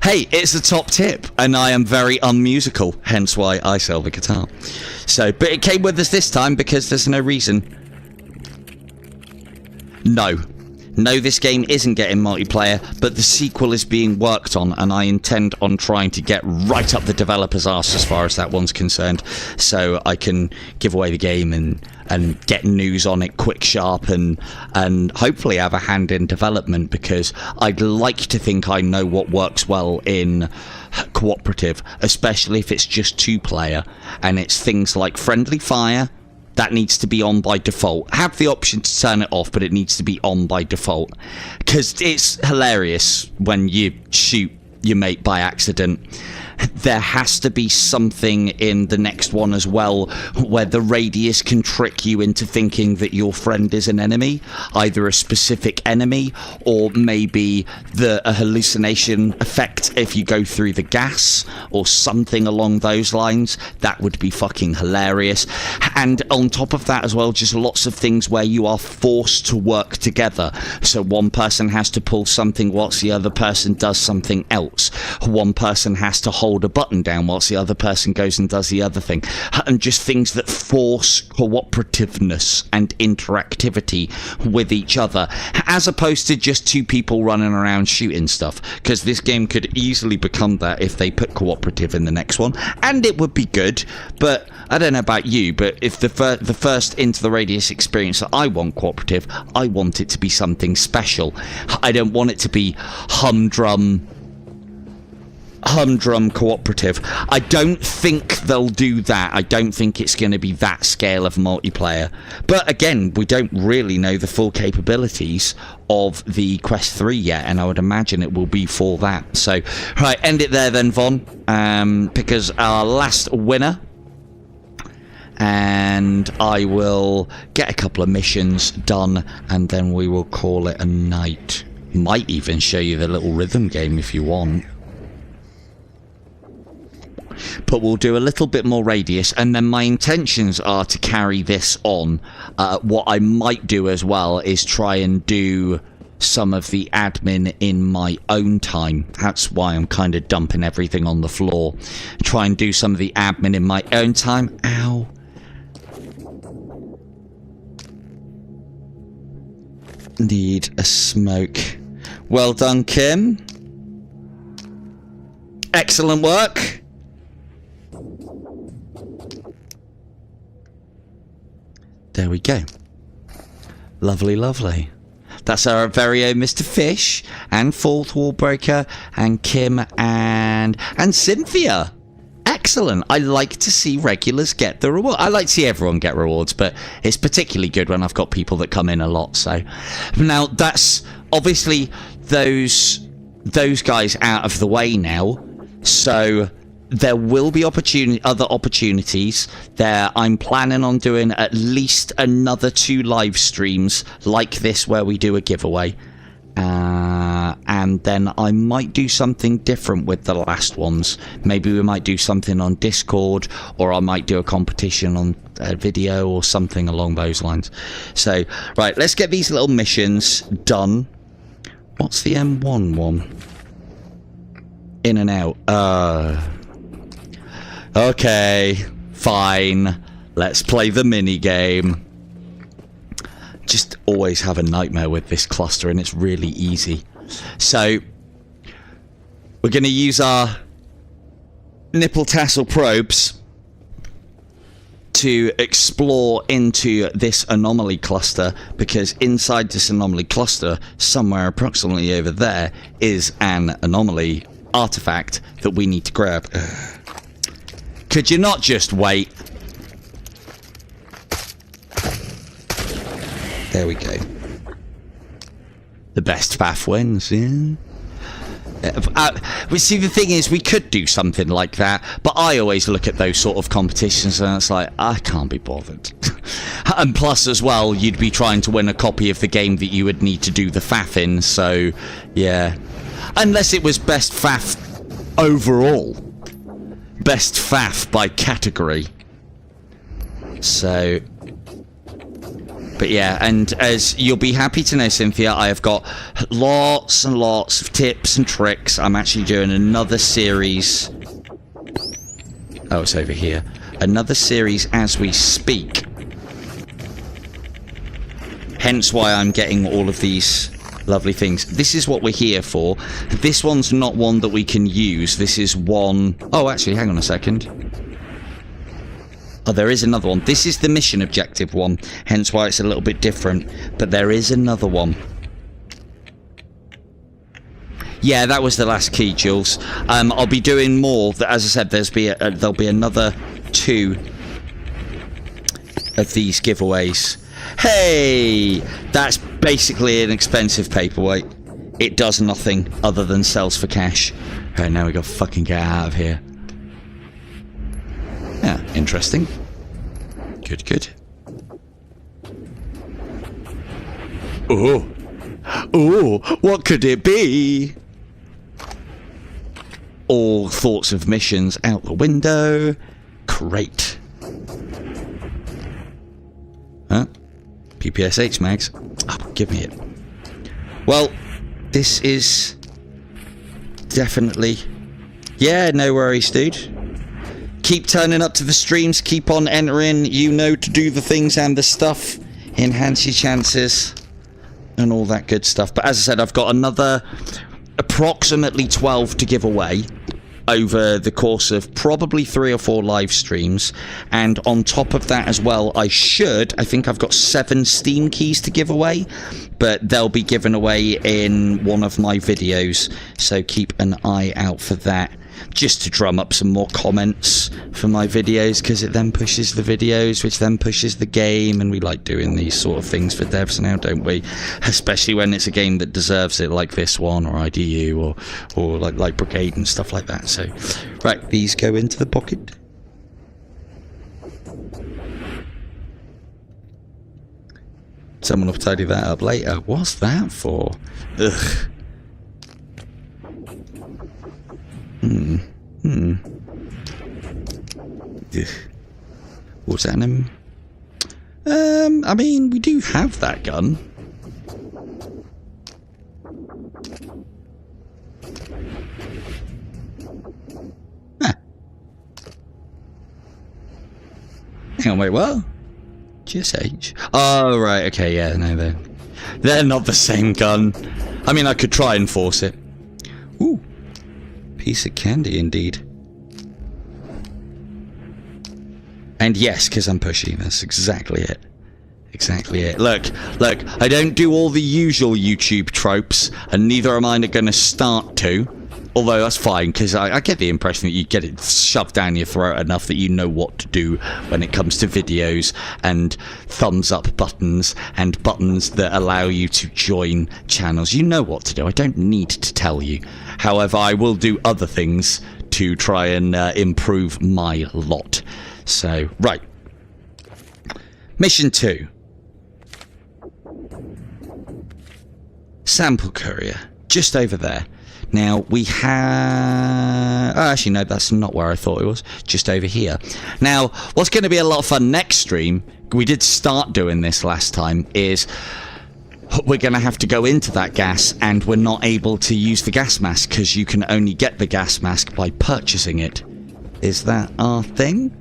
Hey, it's a top tip, and I am very unmusical, hence why I sell the guitar. So, but it came with us this time because there's no reason. No, this game isn't getting multiplayer, but the sequel is being worked on, and I intend on trying to get right up the developer's arse as far as that one's concerned, so I can give away the game and get news on it quick, sharp, and hopefully have a hand in development, because I'd like to think I know what works well in cooperative, especially if it's just 2-player, and it's things like friendly fire. That needs to be on by default. Have the option to turn it off, but it needs to be on by default. Because it's hilarious when you shoot your mate by accident. There has to be something in the next one as well where the radius can trick you into thinking that your friend is an enemy, either a specific enemy or maybe a hallucination effect if you go through the gas or something along those lines. That would be fucking hilarious. And on top of that as well, just lots of things where you are forced to work together. So one person has to pull something whilst the other person does something else. One person has to hold a button down whilst the other person goes and does the other thing, and just things that force cooperativeness and interactivity with each other, as opposed to just 2 people running around shooting stuff, because this game could easily become that if they put cooperative in the next one, and it would be good. But I don't know about you, but if the first Into the Radius experience that I want cooperative, I want it to be something special. I don't want it to be humdrum cooperative. I don't think they'll do that. I don't think it's going to be that scale of multiplayer. But again, we don't really know the full capabilities of the Quest 3 yet, and I would imagine it will be for that. So, right, end it there then, Von, because our last winner, and I will get a couple of missions done, and then we will call it a night. Might even show you the little rhythm game if you want. But we'll do a little bit more radius, and then my intentions are to carry this on. What I might do as well is try and do some of the admin in my own time. That's why I'm kind of dumping everything on the floor. Try and do some of the admin in my own time. Ow. Need a smoke. Well done, Kim. Excellent work. There we go. Lovely, lovely. That's our very own Mr. Fish, and Fourth Wall Breaker, and Kim, and Cynthia. Excellent. I like to see regulars get the reward. I like to see everyone get rewards, but it's particularly good when I've got people that come in a lot. So now that's obviously those guys out of the way now. So there will be other opportunities there. I'm planning on doing at least another 2 live streams like this where we do a giveaway. And then I might do something different with the last ones. Maybe we might do something on Discord, or I might do a competition on a video or something along those lines. So, right, let's get these little missions done. What's the M1 one? In and out. Okay, fine. Let's play the mini game. Just always have a nightmare with this cluster, and it's really easy. So we're going to use our nipple tassel probes to explore into this anomaly cluster, because inside this anomaly cluster, somewhere approximately over there, is an anomaly artifact that we need to grab. Could you not just wait? There we go. The best faff wins, yeah. We see, the thing is, we could do something like that, but I always look at those sort of competitions and it's like, I can't be bothered. And plus as well, you'd be trying to win a copy of the game that you would need to do the faff in, so yeah. Unless it was best faff overall. Best faff by category. So But yeah, and as you'll be happy to know, Cynthia, I have got lots and lots of tips and tricks. I'm actually doing another series. Oh, it's over here. Another series as we speak. Hence why I'm getting all of these lovely things. This is what we're here for. This one's not one that we can use. This is one... Oh, actually, hang on a second. Oh, there is another one. This is the mission objective one, hence why it's a little bit different. But there is another one. Yeah, that was the last key, Jules. I'll be doing more. As I said, there'll be another 2 of these giveaways. Hey! That's basically an expensive paperweight. It does nothing other than sells for cash. Right, now we gotta fucking get out of here. Yeah, interesting. Good, good. Oh. Oh, what could it be? All thoughts of missions out the window. Great. Huh? PPSH mags. Oh, give me it. Well, this is definitely... Yeah, no worries, dude. Keep turning up to the streams, keep on entering, you know, to do the things and the stuff, enhance your chances, and all that good stuff. But as I said, I've got another approximately 12 to give away over the course of probably 3 or 4 live streams. And on top of that as well, I think I've got 7 Steam keys to give away, but they'll be given away in one of my videos, so keep an eye out for that. Just to drum up some more comments for my videos, because it then pushes the videos, which then pushes the game, and we like doing these sort of things for devs now, don't we? Especially when it's a game that deserves it, like this one, or IDU, or like Brigade and stuff like that. So, right, these go into the pocket. Someone will tidy that up later. What's that for? Ugh. What's that name? I mean, we do have that gun. Huh. Hang on, wait, what? GSH? Oh, right, okay, yeah, no, they're not the same gun. I mean, I could try and force it. Ooh. Piece of candy, indeed. And yes, because I'm pushy. That's exactly it. Exactly it. Look, I don't do all the usual YouTube tropes, and neither am I going to start to. Although that's fine, because I get the impression that you get it shoved down your throat enough that you know what to do when it comes to videos, and thumbs up buttons, and buttons that allow you to join channels. You know what to do. I don't need to tell you. However, I will do other things to try and improve my lot. So, right. Mission 2. Sample courier. Just over there. Now, we have... Oh, actually, no, that's not where I thought it was. Just over here. Now, what's going to be a lot of fun next stream, we did start doing this last time, is we're going to have to go into that gas, and we're not able to use the gas mask, because you can only get the gas mask by purchasing it. Is that our thing?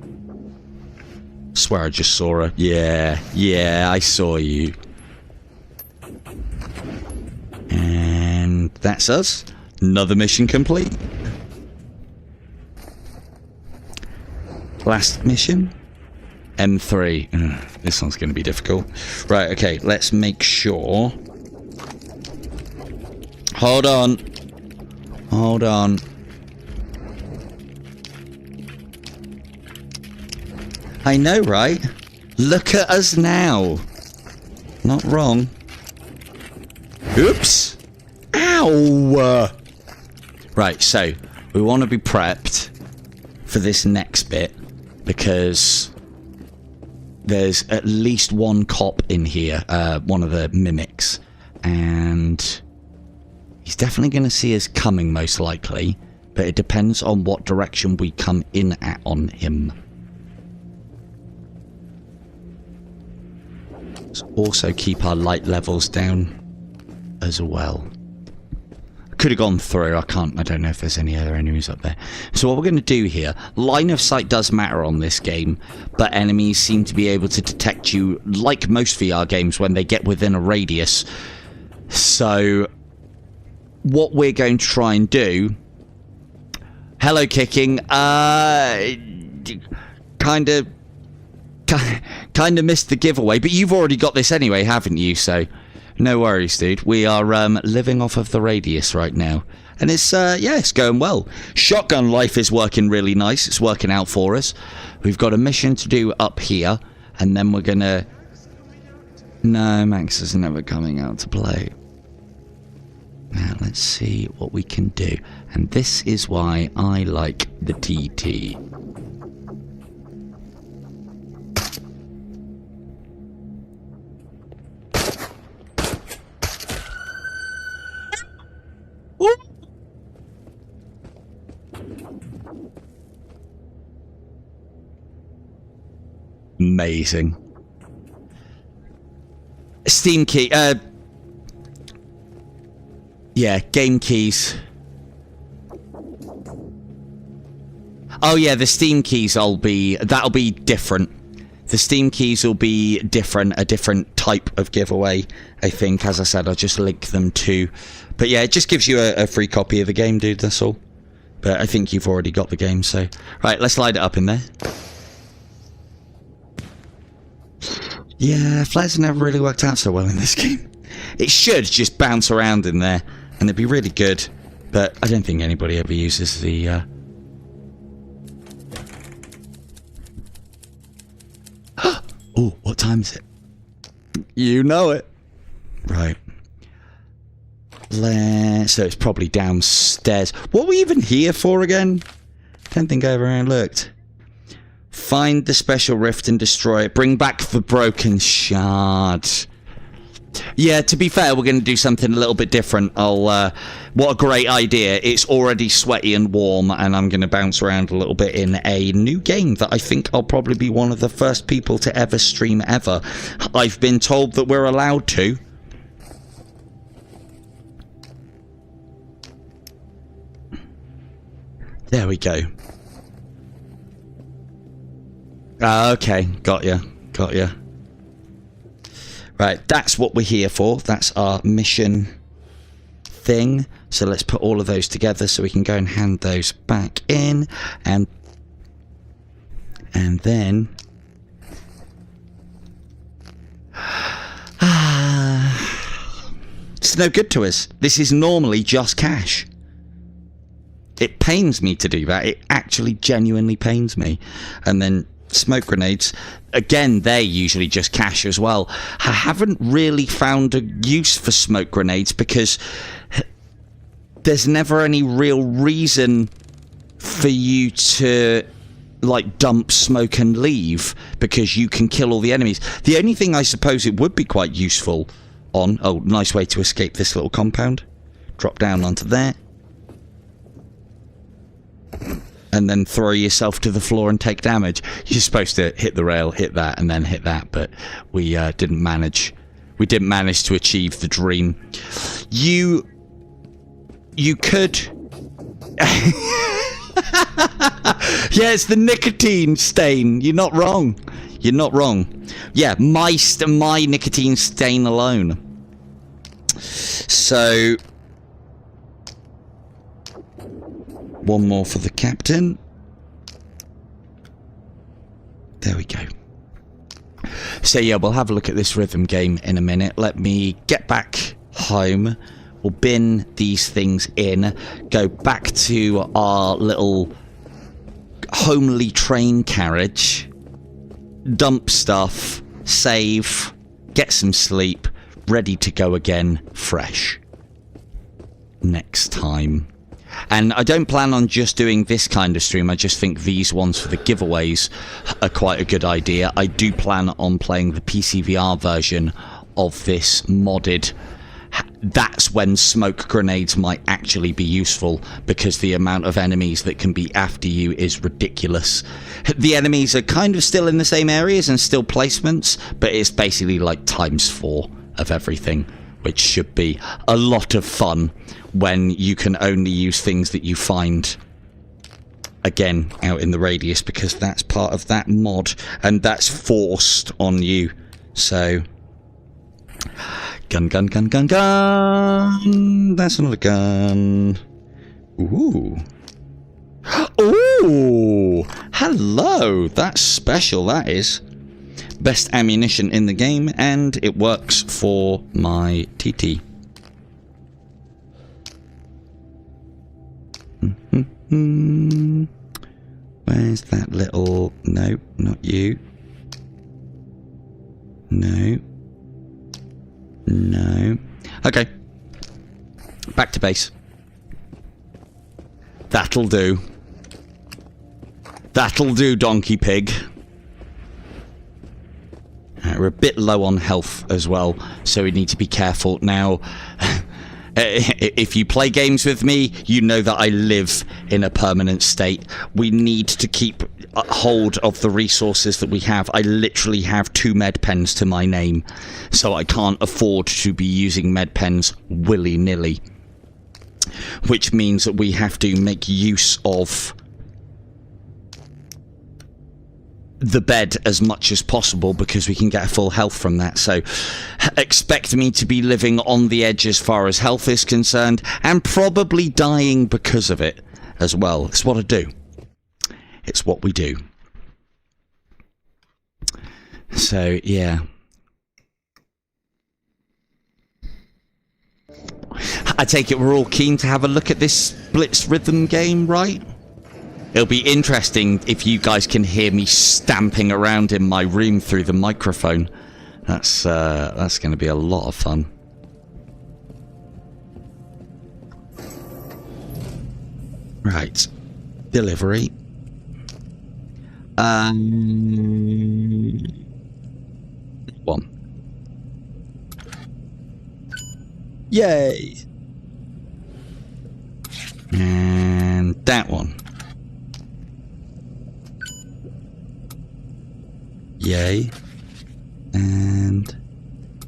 Swear I just saw her. Yeah, I saw you. And that's us. Another mission complete. Last mission. M3. Ugh, this one's going to be difficult. Right, okay, let's make sure. Hold on. Hold on. I know, right? Look at us now. Not wrong. Oops. Ow! Right, so we want to be prepped for this next bit, because there's at least one cop in here, one of the mimics, and he's definitely going to see us coming, most likely, but it depends on what direction we come in at on him. Let's also keep our light levels down as well. Could have gone through. I don't know if there's any other enemies up there. So what we're going to do here, line of sight does matter on this game, but enemies seem to be able to detect you, like most VR games, when they get within a radius. So what we're going to try and do... Hello, Kicking. Kind of missed the giveaway, but you've already got this anyway, haven't you? So... no worries, dude. We are living off of the radius right now. And it's, yeah, it's going well. Shotgun life is working really nice. It's working out for us. We've got a mission to do up here. And then we're going to... no, Max is never coming out to play. Now, let's see what we can do. And this is why I like the TT. Amazing. Steam key. Yeah, game keys. Oh yeah, the Steam keys that'll be different. The Steam keys will be different, a different type of giveaway, I think. As I said, I'll just link them to. But yeah, it just gives you a free copy of the game, dude, that's all. But I think you've already got the game, so... right, let's light it up in there. Yeah, flares never really worked out so well in this game. It should just bounce around in there, and it'd be really good. But I don't think anybody ever uses the... oh, what time is it? You know it. Right. So it's probably downstairs. What were we even here for again? Don't think I ever looked. Find the special rift and destroy it. Bring back the broken shard. Yeah, to be fair, we're going to do something a little bit different. What a great idea. It's already sweaty and warm, and I'm going to bounce around a little bit in a new game that I think I'll probably be one of the first people to ever stream ever. I've been told that we're allowed to. There we go. Okay, got ya. Right, that's what we're here for. That's our mission thing. So let's put all of those together so we can go and hand those back in. And then... it's no good to us. This is normally just cash. It pains me to do that. It actually genuinely pains me. And then smoke grenades, again, they're usually just cash as well. I haven't really found a use for smoke grenades because there's never any real reason for you to like dump smoke and leave, because you can kill all the enemies. The only thing I suppose it would be quite useful on... oh, nice way to escape this little compound. Drop down onto there. And then throw yourself to the floor and take damage. You're supposed to hit the rail, hit that, and then hit that, but we didn't manage. We didn't manage to achieve the dream. You could... yeah, it's the nicotine stain. You're not wrong. You're not wrong. Yeah, my nicotine stain alone. So... one more for the captain. There we go. So yeah, we'll have a look at this rhythm game in a minute. Let me get back home. We'll bin these things in. Go back to our little homely train carriage. Dump stuff. Save. Get some sleep. Ready to go again. Fresh. Next time. And I don't plan on just doing this kind of stream. I just think these ones for the giveaways are quite a good idea. I do plan on playing the PC VR version of this modded that's when smoke grenades might actually be useful, because the amount of enemies that can be after you is ridiculous. The enemies are kind of still in the same areas and still placements, but it's basically like ×4 of everything, which should be a lot of fun when you can only use things that you find again out in the radius, because that's part of that mod and that's forced on you. So gun. That's not a gun. Ooh. Ooh. Hello. That's special, that is. Best ammunition in the game, and it works for my TT. Where's that little... No, not you. No. No. Okay. Back to base. That'll do. That'll do, donkey pig. We're a bit low on health as well, so we need to be careful. Now, if you play games with me, you know that I live in a permanent state. We need to keep hold of the resources that we have. I literally have 2 med pens to my name, so I can't afford to be using med pens willy-nilly, which means that we have to make use of the bed as much as possible, because we can get full health from that. So expect me to be living on the edge as far as health is concerned, and probably dying because of it as well. It's what I do. It's what we do. So yeah, I take it we're all keen to have a look at this Blitz rhythm game, right? It'll be interesting if you guys can hear me stamping around in my room through the microphone. That's going to be a lot of fun. Right. Delivery. One. Yay! And that one. Yay. And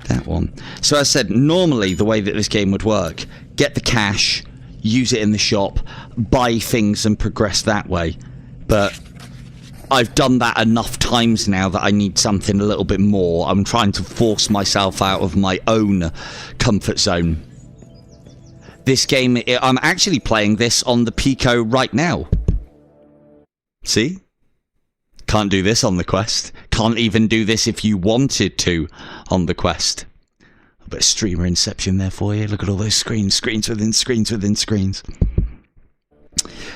that one. So as I said, normally the way that this game would work, get the cash, use it in the shop, buy things and progress that way. But I've done that enough times now that I need something a little bit more. I'm trying to force myself out of my own comfort zone. This game, I'm actually playing this on the Pico right now. See? Can't do this on the Quest. Can't even do this if you wanted to on the Quest. A bit of streamer inception there for you. Look at all those screens. Screens within screens within screens.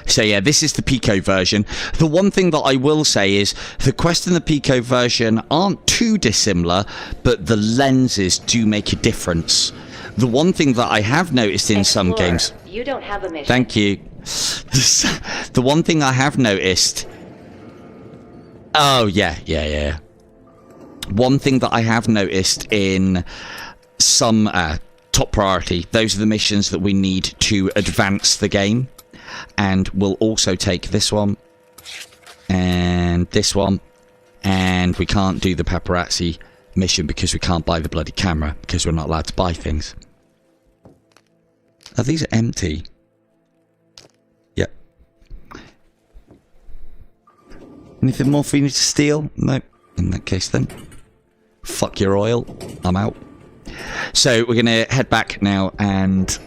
So yeah, this is the Pico version. The one thing that I will say is the Quest and the Pico version aren't too dissimilar, but the lenses do make a difference. The one thing that I have noticed in some games... You don't have a mission. Thank you. The one thing I have noticed... Oh, yeah. One thing that I have noticed in some top priority, those are the missions that we need to advance the game. And we'll also take this one. And this one. And we can't do the paparazzi mission because we can't buy the bloody camera, because we're not allowed to buy things. Oh, these are empty. Yep. Anything more for you to steal? No. In that case then. Fuck your oil. I'm out. So we're going to head back now and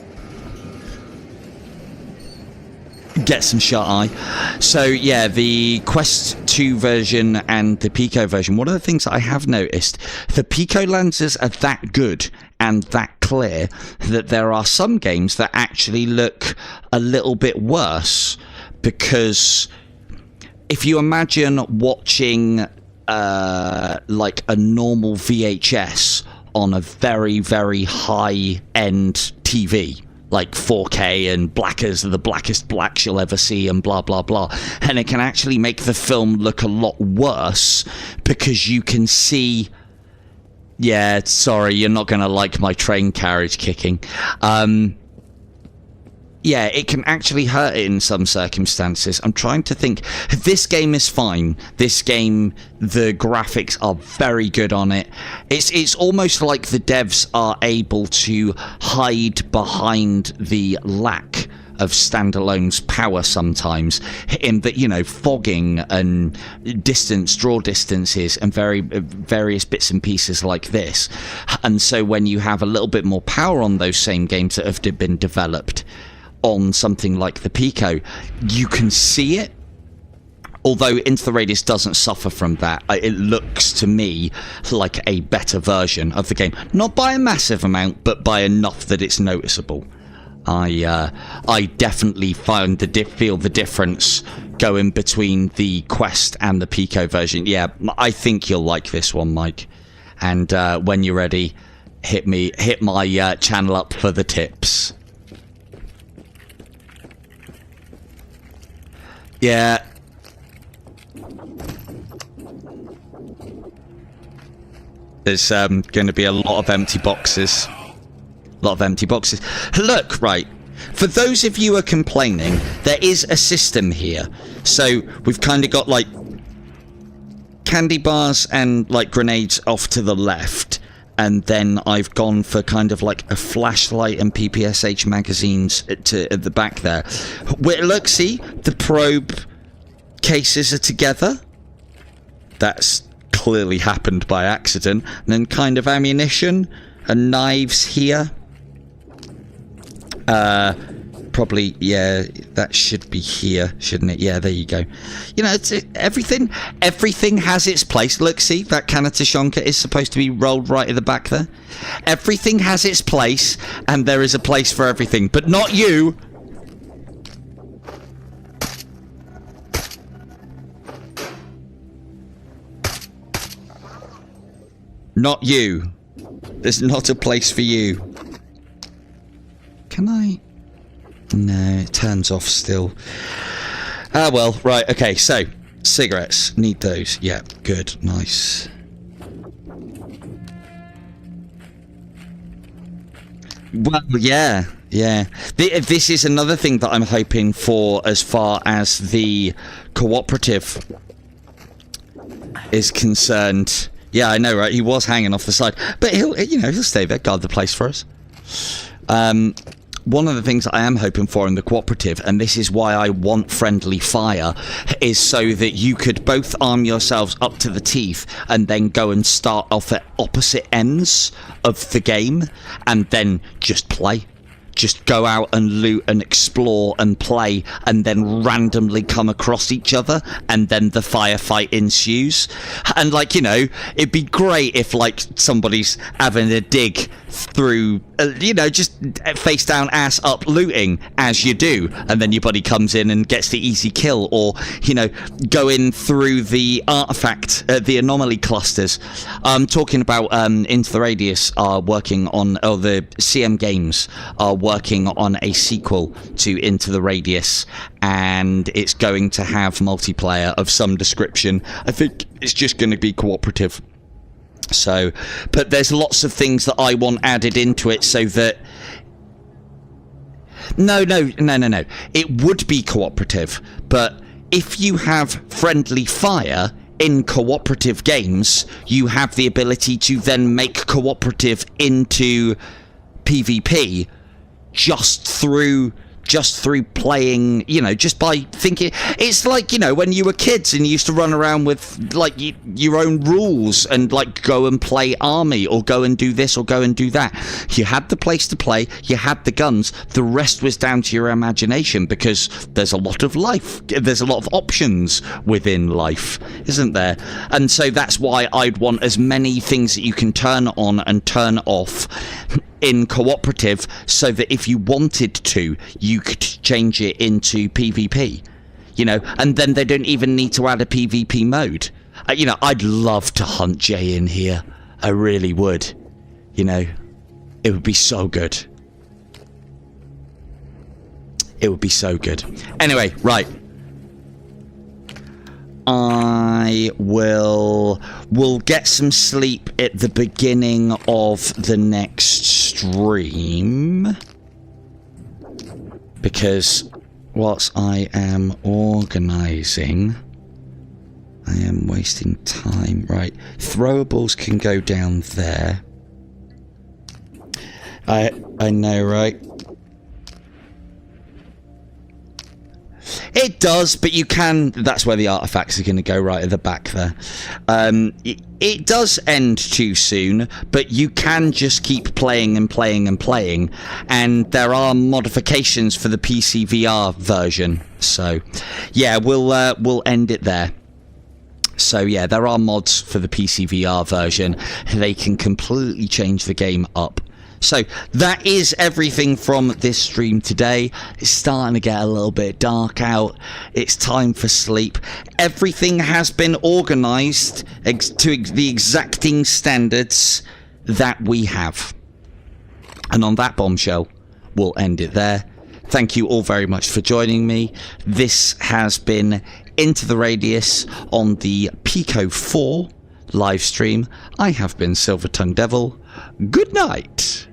get some shut-eye. So yeah, the Quest 2 version and the Pico version, one of the things that I have noticed, the Pico lenses are that good and that clear that there are some games that actually look a little bit worse, because if you imagine watching like a normal VHS on a very, very high-end TV, like 4K and black as the blackest blacks you'll ever see and blah, blah, blah. And it can actually make the film look a lot worse because you can see Yeah, sorry, you're not going to like my train carriage kicking. Yeah, it can actually hurt it in some circumstances. I'm trying to think. This game is fine. This game, the graphics are very good on it. It's almost like the devs are able to hide behind the lack of Standalone's power sometimes, in that, you know, fogging and draw distances and various bits and pieces like this. And so when you have a little bit more power on those same games that have been developed on something like the Pico, you can see it. Although Into the Radius doesn't suffer from that, it looks to me like a better version of the game. Not by a massive amount, but by enough that it's noticeable. I definitely feel the difference going between the Quest and the Pico version. Yeah, I think you'll like this one, Mike. And when you're ready, hit my channel up for the tips. Yeah. There's going to be a lot of empty boxes. Look, right. For those of you who are complaining, there is a system here. So we've kind of got like candy bars and like grenades off to the left. And then I've gone for kind of like a flashlight and PPSH magazines at the back there. Look, see, the probe cases are together. That's clearly happened by accident. And then kind of ammunition and knives here. Probably, yeah, that should be here, shouldn't it? Yeah, there you go. You know, everything has its place. Look, see, that can of Tushonka is supposed to be rolled right at the back there. Everything has its place, and there is a place for everything, but not you. Not you. There's not a place for you. Can I? No, it turns off still. Ah, well, right, okay, so, cigarettes, need those. Yeah, good, nice. Well, yeah. This is another thing that I'm hoping for as far as the cooperative is concerned. Yeah, I know, right? He was hanging off the side, but he'll stay there, guard the place for us. One of the things I am hoping for in the cooperative, and this is why I want friendly fire, is so that you could both arm yourselves up to the teeth and then go and start off at opposite ends of the game and then just play. Just go out and loot and explore and play and then randomly come across each other and then the firefight ensues. And, like, you know, it'd be great if, like, somebody's having a dig through, you know, just face down, ass up looting as you do, and then your buddy comes in and gets the easy kill, or, you know, going through the artifact, the anomaly clusters. Talking about Into the Radius are working on, or the CM Games are working on a sequel to Into the Radius, and it's going to have multiplayer of some description. I think it's just going to be cooperative. So, but there's lots of things that I want added into it so that... No. It would be cooperative, but if you have friendly fire in cooperative games, you have the ability to then make cooperative into PvP just through playing, you know, just by thinking. It's like, you know, when you were kids and you used to run around with, like, your own rules and, like, go and play army or go and do this or go and do that. You had the place to play, you had the guns, the rest was down to your imagination, because there's a lot of life, there's a lot of options within life, isn't there? And so that's why I'd want as many things that you can turn on and turn off in cooperative, so that if you wanted to, you could change it into PvP, you know, and then they don't even need to add a PvP mode. You know, I'd love to hunt Jay in here. I really would. You know, it would be so good. It would be so good. Anyway, right. I will get some sleep at the beginning of the next stream, because whilst I am organising, I am wasting time. Right, throwables can go down there. I know, right? It does, but you can... That's where the artifacts are going to go, right at the back there. It does end too soon, but you can just keep playing and playing and playing. And there are modifications for the PC VR version. So, yeah, we'll end it there. So, yeah, there are mods for the PC VR version. They can completely change the game up. So that is everything from this stream today. It's starting to get a little bit dark out. It's time for sleep. Everything has been organised to the exacting standards that we have. And on that bombshell, we'll end it there. Thank you all very much for joining me. This has been Into the Radius on the Pico 4 live stream. I have been Silver Tongue Devil. Good night.